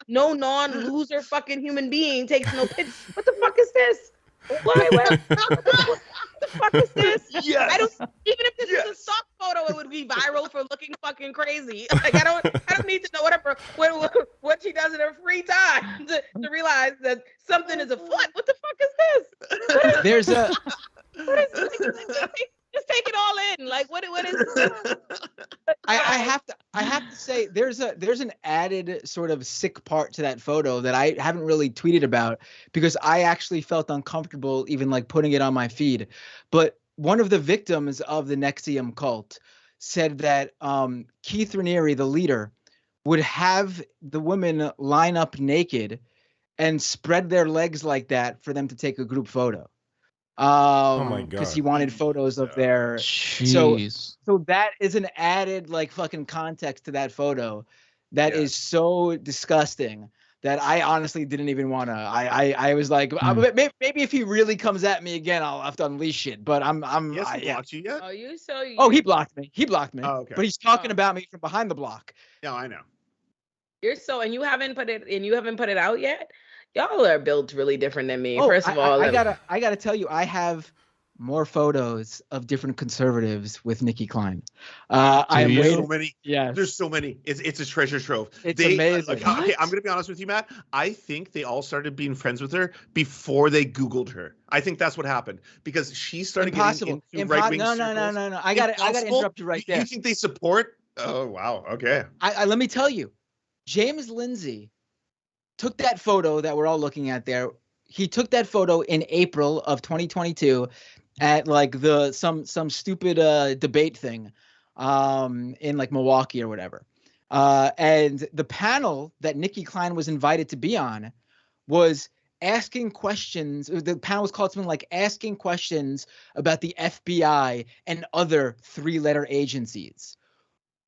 non-loser fucking human being takes no picture. What the fuck is this? What the fuck is this? Yes. Even if this is a stock photo, it would be viral for looking fucking crazy. Like I don't need to know what she does in her free time to realize that something is afoot. What the fuck is this? There's a what is this? Just take it all in. Like what is this? I have to say there's an added sort of sick part to that photo that I haven't really tweeted about because I actually felt uncomfortable even like putting it on my feed. But one of the victims of the NXIVM cult said that Keith Raniere, the leader, would have the women line up naked and spread their legs like that for them to take a group photo. Oh my god! Because he wanted photos of their. Jeez. So that is an added like fucking context to that photo, that is so disgusting that I honestly didn't even want to. I was like, maybe if he really comes at me again, I'll have to unleash it. But I'm. Yes, he blocked you yet? Oh, he blocked me. He blocked me. Oh, okay. But he's talking about me from behind the block. No, I know. And you haven't put it out yet. Y'all are built really different than me. First of all, I gotta tell you, I have more photos of different conservatives with Nikki Klein. There's so many. Yeah, there's so many. It's a treasure trove. It's amazing. Okay, I'm gonna be honest with you, Matt. I think they all started being friends with her before they Googled her. I think that's what happened because she started getting into right-wing circles. No. I gotta interrupt you right there. You think they support? Oh wow. Okay. I let me tell you, James Lindsay took that photo that we're all looking at there. He took that photo in April of 2022 at like some stupid debate thing in like Milwaukee or whatever. And the panel that Nikki Klein was invited to be on was asking questions. The panel was called something like asking questions about the FBI and other three-letter agencies.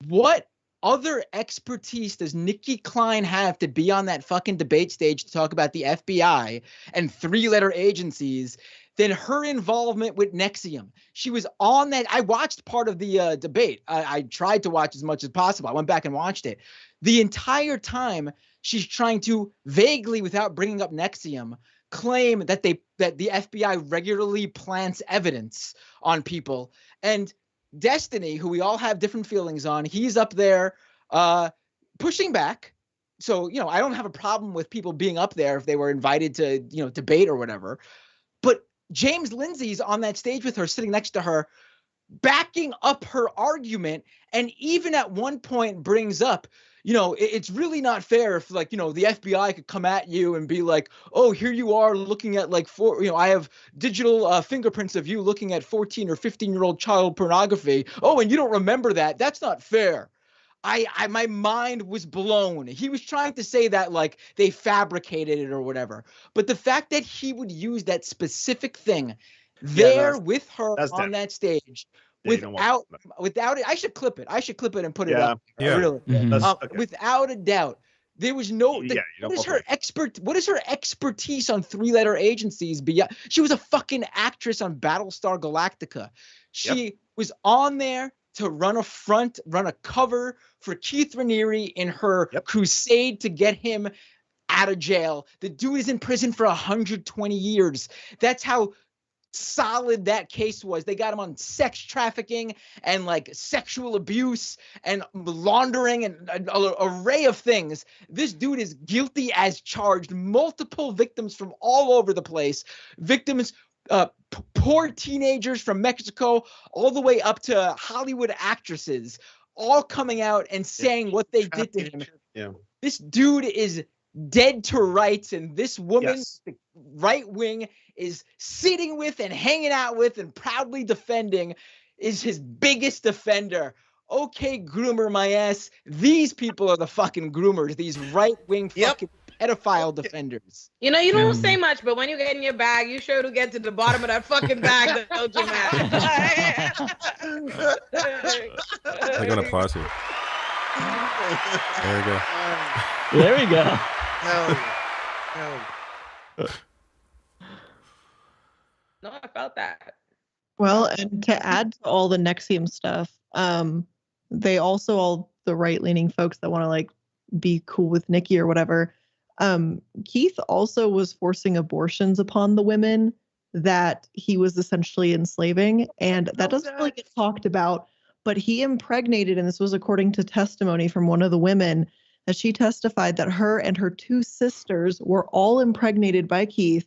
What other expertise does Nikki Klein have to be on that fucking debate stage to talk about the FBI and three-letter agencies than her involvement with NXIVM? She was on that. I watched part of the debate. I tried to watch as much as possible. I went back and watched it. The entire time, she's trying to vaguely, without bringing up NXIVM, claim that the FBI regularly plants evidence on people. And Destiny, who we all have different feelings on, he's up there pushing back. So, I don't have a problem with people being up there if they were invited to, debate or whatever. But James Lindsay's on that stage with her, sitting next to her, backing up her argument, and even at one point brings up, it's really not fair if like, the FBI could come at you and be like, oh, here you are looking at like I have digital fingerprints of you looking at 14 or 15-year-old child pornography. Oh, and you don't remember that. That's not fair. My mind was blown. He was trying to say that like they fabricated it or whatever. But the fact that he would use that specific thing with her on that stage without it, I should clip it. I should clip it and put it up. Yeah. Really. Mhm. Without a doubt. There was no. What is her expertise on 3-letter agencies? She was a fucking actress on Battlestar Galactica. She was on there to run a cover for Keith Raniere in her crusade to get him out of jail. The dude is in prison for 120 years. That's how solid that case was. They got him on sex trafficking and like sexual abuse and laundering and an array of things. This dude is guilty as charged. Multiple victims from all over the place. Victims, poor teenagers from Mexico, all the way up to Hollywood actresses, all coming out and saying what they did to him. Yeah. This dude is dead to rights, and this woman, the right wing, is sitting with and hanging out with and proudly defending, is his biggest defender. Okay, groomer my ass. These people are the fucking groomers. These right-wing fucking pedophile defenders. You don't say much, but when you get in your bag, you sure to get to the bottom of that fucking bag, don't you, man? I'm going to pause here. There we go. There we go. Hell yeah. No, I felt that. Well, and to add to all the Nexium stuff, they also, all the right-leaning folks that want to like be cool with Nikki or whatever, Keith also was forcing abortions upon the women that he was essentially enslaving, and that doesn't really get talked about, but he impregnated, and this was according to testimony from one of the women, that she testified that her and her 2 sisters were all impregnated by Keith,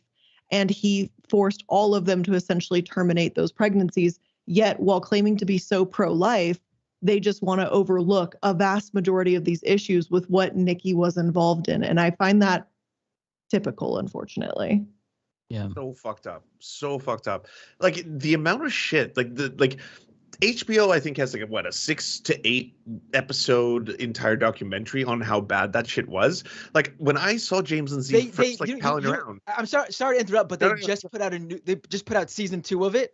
and he forced all of them to essentially terminate those pregnancies. Yet, while claiming to be so pro-life, they just want to overlook a vast majority of these issues with what Nikki was involved in. And I find that typical, unfortunately. Yeah. So fucked up. Like the amount of shit, like HBO, I think, has like a 6 to 8 episode entire documentary on how bad that shit was. Like when I saw James and Z palling around. I'm sorry to interrupt, but they just put out season 2 of it.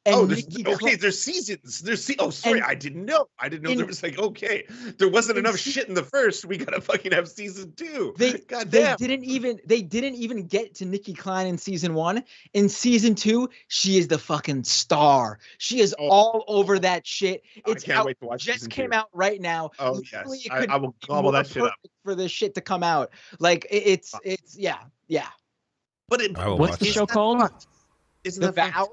And there's seasons. I didn't know. There was there wasn't enough shit in the first. We gotta fucking have season 2. They didn't even get to Nikki Klein in season 1. In season 2, she is the fucking star. She is all over that shit. I can't wait to watch. Just came out right now. Oh yes, I will gobble that shit up for this shit to come out. Like it's yeah. But what's the show called? Isn't The Vow?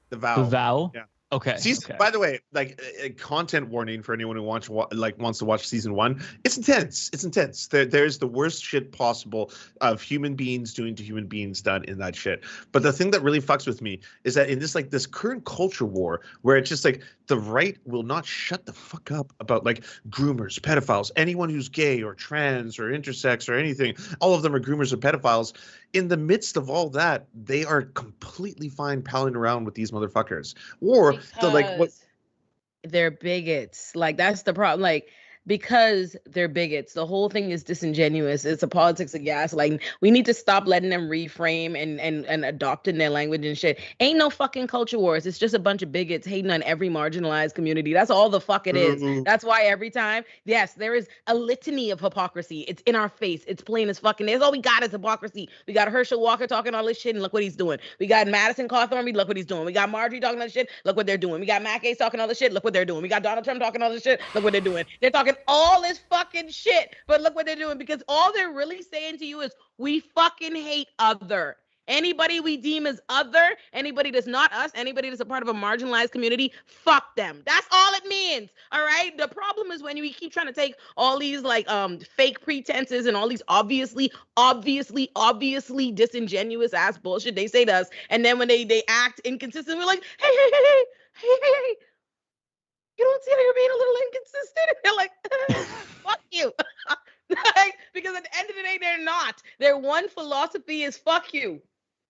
The Vow. The Vow? Yeah. Okay. By the way, like a content warning for anyone who wants to watch season 1. It's intense. There's the worst shit possible of human beings doing to human beings done in that shit. But the thing that really fucks with me is that in this current culture war where it's just like the right will not shut the fuck up about like groomers, pedophiles, anyone who's gay or trans or intersex or anything. All of them are groomers or pedophiles. In the midst of all that, they are completely fine palling around with these motherfuckers. Or they're bigots. Like that's the problem. Like because they're bigots. The whole thing is disingenuous. It's a politics of gaslighting. We need to stop letting them reframe and adopting their language and shit. Ain't no fucking culture wars. It's just a bunch of bigots hating on every marginalized community. That's all the fuck it is. That's why every time, yes, there is a litany of hypocrisy. It's in our face. It's plain as fucking. That's all we got is hypocrisy. We got Herschel Walker talking all this shit, and look what he's doing. We got Madison Cawthorn. Look what he's doing. We got Marjorie talking all this shit. Look what they're doing. We got Matt Gaetz talking all this shit. Look what they're doing. We got Donald Trump talking all this shit. Look what they're doing. They're talking all this fucking shit, but look what they're doing, because all they're really saying to you is we fucking hate other. Anybody we deem as other, anybody that's not us, anybody that's a part of a marginalized community, fuck them. That's all it means. All right. The problem is when we keep trying to take all these like fake pretenses and all these obviously disingenuous ass bullshit they say to us, and then when they act inconsistent, we're like, hey. You don't see how you're being a little inconsistent? They're like, fuck you. Like, because at the end of the day, they're not. Their one philosophy is fuck you.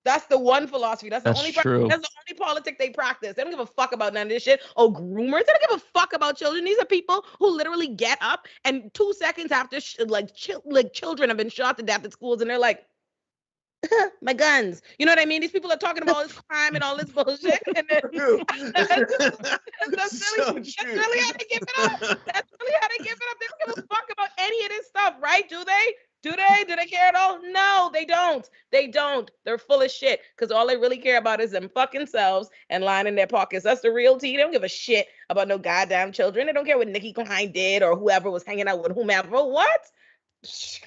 That's the one philosophy. That's That's the only true. That's the only politic they practice. They don't give a fuck about none of this shit. Oh, groomers. They don't give a fuck about children. These are people who literally get up and 2 seconds after children have been shot to death at schools, and they're like, my guns. You know what I mean? These people are talking about all this crime and all this bullshit. And then, that's really how they give it up. That's really how they give it up. They don't give a fuck about any of this stuff, right? Do they? Do they care at all? No, they don't. They don't. They're full of shit because all they really care about is them fucking selves and lying in their pockets. That's the real tea. They don't give a shit about no goddamn children. They don't care what Nicki Klein did or whoever was hanging out with whomever. What?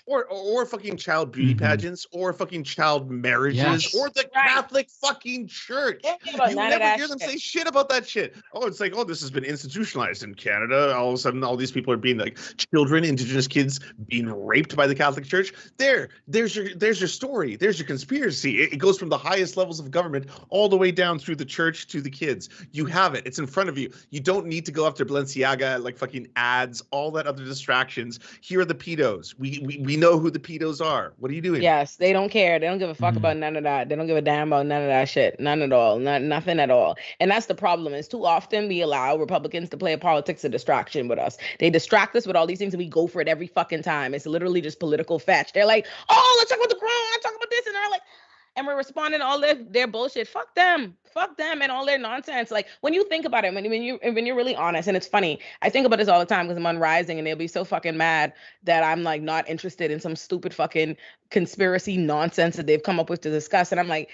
Or fucking child beauty pageants, or fucking child marriages, or the Catholic fucking Church. You never hear them say shit about that shit. Oh, it's like, oh, this has been institutionalized in Canada. All of a sudden, all these people are being like children, Indigenous kids being raped by the Catholic Church. There's your story. There's your conspiracy. It goes from the highest levels of government all the way down through the church to the kids. You have it. It's in front of you. You don't need to go after Balenciaga, like fucking ads, all that other distractions. Here are the pedos. We know who the pedos are. What are you doing? Yes, they don't care. They don't give a fuck about none of that. They don't give a damn about none of that shit. None at all. Nothing at all. And that's the problem. Is too often we allow Republicans to play a politics of distraction with us. They distract us with all these things and we go for it every fucking time. It's literally just political fetch. They're like, oh, let's talk about the crime. Let's talk about this. And they're like, and we're responding to all their bullshit. Fuck them and all their nonsense. Like when you think about it, when you're really honest, and it's funny, I think about this all the time because I'm on Rising and they'll be so fucking mad that I'm like not interested in some stupid fucking conspiracy nonsense that they've come up with to discuss. And I'm like,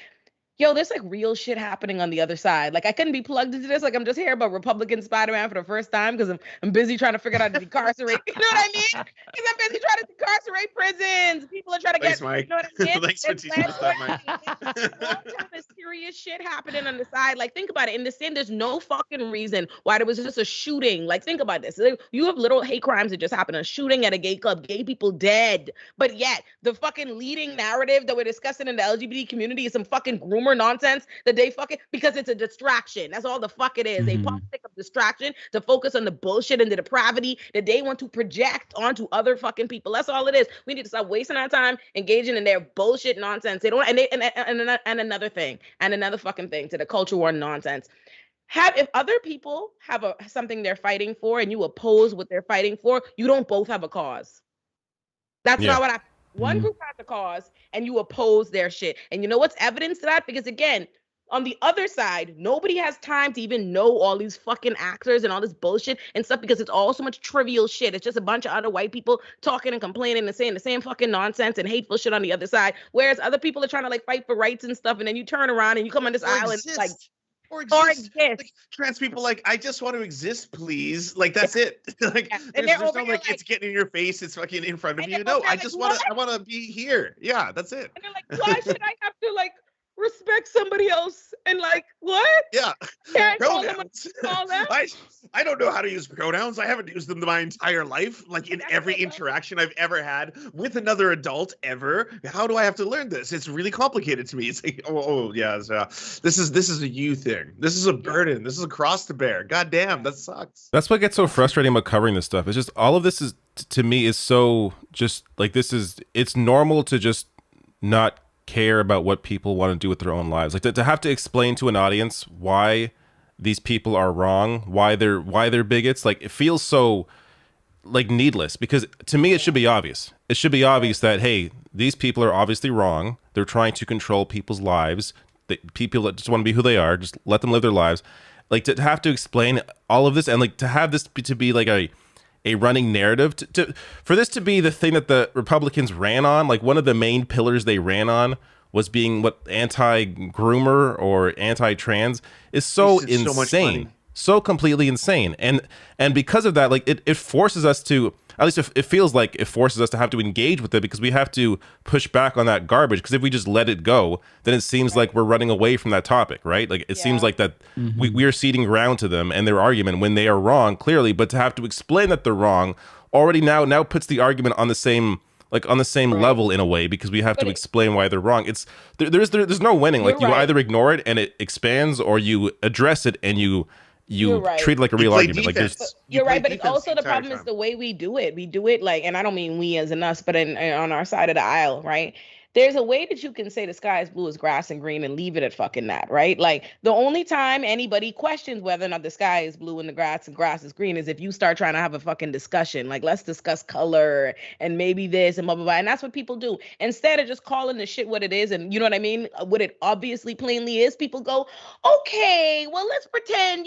yo, there's like real shit happening on the other side. Like I couldn't be plugged into this. Like I'm just hearing about Republican Spider-Man for the first time because I'm busy trying to figure out how to decarcerate. You know what I mean? Because I'm busy trying to decarcerate prisons. People are trying to Thanks, get. Mike. You know what I mean? Thanks for teaching us that, Mike. All this serious shit happening on the side. Like think about it. In the same, there's no fucking reason why there was just a shooting. Like think about this. Like, you have little hate crimes that just happened. A shooting at a gay club, gay people dead. But yet the fucking leading narrative that we're discussing in the LGBT community is some fucking groomer nonsense that they fucking, because it's a distraction. That's all the fuck it is. A politic of distraction to focus on the bullshit and the depravity that they want to project onto other fucking people. That's all it is. We need to stop wasting our time engaging in their bullshit nonsense. They don't, and another thing, and another fucking thing to the culture war nonsense. If other people have something they're fighting for and you oppose what they're fighting for, you don't both have a cause. That's not what I. One group has a cause and you oppose their shit. And you know what's evidence to that? Because again, on the other side, nobody has time to even know all these fucking actors and all this bullshit and stuff because it's all so much trivial shit. It's just a bunch of other white people talking and complaining and saying the same fucking nonsense and hateful shit on the other side. Whereas other people are trying to like fight for rights and stuff. And then you turn around and you come on this island like, or exist. Like, trans people like, I just want to exist, please. Like that's it. Like there's no like it's getting in your face, it's fucking in front of you. No, I just want to I want to be here. Yeah, that's it. And they're like, why should I have to like respect somebody else and like what? Yeah. Pronouns. I don't know how to use pronouns. I haven't used them my entire life, like in every interaction I've ever had with another adult ever. How do I have to learn this? It's really complicated to me. It's like, this is a you thing. This is a burden. This is a cross to bear. God damn, that sucks. That's what gets so frustrating about covering this stuff. It's just all of this is to me is so just like it's normal to just not care about what people want to do with their own lives. Like to have to explain to an audience why these people are wrong, why they're bigots. Like it feels so like needless because to me it should be obvious. It should be obvious that, hey, these people are obviously wrong. They're trying to control people's lives. People that just want to be who they are, just let them live their lives. Like to have to explain all of this and like to have this to be like a running narrative for this to be the thing that the Republicans ran on. Like one of the main pillars they ran on was being what anti-groomer or anti-trans is so insane, so completely insane. And because of that, like it forces us to, at least it feels like it forces us to have to engage with it because we have to push back on that garbage. Because if we just let it go, then it seems like we're running away from that topic, right? Like it seems like that we are ceding ground to them and their argument when they are wrong, clearly. But to have to explain that they're wrong already now puts the argument on the same level in a way because we have to explain why they're wrong. It's there's no winning. Like you either ignore it and it expands, or you address it and you You're you right. treat it like a You real play argument. Like defense. there's You're play right, but it's defense also the entire problem is time. the way we do it. We do it like, and I don't mean we as in us, but in on our side of the aisle, right? There's a way that you can say the sky is blue as grass and green and leave it at fucking that, right? Like the only time anybody questions whether or not the sky is blue and the grass is green is if you start trying to have a fucking discussion. Like let's discuss color and maybe this and blah blah blah. And that's what people do. Instead of just calling the shit what it is, and you know what I mean? What it obviously plainly is, people go, okay, well, let's pretend,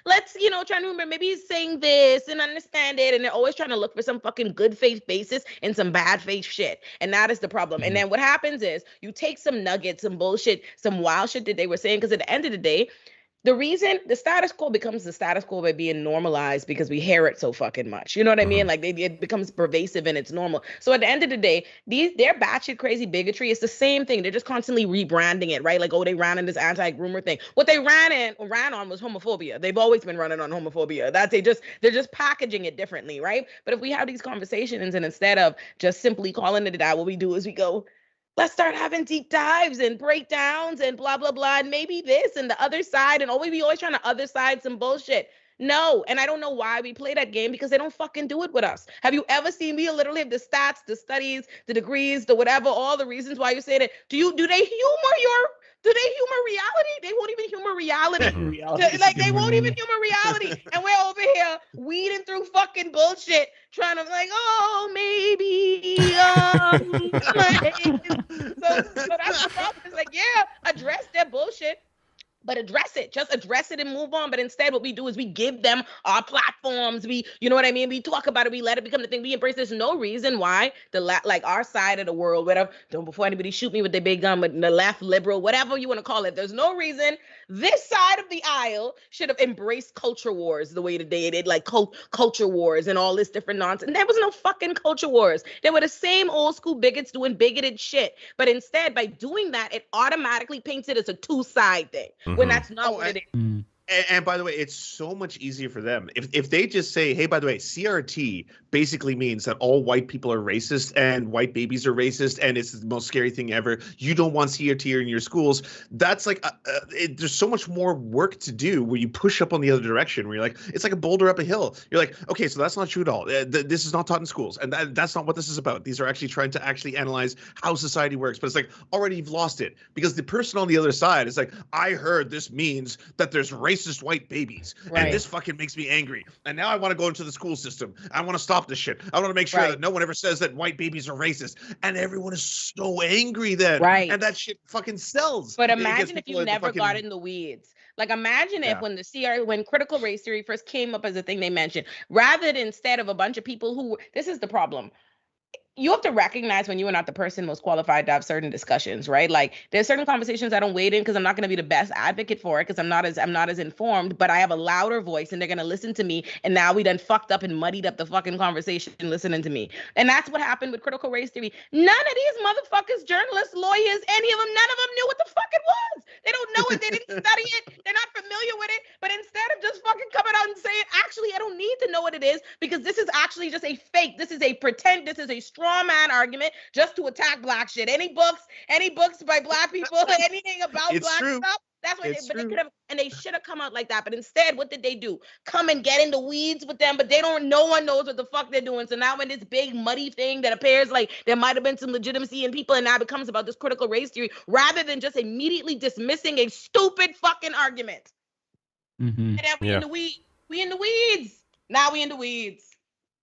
let's, try to remember maybe he's saying this and understand it. And they're always trying to look for some fucking good faith basis and some bad faith shit. And that is the problem. And then what happens is you take some nuggets, some bullshit, some wild shit that they were saying, because at the end of the day, the reason the status quo becomes the status quo by being normalized because we hear it so fucking much. You know what I mean? Like it becomes pervasive and it's normal. So at the end of the day, their batshit crazy bigotry is the same thing. They're just constantly rebranding it, right? Like, oh, they ran in this anti-groomer thing. What they ran on was homophobia. They've always been running on homophobia. They're just packaging it differently, right? But if we have these conversations and instead of just simply calling it that, what we do is we go, let's start having deep dives and breakdowns and blah, blah, blah. And maybe this and the other side. And we always trying to other side some bullshit. No. And I don't know why we play that game, because they don't fucking do it with us. Have you ever seen me literally have the stats, the studies, the degrees, the whatever, all the reasons why you say that? Do they humor reality? They won't even humor reality. Like they won't even humor reality. And we're over here weeding through fucking bullshit, trying to like, oh, maybe. So that's the problem. It's like, yeah, address their bullshit. But address it. Just address it and move on. But instead, what we do is we give them our platforms. You know what I mean? We talk about it. We let it become the thing. We embrace. There's no reason why like our side of the world, whatever. Don't before anybody shoot me with their big gun, but the left, liberal, whatever you want to call it. There's no reason this side of the aisle should have embraced culture wars the way that they did, like culture wars and all this different nonsense. And there was no fucking culture wars. They were the same old school bigots doing bigoted shit. But instead, by doing that, it automatically paints it as a two-side thing. When that's not what it is. And by the way, it's so much easier for them if they just say, hey, by the way, CRT basically means that all white people are racist and white babies are racist and it's the most scary thing ever. You don't want CRT in your schools. That's like there's so much more work to do where you push up on the other direction where you're like, it's like a boulder up a hill. You're like, okay, so that's not true at all. This is not taught in schools. And that's not what this is about. These are actually trying to actually analyze how society works. But it's like already you've lost it because the person on the other side is like, I heard this means that there's racist white babies, and this fucking makes me angry. And now I want to go into the school system. I want to stop this shit. I want to make sure that no one ever says that white babies are racist. And everyone is so angry then. Right. And that shit fucking sells. But imagine if you never got in the weeds. Like imagine if when critical race theory first came up as a thing they mentioned, rather than instead of a bunch of people who, this is the problem. You have to recognize when you are not the person most qualified to have certain discussions, right? Like there's certain conversations I don't wade in because I'm not going to be the best advocate for it because I'm not as informed, but I have a louder voice and they're going to listen to me. And now we done fucked up and muddied up the fucking conversation listening to me. And that's what happened with critical race theory. None of these motherfuckers, journalists, lawyers, any of them, none of them knew what the fuck it was. They don't know it. They didn't study it. They're not familiar with it. But instead of just fucking coming out and saying, actually, I don't need to know what it is because this is actually just a fake. This is a pretend. This is a straw man argument just to attack black shit. Any books by black people, anything about black stuff. That's what they could have, and they should have come out like that. But instead, what did they do? Come and get in the weeds with them, but no one knows what the fuck they're doing. So now when this big muddy thing that appears like there might have been some legitimacy in people, and now becomes about this critical race theory, rather than just immediately dismissing a stupid fucking argument. And then we in the weeds. We in the weeds. Now we in the weeds.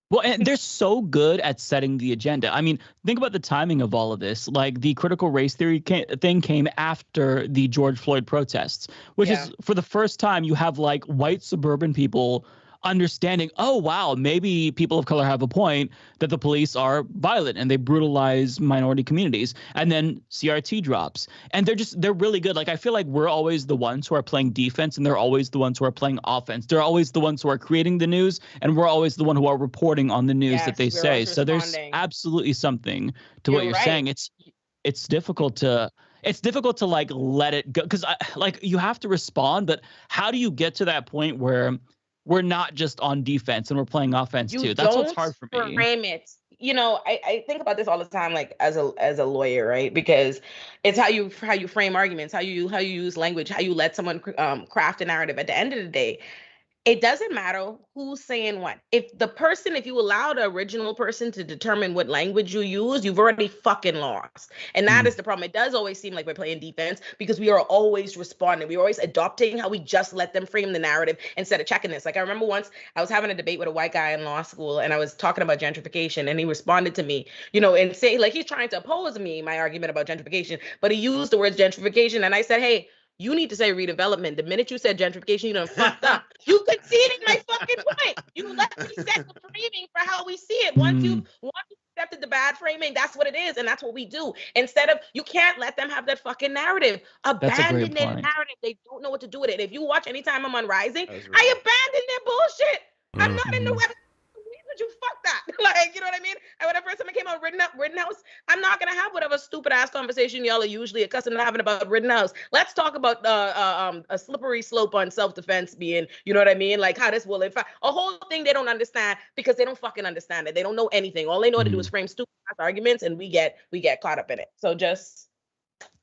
Well, and they're so good at setting the agenda. I mean, think about the timing of all of this. Like the critical race theory thing came after the George Floyd protests, which is for the first time you have like white suburban people understanding, oh, wow, maybe people of color have a point that the police are violent and they brutalize minority communities. And then CRT drops. And they're really good. Like, I feel like we're always the ones who are playing defense and they're always the ones who are playing offense. They're always the ones who are creating the news and we're always the one who are reporting on the news that they say. So there's absolutely something to what you're saying. It's difficult to like let it go because like you have to respond. But how do you get to that point where we're not just on defense and we're playing offense too? That's what's hard for me. I think about this all the time, like as a lawyer, right? Because it's how you frame arguments, how you use language, how you let someone craft a narrative. At the end of the day, it doesn't matter who's saying what. If you allow the original person to determine what language you use, you've already fucking lost. And that is the problem. It does always seem like we're playing defense because we are always responding. We're always adopting how we just let them frame the narrative instead of checking this. Like I remember once I was having a debate with a white guy in law school and I was talking about gentrification and he responded to me, and say like he's trying to oppose me, my argument about gentrification, but he used the words gentrification. And I said, hey, you need to say redevelopment. The minute you said gentrification, you done fucked up. You conceded my fucking point. You let me set the framing for how we see it. Once you accepted the bad framing, that's what it is, and that's what we do. Instead of, you can't let them have that fucking narrative. Abandon their narrative. They don't know what to do with it. If you watch anytime I'm on Rising, I abandon their bullshit. I'm not in the web. Would you fuck that? Like, you know what I mean? And when the first time it came out, Rittenhouse, I'm not gonna have whatever stupid ass conversation y'all are usually accustomed to having about Rittenhouse. Let's talk about a slippery slope on self-defense being, you know what I mean? Like how this will, in fact, a whole thing they don't understand because they don't fucking understand it. They don't know anything. All they know how to do is frame stupid ass arguments, and we get caught up in it. So just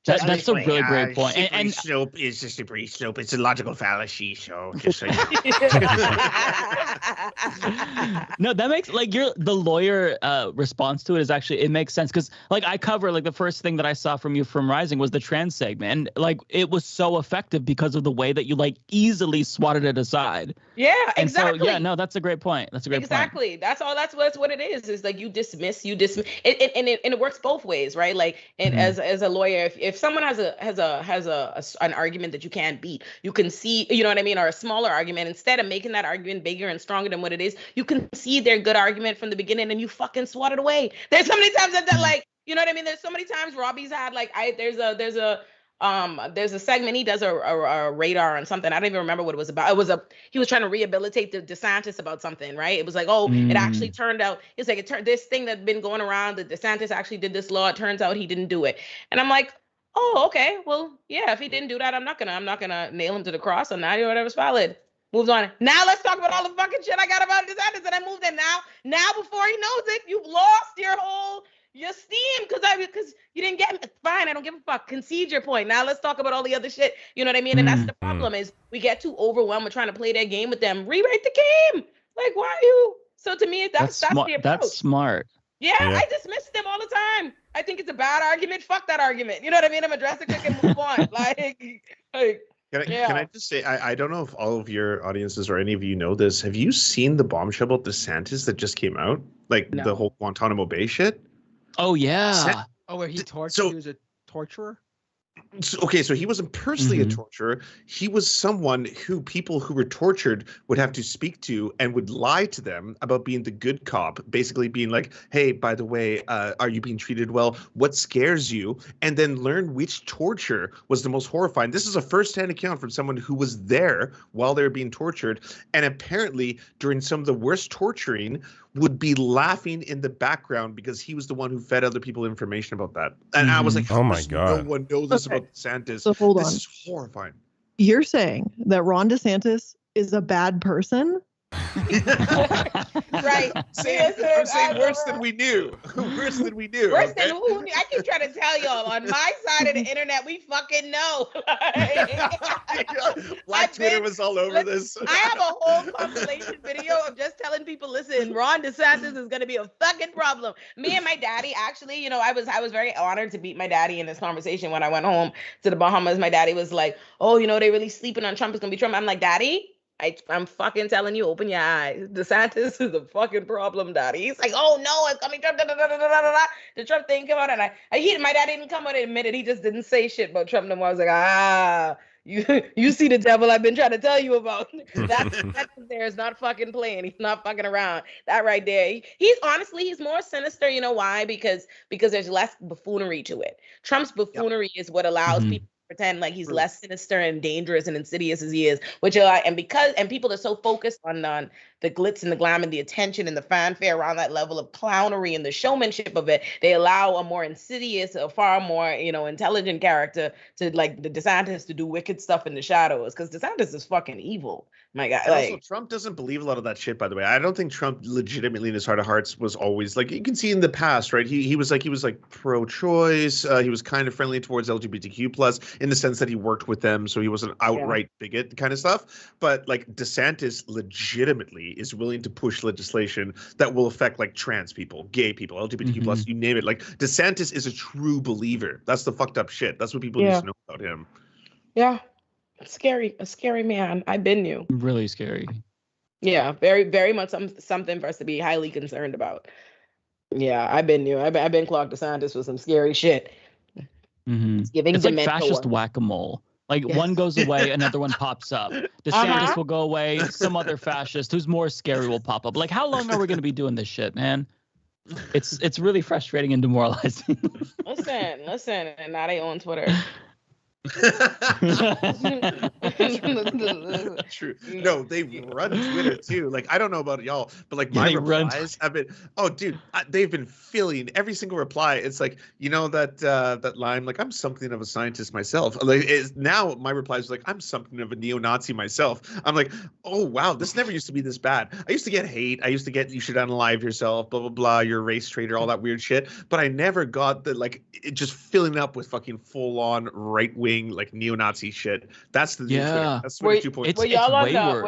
that's a really great point. And slope is a slippery slope. It's a logical fallacy. So just so you know. No, that makes like the lawyer response to it is actually, it makes sense because like I cover like the first thing that I saw from you from Rising was the trans segment, and like it was so effective because of the way that you like easily swatted it aside. Yeah, and exactly. So, yeah, no, that's a great point. That's a great point. Exactly. That's all. That's what it is. Is like you dismiss it, and it works both ways, right? Like, and as a lawyer, if someone has an argument that you can't beat, you can see, you know what I mean, or a smaller argument, instead of making that argument bigger and stronger than what it is, you can see their good argument from the beginning and you fucking swat it away. There's so many times that like, you know what I mean? There's so many times Robbie's had like, there's a segment he does a radar on something. I don't even remember what it was about. He was trying to rehabilitate the DeSantis about something, right? It was like, it actually turned out, it's like this thing that's been going around, that DeSantis actually did this law. It turns out he didn't do it. And I'm like, oh, okay. Well, yeah, if he didn't do that, I'm not gonna nail him to the cross on that or whatever's valid. Moved on. Now let's talk about all the fucking shit I got about DeSantis and I moved in. Now before he knows it, you've lost your steam because you didn't get me. Fine, I don't give a fuck. Concede your point. Now let's talk about all the other shit. You know what I mean? And that's the problem is we get too overwhelmed with trying to play that game with them. Rewrite the game. Like, why are you? So to me, that's the approach. That's smart. Yeah, I dismiss them all the time. I think it's a bad argument. Fuck that argument. You know what I mean? I'm addressing quick and move on. Can I just say, I don't know if all of your audiences or any of you know this. Have you seen the bombshell about DeSantis that just came out? Like the whole Guantanamo Bay shit? Oh, yeah. Where he tortured, he was a torturer? So he wasn't personally a torturer. He was someone who people who were tortured would have to speak to and would lie to them about being the good cop, basically being like, hey, by the way, are you being treated well? What scares you? And then learn which torture was the most horrifying. This is a first-hand account from someone who was there while they were being tortured. And apparently during some of the worst torturing would be laughing in the background because he was the one who fed other people information about that. And I was like, oh my God. No one knows this about DeSantis. So hold on. This is horrifying. You're saying that Ron DeSantis is a bad person? Right. I'm saying worse than we knew. Worse than we knew. Worse than who knew? I keep trying to tell y'all, on my side of the internet, we fucking know. Black Twitter was all over this. I have a whole compilation video of just telling people, listen, Ron DeSantis is going to be a fucking problem. Me and my daddy, actually, I was very honored to meet my daddy in this conversation when I went home to the Bahamas. My daddy was like, oh, they really sleeping on Trump. It's going to be Trump. I'm like, Daddy, I'm fucking telling you, open your eyes. DeSantis is a fucking problem, Daddy. He's like, oh no, it's coming Trump. The Trump thing come out, and my dad didn't come out and admit it. He just didn't say shit about Trump no more. I was like, you see the devil I've been trying to tell you about. That there is not fucking playing. He's not fucking around. That right there. He's more sinister. You know why? Because there's less buffoonery to it. Trump's buffoonery is what allows people pretend like he's less sinister and dangerous and insidious as he is, and people are so focused on the glitz and the glam and the attention and the fanfare around that level of clownery and the showmanship of it. They allow a more insidious, a far more, intelligent character to like the DeSantis to do wicked stuff in the shadows, because DeSantis is fucking evil. My God. And also, Trump doesn't believe a lot of that shit, by the way. I don't think Trump legitimately in his heart of hearts was always like, you can see in the past, right? He was like pro-choice. He was kind of friendly towards LGBTQ plus in the sense that he worked with them. So he wasn't outright bigot kind of stuff. But like DeSantis legitimately is willing to push legislation that will affect like trans people, gay people, LGBTQ plus, you name it. Like DeSantis is a true believer. That's the fucked up shit. That's what people need to know about him. Yeah. Scary, a scary man. I've been you. Really scary. Yeah, very, very much something for us to be highly concerned about. Yeah, I've been you. I've been Clark DeSantis with some scary shit. It's giving It's like dementia fascist work. whack-a-mole. Like one goes away, another one pops up. DeSantis will go away, some other fascist who's more scary will pop up. Like, how long are we going to be doing this shit, man? It's really frustrating and demoralizing. Listen, and now they own Twitter. True. No, they run Twitter too. Like, I don't know about y'all, but like my replies have been, oh dude, they've been filling every single reply. It's like, that line, like, I'm something of a scientist myself. Like, now my replies are like, I'm something of a neo-Nazi myself. I'm like, oh wow, this never used to be this bad. I used to get hate. I used to get, you should unalive yourself, blah blah blah, you're a race traitor, all that weird shit. But I never got the like it just filling up with fucking full on right wing like neo-Nazi shit. That's the new Twitter. That's Twitter 2.0. Were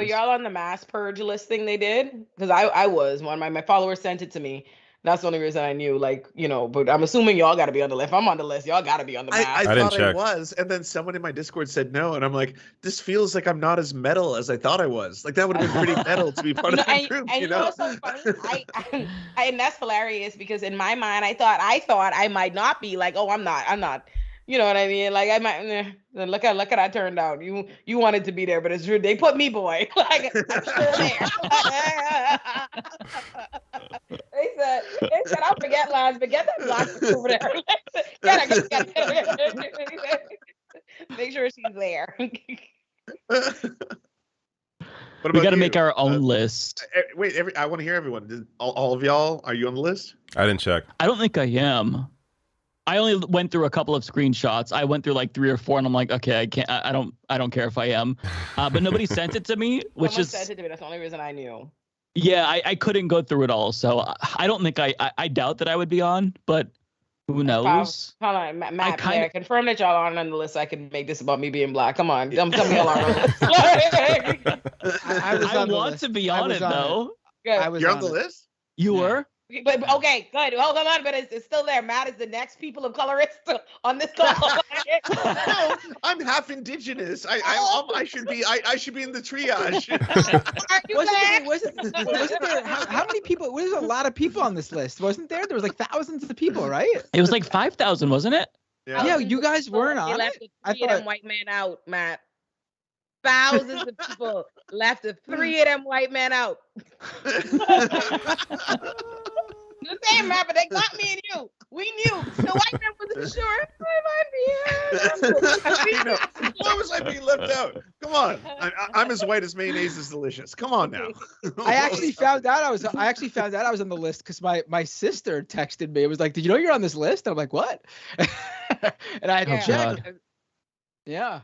y'all on the mass purge list thing they did? Because I was one. My followers sent it to me. That's the only reason I knew. Like, but I'm assuming y'all got to be on the list. If I'm on the list, y'all got to be on the mass. I thought I was, and then someone in my Discord said no, and I'm like, this feels like I'm not as metal as I thought I was. Like, that would have been pretty metal to be part of that group. And you know what's so funny? And that's hilarious because in my mind, I thought I might not be like, oh, I'm not. You know what I mean? Like, I might look at I turned out. You wanted to be there, but it's true. They put me, boy. Like, I'm sure there. They said I'll forget lines, but get that block over there. Make sure she's there. We got to make our own list. Wait, I want to hear everyone. All of y'all, are you on the list? I didn't check. I don't think I am. I only went through a couple of screenshots. I went through like 3 or 4, and I'm like, okay, I can't. I don't care if I am. But nobody sent it to me, which Someone is sent it to me. That's the only reason I knew. Yeah, I couldn't go through it all, so I don't think I doubt that I would be on, but who knows? Hold on, Matt. Confirm that y'all aren't on the list. So I can make this about me being black. Come on, tell me y'all aren't on the list. I want to be on it though. You're on the list. You were. But okay, good. Hold on, but it's still there. Matt is the next people of color on this call. No, I'm half indigenous. I should be in the triage. Wasn't there? How many people? There's a lot of people on this list, wasn't there? There was like thousands of people, right? It was like 5,000, wasn't it? Yeah, you guys weren't on left it. I thought them white men out, Matt. Thousands of people left 3 of them white men out. The same, Matt, but they got me and you. We knew. The white man wasn't sure. Why was I being left out? Come on. I'm as white as mayonnaise is delicious. Come on now. I actually found out I was on the list because my sister texted me. It was like, "Did you know you're on this list?" And I'm like, "What?" And I had to check. God. Yeah.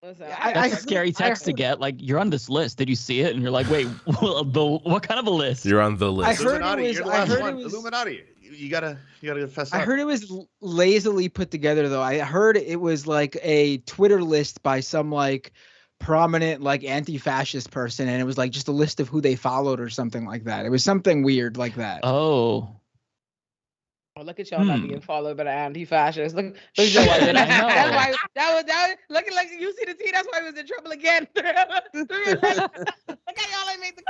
Listen, That's a scary text to get. Like, you're on this list. Did you see it? And you're like, wait, what kind of a list? You're on the list. Illuminati, you're the last one. Illuminati. You gotta fess up. I heard it was lazily put together though. I heard it was like a Twitter list by some like prominent like anti-fascist person, and it was like just a list of who they followed or something like that. It was something weird like that. Oh. Oh, look at y'all not being followed by the anti-fascists. Look at y'all. That's why that was look at you see the T. That's why he was in trouble again. Look at y'all ain't made the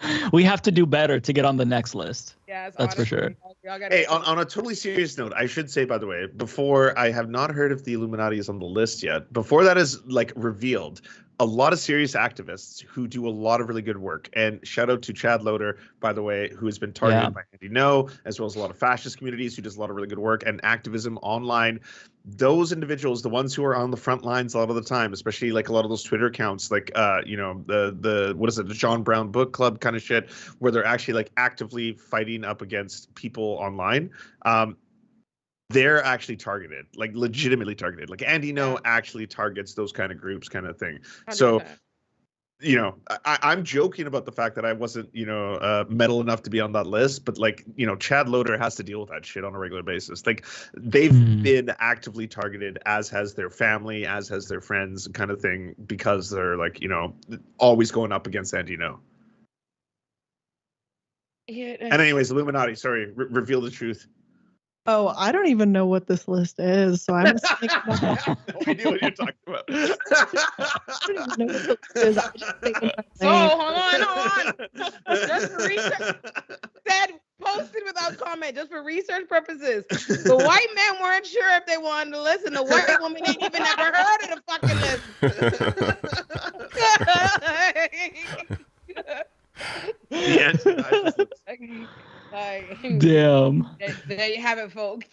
cut. We have to do better to get on the next list. Yeah, that's for sure. Hey, on a totally serious note, I should say, by the way, before I have not heard if the Illuminati is on the list yet. Before that is like revealed, a lot of serious activists who do a lot of really good work. And shout out to Chad Loader, by the way, who has been targeted by Andy No, as well as a lot of fascist communities who does a lot of really good work and activism online. Those individuals, the ones who are on the front lines a lot of the time, especially like a lot of those Twitter accounts, like the what is it, the John Brown Book Club kind of shit, where they're actually like actively fighting up against people online. They're actually targeted, like legitimately targeted. Like Andy No actually targets those kind of groups, kind of thing. 100%. So, I'm joking about the fact that I wasn't, metal enough to be on that list, but like, Chad Loader has to deal with that shit on a regular basis. Like they've been actively targeted, as has their family, as has their friends, kind of thing, because they're like, always going up against Andy No. Yeah. And anyways, Illuminati, sorry, reveal the truth. Oh, I don't even know what this list is, so I'm just thinking about no idea what you're talking about. I don't even know what the list is. I'm just thinking so hold on. Just for research. Said posted without comment, just for research purposes. The white men weren't sure if they wanted to listen. The white woman ain't even never heard of the fucking list. Damn. There you have it, folks.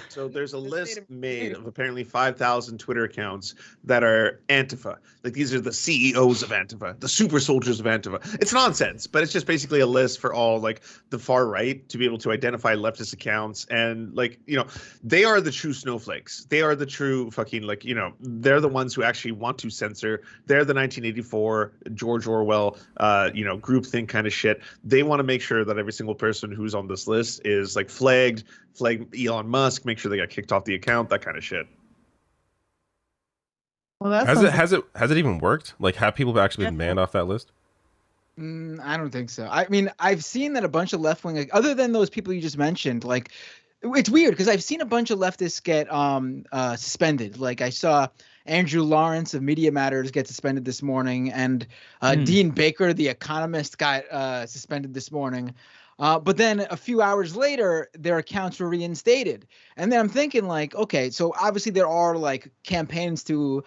So there's a list made of apparently 5,000 Twitter accounts that are Antifa. Like these are the CEOs of Antifa, the super soldiers of Antifa. It's nonsense, but it's just basically a list for all like the far right to be able to identify leftist accounts. And like, they are the true snowflakes. They are the true fucking like, they're the ones who actually want to censor. They're the 1984 George Orwell, groupthink kind of shit. They want to make sure that every single person who's on this list is like flag Elon Musk, make sure they got kicked off the account, that kind of shit. Well, that's has it even worked? Like, have people actually been banned off that list? I don't think so. I mean, I've seen that a bunch of left wing, like, other than those people you just mentioned, like it's weird because I've seen a bunch of leftists get suspended. Like I saw Andrew Lawrence of Media Matters get suspended this morning, and Dean Baker, the economist, got suspended this morning. But then a few hours later, their accounts were reinstated. And then I'm thinking like, okay, so obviously there are like campaigns to,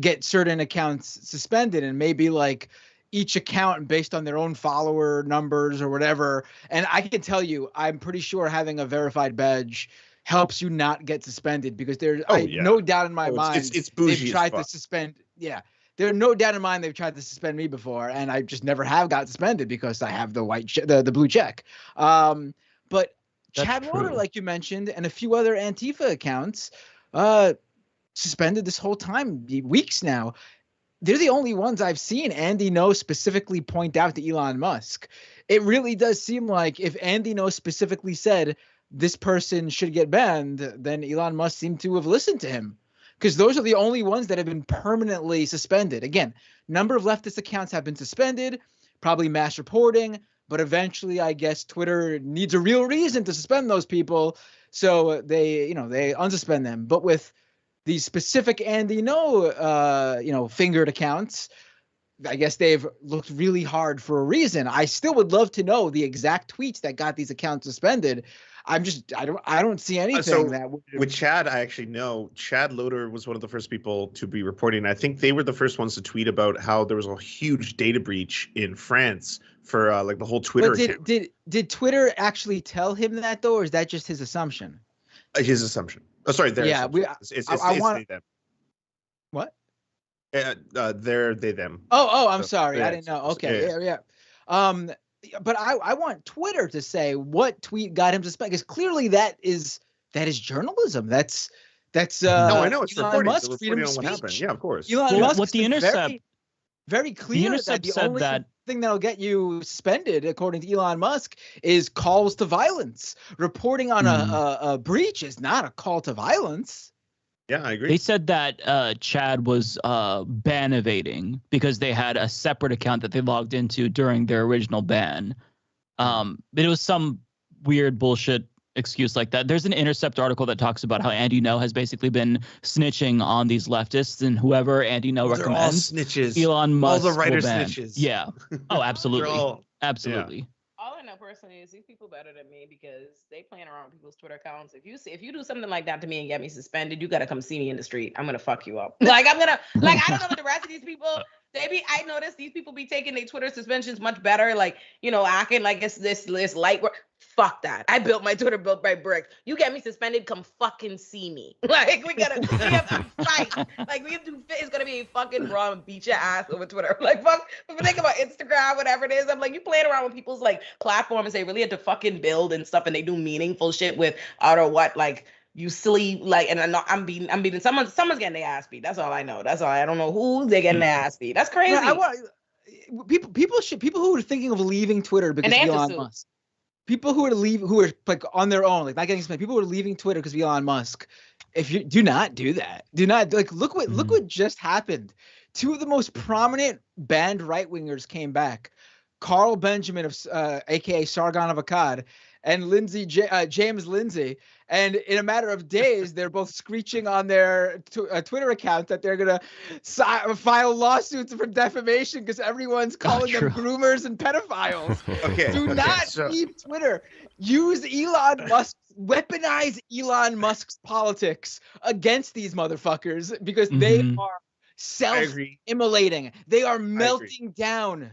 get certain accounts suspended, and maybe like each account based on their own follower numbers or whatever. And I can tell you, I'm pretty sure having a verified badge helps you not get suspended, because there's no doubt in my mind it's bougie they've tried to suspend. Yeah. There's no doubt in mind they've tried to suspend me before, and I just never have got suspended because I have the the blue check. But that's Chad Loader, like you mentioned, and a few other Antifa accounts suspended this whole time, weeks now. They're the only ones I've seen Andy No specifically point out to Elon Musk. It really does seem like if Andy No specifically said this person should get banned, then Elon Musk seemed to have listened to him. Because those are the only ones that have been permanently suspended. Again, number of leftist accounts have been suspended, probably mass reporting, but eventually I guess Twitter needs a real reason to suspend those people, so they unsuspend them. But with these specific Andy No, fingered accounts, I guess they've looked really hard for a reason. I still would love to know the exact tweets that got these accounts suspended. I don't see anything that would. With Chad, I actually know Chad Loader was one of the first people to be reporting. I think they were the first ones to tweet about how there was a huge data breach in France for like the whole Twitter account. Did Twitter actually tell him that though, or is that just his assumption? His assumption. Oh, sorry. It's they, them. What? They're they them. Oh, I'm sorry. I didn't know. Okay. Yeah. But I want Twitter to say what tweet got him suspended, because clearly that is journalism. That's no, I know it's Elon reporting. Musk freedom of what speech. happened. Yeah, of course. Elon Musk what the Intercept very clear. The Intercept that the said only that thing that'll get you suspended, according to Elon Musk, is calls to violence. Reporting on a breach is not a call to violence. Yeah, I agree. They said that Chad was ban evading because they had a separate account that they logged into during their original ban. But it was some weird bullshit excuse like that. There's an Intercept article that talks about how Andy No has basically been snitching on these leftists, and whoever Andy No recommends, snitches. Elon Musk all the writer will ban. snitches. Yeah. Oh, absolutely. Absolutely. All in a personally is these people better than me because they playing around with people's Twitter accounts. If you do something like that to me and get me suspended, you gotta come see me in the street. I'm gonna fuck you up. Like I'm gonna like I don't know what the rest of these people. I noticed these people be taking their Twitter suspensions much better, like acting like it's this light work. Fuck that. I built my Twitter built by bricks. You get me suspended, come fucking see me. Like we have to fight. Like it's gonna be a fucking brawl and beat your ass over Twitter. Like fuck, if I think about Instagram, whatever it is, I'm like, you playing around with people's like platforms they really had to fucking build and stuff, and they do meaningful shit with out or what, like you silly, like, and I'm beating someone's getting their ass beat. That's all I know. That's all. I don't know who they're getting their ass beat. That's crazy. People who are thinking of leaving Twitter because of Elon Musk. People who are like on their own, like not getting suspended. People who are leaving Twitter because of Elon Musk. If you do not do that, do not like look what just happened. Two of the most prominent banned right wingers came back. Carl Benjamin of aka Sargon of Akkad and James Lindsay. And in a matter of days, they're both screeching on their Twitter account that they're going to file lawsuits for defamation because everyone's calling them groomers and pedophiles. Do not leave Twitter. Use weaponize Elon Musk's politics against these motherfuckers because they are self-immolating. They are melting down.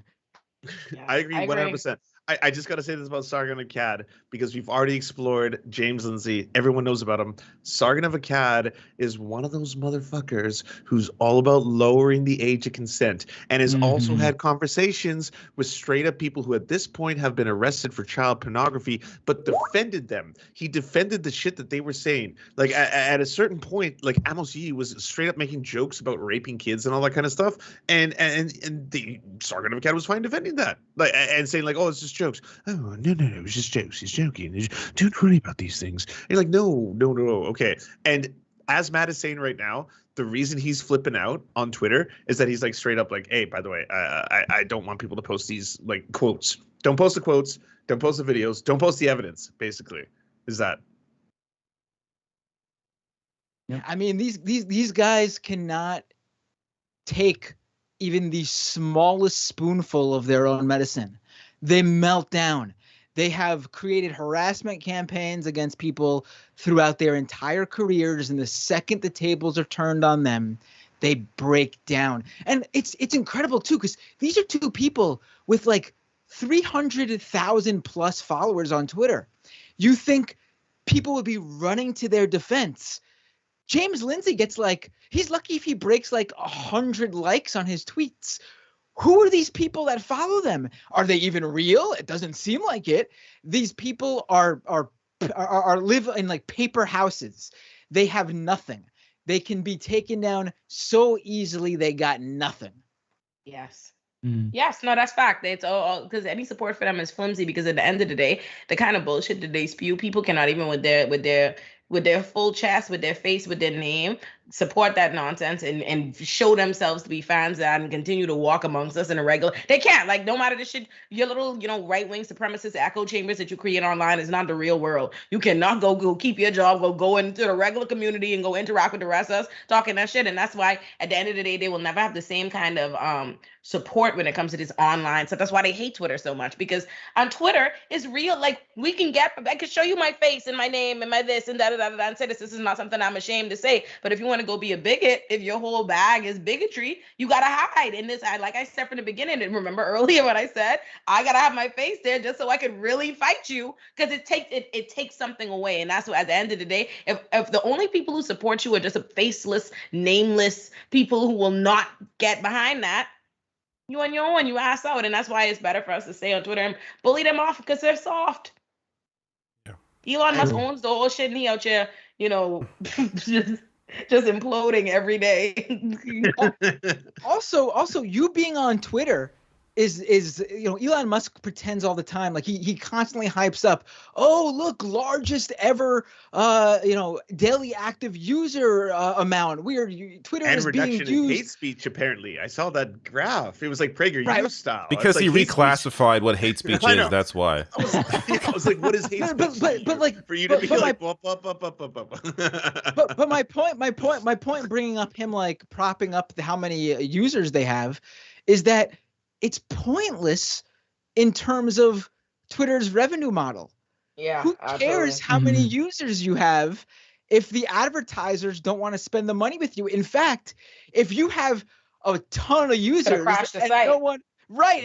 Yeah, I agree 100%. I just got to say this about Sargon of Akkad because we've already explored James Lindsay. Everyone knows about him. Sargon of Akkad is one of those motherfuckers who's all about lowering the age of consent and has also had conversations with straight up people who at this point have been arrested for child pornography, but defended them. He defended the shit that they were saying. Like at a certain point, like Amos Yee was straight up making jokes about raping kids and all that kind of stuff. And the Sargon of Akkad was fine defending that. Like and saying like, oh, it's just jokes. Oh, no, it was just jokes. He's joking. Don't worry about these things. And you're like, no. Okay. And as Matt is saying right now, the reason he's flipping out on Twitter is that he's like straight up like, hey, by the way, I don't want people to post these like quotes. Don't post the quotes. Don't post the videos. Don't post the evidence, basically. Is that? Yeah. I mean, these guys cannot take even the smallest spoonful of their own medicine. They melt down. They have created harassment campaigns against people throughout their entire careers, and the second the tables are turned on them, they break down. And it's incredible too, because these are two people with like 300,000 plus followers on Twitter. You think people would be running to their defense? James Lindsay gets like, he's lucky if he breaks like 100 likes on his tweets. Who are these people that follow them? Are they even real? It doesn't seem like it. These people are live in like paper houses. They have nothing. They can be taken down so easily. They got nothing. Yes. Yes, no, that's fact. It's all because any support for them is flimsy because at the end of the day, the kind of bullshit that they spew, people cannot even with their full chest, with their face, with their name, support that nonsense and show themselves to be fans and continue to walk amongst us in a regular. They can't, like, no matter the shit, your little, right-wing supremacist echo chambers that you create online is not the real world. You cannot go keep your job, go into the regular community and go interact with the rest of us talking that shit. And that's why at the end of the day, they will never have the same kind of support when it comes to this online stuff. That's why they hate Twitter so much, because on Twitter it's real. Like I can show you my face and my name and my this and that and say this is not something I'm ashamed to say. But if you want to go be a bigot, if your whole bag is bigotry, you gotta hide in this. Like I said from the beginning, and remember earlier what I said, I gotta have my face there just so I could really fight you, because it takes something away. And that's what, at the end of the day, if the only people who support you are just a faceless, nameless people who will not get behind that, you on your own, you ass out. And that's why it's better for us to stay on Twitter and bully them off, because they're soft. Yeah. Elon Musk owns the whole shit, and he out here, just imploding every day. Also, you being on Twitter is Elon Musk pretends all the time, like he constantly hypes up, oh look, largest ever daily active user amount. Twitter and is reduction being used. In hate speech. Apparently, I saw that graph. It was like PragerU style. Because he reclassified what hate speech is. That's why. I was like, what is hate speech? But like for you to be like, up. But my point, bringing up him like propping up how many users they have, is that it's pointless in terms of Twitter's revenue model. Yeah. Who cares how many Mhm. users you have if the advertisers don't want to spend the money with you? In fact, if you have a ton of users crash the and site. no one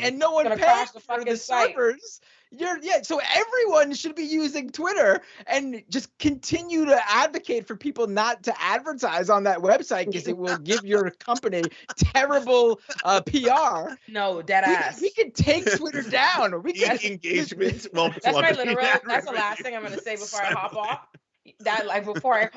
and no one gonna pays crash the for fucking the site. servers, so everyone should be using Twitter and just continue to advocate for people not to advertise on that website because it will give your company terrible PR. No, dead ass. We could take Twitter down. We Peak could engagement. Well, That's my plummeting literal. that That's the revenue. last thing I'm gonna say before I hop off. That like before I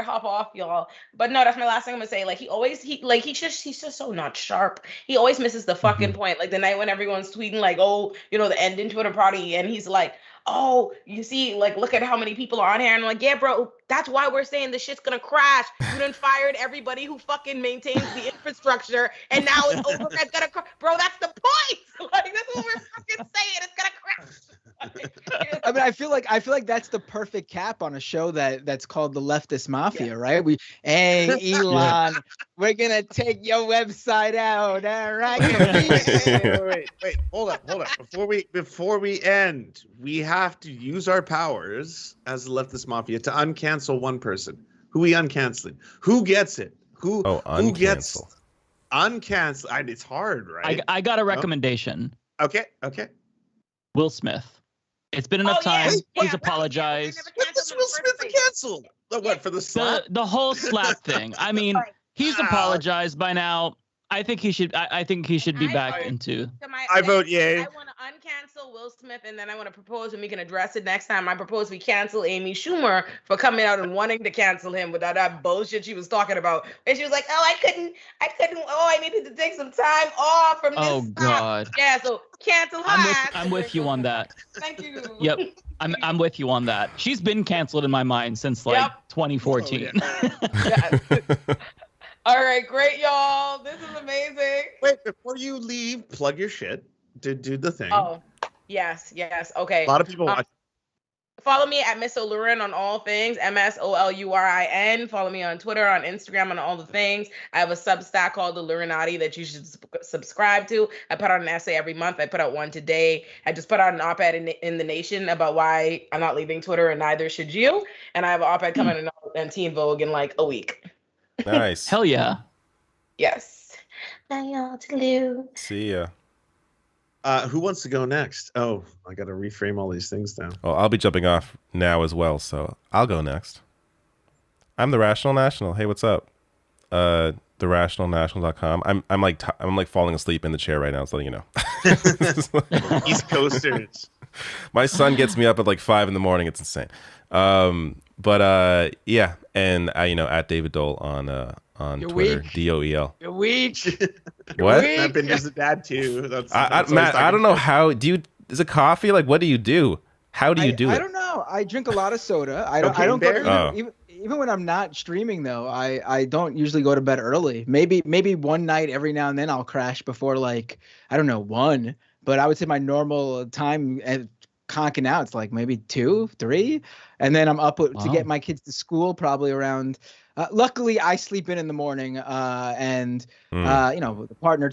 hop off, y'all. But no, that's my last thing I'm gonna say. Like he's just so not sharp. He always misses the fucking point. Like the night when everyone's tweeting like, oh, the ending Twitter party, and he's like, oh, you see, like look at how many people are on here. And I'm like, yeah, bro, that's why we're saying the shit's gonna crash. You done fired everybody who fucking maintains the infrastructure, and now it's overhead gonna crash. Bro, that's the point. Like that's what we're fucking saying. It's gonna crash. I mean, I feel like that's the perfect cap on a show that's called the Leftist Mafia, right? Hey, Elon, we're gonna take your website out, all right? Wait, hold up. Before we end, we have to use our powers as the Leftist Mafia to uncancel one person. Who we uncanceling? Who gets it? Who gets uncancel? It's hard, right? I got a recommendation. Okay. Will Smith. It's been enough time. He's apologized. When was Will Smith canceled? What, for the slap? The whole slap thing. I mean, he's apologized by now. I think he should. I think he should be back into. I vote yay. I want to uncancel Will Smith, and then I want to propose, and we can address it next time. I propose we cancel Amy Schumer for coming out and wanting to cancel him with that bullshit she was talking about. And she was like, "Oh, I couldn't. Oh, I needed to take some time off from this." Oh God. Yeah. So cancel her. I'm with you on that. Thank you. Yep. I'm with you on that. She's been canceled in my mind since like 2014. All right, great, y'all. This is amazing. Wait, before you leave, plug your shit. Do the thing. Oh, yes. Okay. A lot of people watch. Follow me at Miss Olurin on all things, MSOLURIN. Follow me on Twitter, on Instagram, on all the things. I have a Substack called The Lurinati that you should subscribe to. I put out an essay every month. I put out one today. I just put out an op-ed in The Nation about why I'm not leaving Twitter, and neither should you. And I have an op-ed coming in Teen Vogue in like a week. Nice. Hell yeah. Yes. Now y'all to lose. See ya. Who wants to go next? Oh, I got to reframe all these things now. Well, I'll be jumping off now as well, so I'll go next. I'm the Rational National. Hey, what's up? TheRationalNational.com. I'm like falling asleep in the chair right now. It's letting you know. East Coasters. My son gets me up at like 5 a.m. It's insane. But yeah, and at David Dole on You're Twitter. weak. DOEL. You're weak. What? Matt Binder's a dad too. That's Matt, I don't know how. Is it coffee? Like, what do you do? How do you do it? I don't know. I drink a lot of soda. I Cocaine don't go Bear? to, even when I'm not streaming though. I don't usually go to bed early. Maybe one night every now and then I'll crash before like I don't know 1. But I would say my normal time at conking out it's like maybe 2, 3, and then I'm up to get my kids to school probably around. Luckily, I sleep in the morning, and the partner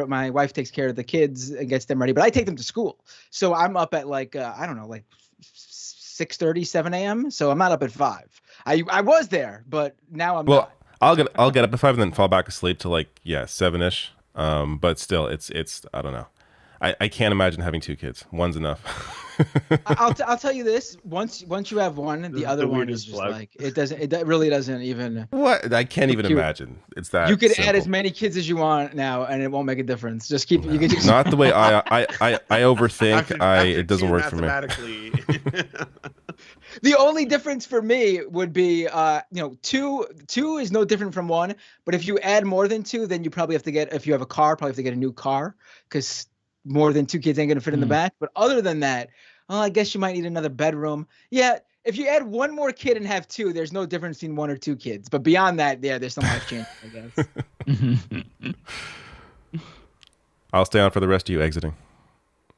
my wife takes care of the kids and gets them ready. But I take them to school, so I'm up at like I don't know, like 6:30, 7 a.m. So I'm not up at 5. I was there, but now I'm not. I'll get up at 5 and then fall back asleep to like 7ish. But still, it's I don't know. I can't imagine having 2 kids. One's enough. I'll tell you this: once you have one, the other one is just like it really doesn't even. What? I can't even imagine. It's that you could simple. add as many kids as you want now, and it won't make a difference. Just keep. You can just Not the way I overthink. It doesn't work for me. The only difference for me would be, two is no different from 1. But if you add more than 2, then you probably have to get, if you have a car, probably have to get a new car because more than 2 kids ain't gonna fit in the back. But other than that, I guess you might need another bedroom. Yeah, if you add 1 more kid and have 2, there's no difference between 1 or 2 kids. But beyond that, yeah, there's some life change, I guess. I'll stay on for the rest of you exiting.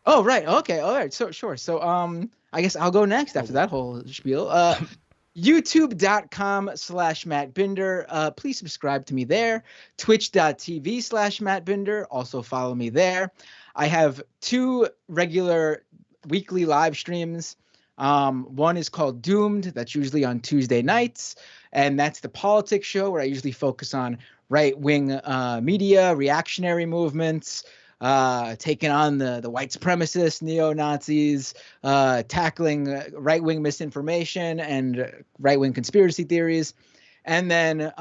Oh, right. Okay. All right. So sure. So I guess I'll go next after that whole spiel. YouTube.com/Matt Binder. Please subscribe to me there. Twitch.tv/Matt Binder. Also follow me there. I have 2 regular weekly live streams. One is called Doomed. That's usually on Tuesday nights. And that's the politics show where I usually focus on right-wing media, reactionary movements, taking on the white supremacists, neo-Nazis, tackling right-wing misinformation and right-wing conspiracy theories. And then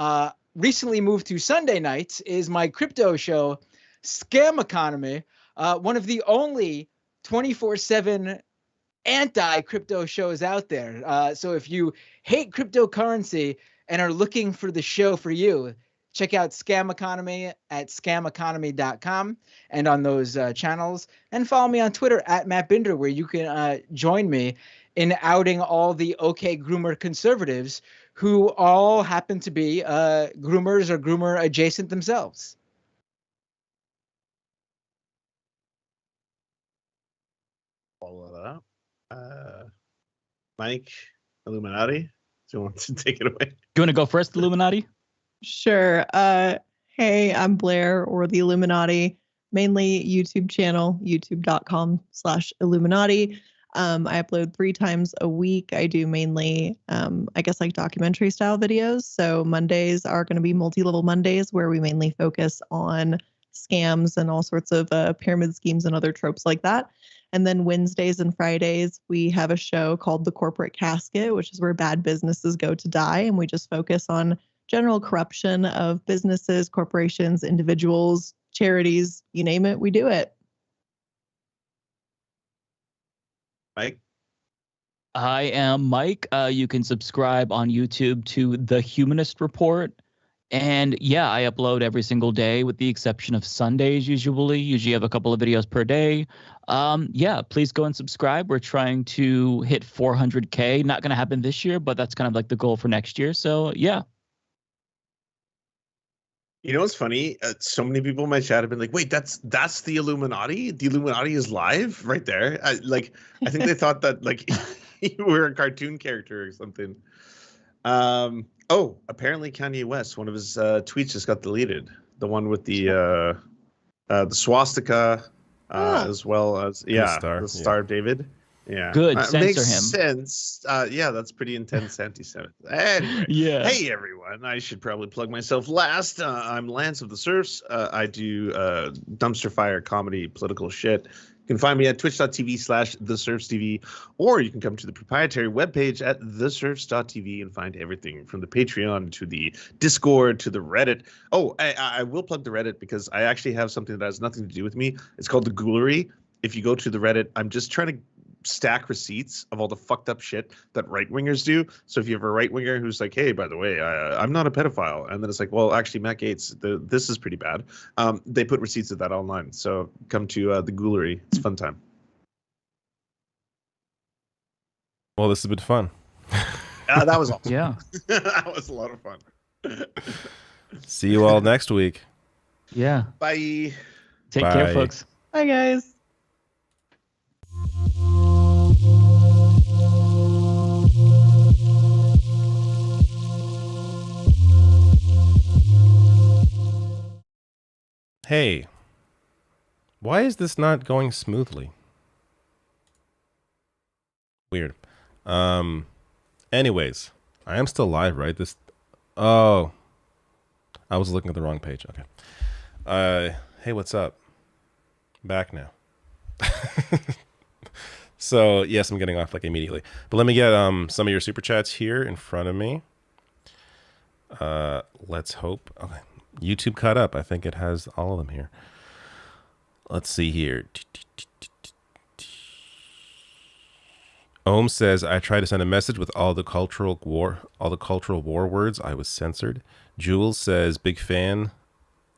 recently moved to Sunday nights is my crypto show, Scam Economy, one of the only 24/7 anti-crypto shows out there. So if you hate cryptocurrency and are looking for the show for you, check out Scam Economy at scameconomy.com and on those channels. And follow me on Twitter at Matt Binder, where you can join me in outing all the OK Groomer conservatives who all happen to be groomers or groomer adjacent themselves. Follow that up. Mike, Illuminati, do you want to take it away? You want to go first, Illuminati? Sure. Hey, I'm Blair, or the Illuminati, mainly YouTube channel, youtube.com/Illuminati. I upload 3 times a week. I do mainly, I guess, like documentary style videos. So Mondays are going to be multi-level Mondays, where we mainly focus on scams and all sorts of pyramid schemes and other tropes like that. And then Wednesdays and Fridays, we have a show called The Corporate Casket, which is where bad businesses go to die. And we just focus on general corruption of businesses, corporations, individuals, charities, you name it, we do it. Mike? I am Mike. You can subscribe on YouTube to The Humanist Report. And yeah, I upload every single day with the exception of Sundays usually. Usually have a couple of videos per day. Yeah, please go and subscribe. We're trying to hit 400K. Not going to happen this year, but that's kind of like the goal for next year. So yeah. You know what's funny? So many people in my chat have been like, "Wait, that's the Illuminati. The Illuminati is live right there." I think they thought that like you were a cartoon character or something. Oh, apparently Kanye West, one of his tweets just got deleted. The one with the swastika, as well as the Star of David. Yeah, good. Censor makes him. Sense. Yeah, that's pretty intense anti-Semitism. Anyway, Yeah. Hey everyone, I should probably plug myself last. I'm Lance of the Serfs. I do dumpster fire comedy, political shit. You can find me at twitch.tv/theserfstv, or you can come to the proprietary webpage at theserfs.tv and find everything from the Patreon to the Discord to the Reddit. Oh, I will plug the Reddit because I actually have something that has nothing to do with me. It's called the Ghoulery. If you go to the Reddit, I'm just trying to stack receipts of all the fucked up shit that right-wingers do. So if you have a right-winger who's like, hey, by the way, I'm not a pedophile, and then it's like, well, actually, Matt Gaetz, this is pretty bad. They put receipts of that online. So come to the Ghoulery. It's a fun time. Well, this has been fun. That was awesome. Yeah. That was a lot of fun. See you all next week. Yeah. Bye. Take care, Bye. folks. Bye, guys. Hey, why is this not going smoothly? Weird. Anyways, I am still live, right? Oh, I was looking at the wrong page. Okay. Hey, what's up? Back now. So yes, I'm getting off like immediately, but let me get some of your super chats here in front of me. Let's hope. Okay. YouTube cut up. I think it has all of them here. Let's see here. Ohm says, I tried to send a message with all the cultural war words. I was censored. Jules says, big fan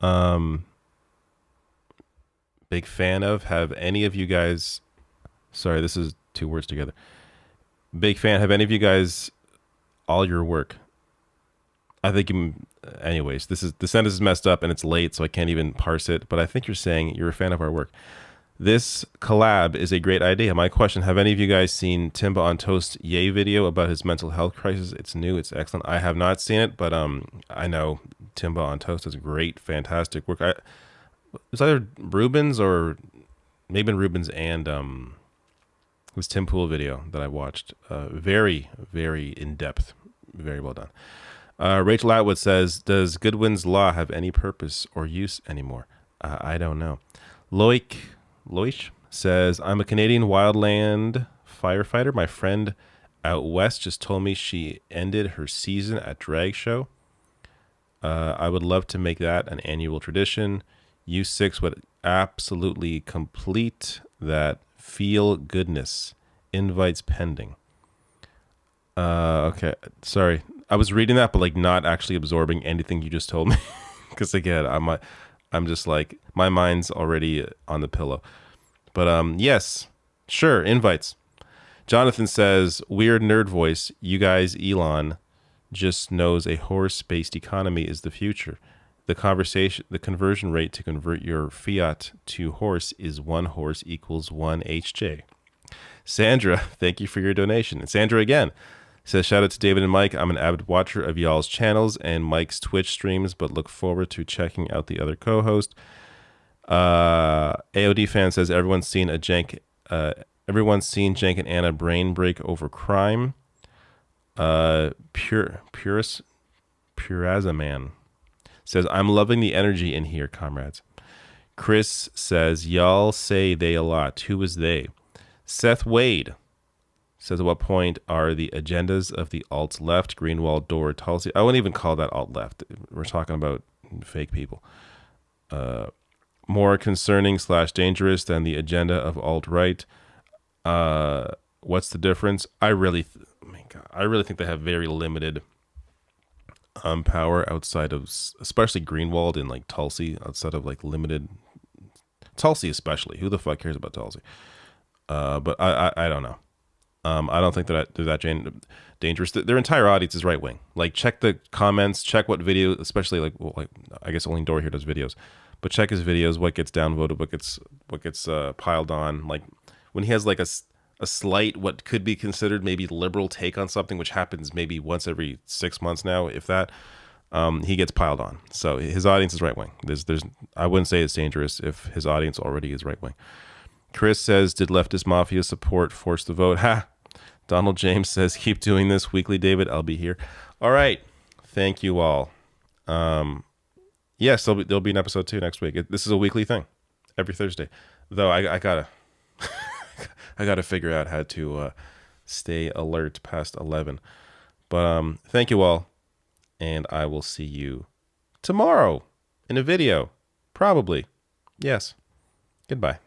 of. Have any of you guys, sorry, this is 2 words together. Big fan. Have any of you guys, all your work? I think, anyways, the sentence is messed up and it's late, so I can't even parse it. But I think you're saying you're a fan of our work. This collab is a great idea. My question, have any of you guys seen Timba on Toast Ye video about his mental health crisis? It's new. It's excellent. I have not seen it, but I know Timba on Toast does great, fantastic work. It was either Rubens or maybe Rubens and, was Tim Pool video that I watched. Very, very in depth. Very well done. Rachel Atwood says, does Goodwin's Law have any purpose or use anymore? I don't know. Loish says, I'm a Canadian wildland firefighter. My friend out west just told me she ended her season at drag show. I would love to make that an annual tradition. U6 would absolutely complete that. Feel goodness. Invites pending. Okay, sorry. I was reading that, but like not actually absorbing anything you just told me. Because again, I'm just like, my mind's already on the pillow. But yes, sure, invites. Jonathan says, weird nerd voice. You guys, Elon just knows a horse-based economy is the future. The conversion rate to convert your fiat to horse is 1 horse equals 1 HJ. Sandra, thank you for your donation. And Sandra again says, shout out to David and Mike. I'm an avid watcher of y'all's channels and Mike's Twitch streams, but look forward to checking out the other co-host. AOD fan says, everyone's seen Jank and Anna brain break over crime. Purazaman says, I'm loving the energy in here, comrades. Chris says, y'all say they a lot. Who is they? Seth Wade says, at what point are the agendas of the alt left, Greenwald, Dora, Tulsi? I wouldn't even call that alt left. We're talking about fake people. More concerning / dangerous than the agenda of alt right. What's the difference? I really think they have very limited power outside of, especially Greenwald and like Tulsi, outside of like limited Tulsi especially. Who the fuck cares about Tulsi? But I don't know. I don't think that they're that dangerous. Their entire audience is right wing. Like, check the comments, check what video, especially like I guess only Dora here does videos, but check his videos. What gets downvoted, what gets piled on. Like when he has like a slight, what could be considered maybe liberal take on something, which happens maybe once every 6 months now, if that, he gets piled on. So his audience is right wing. I wouldn't say it's dangerous if his audience already is right wing. Chris says, did leftist mafia support force the vote? Ha! Donald James says, keep doing this weekly, David. I'll be here. All right. Thank you all. Yes, there'll be an episode 2 next week. This is a weekly thing, every Thursday. Though I gotta I gotta figure out how to stay alert past 11. But thank you all, and I will see you tomorrow in a video, probably. Yes. Goodbye.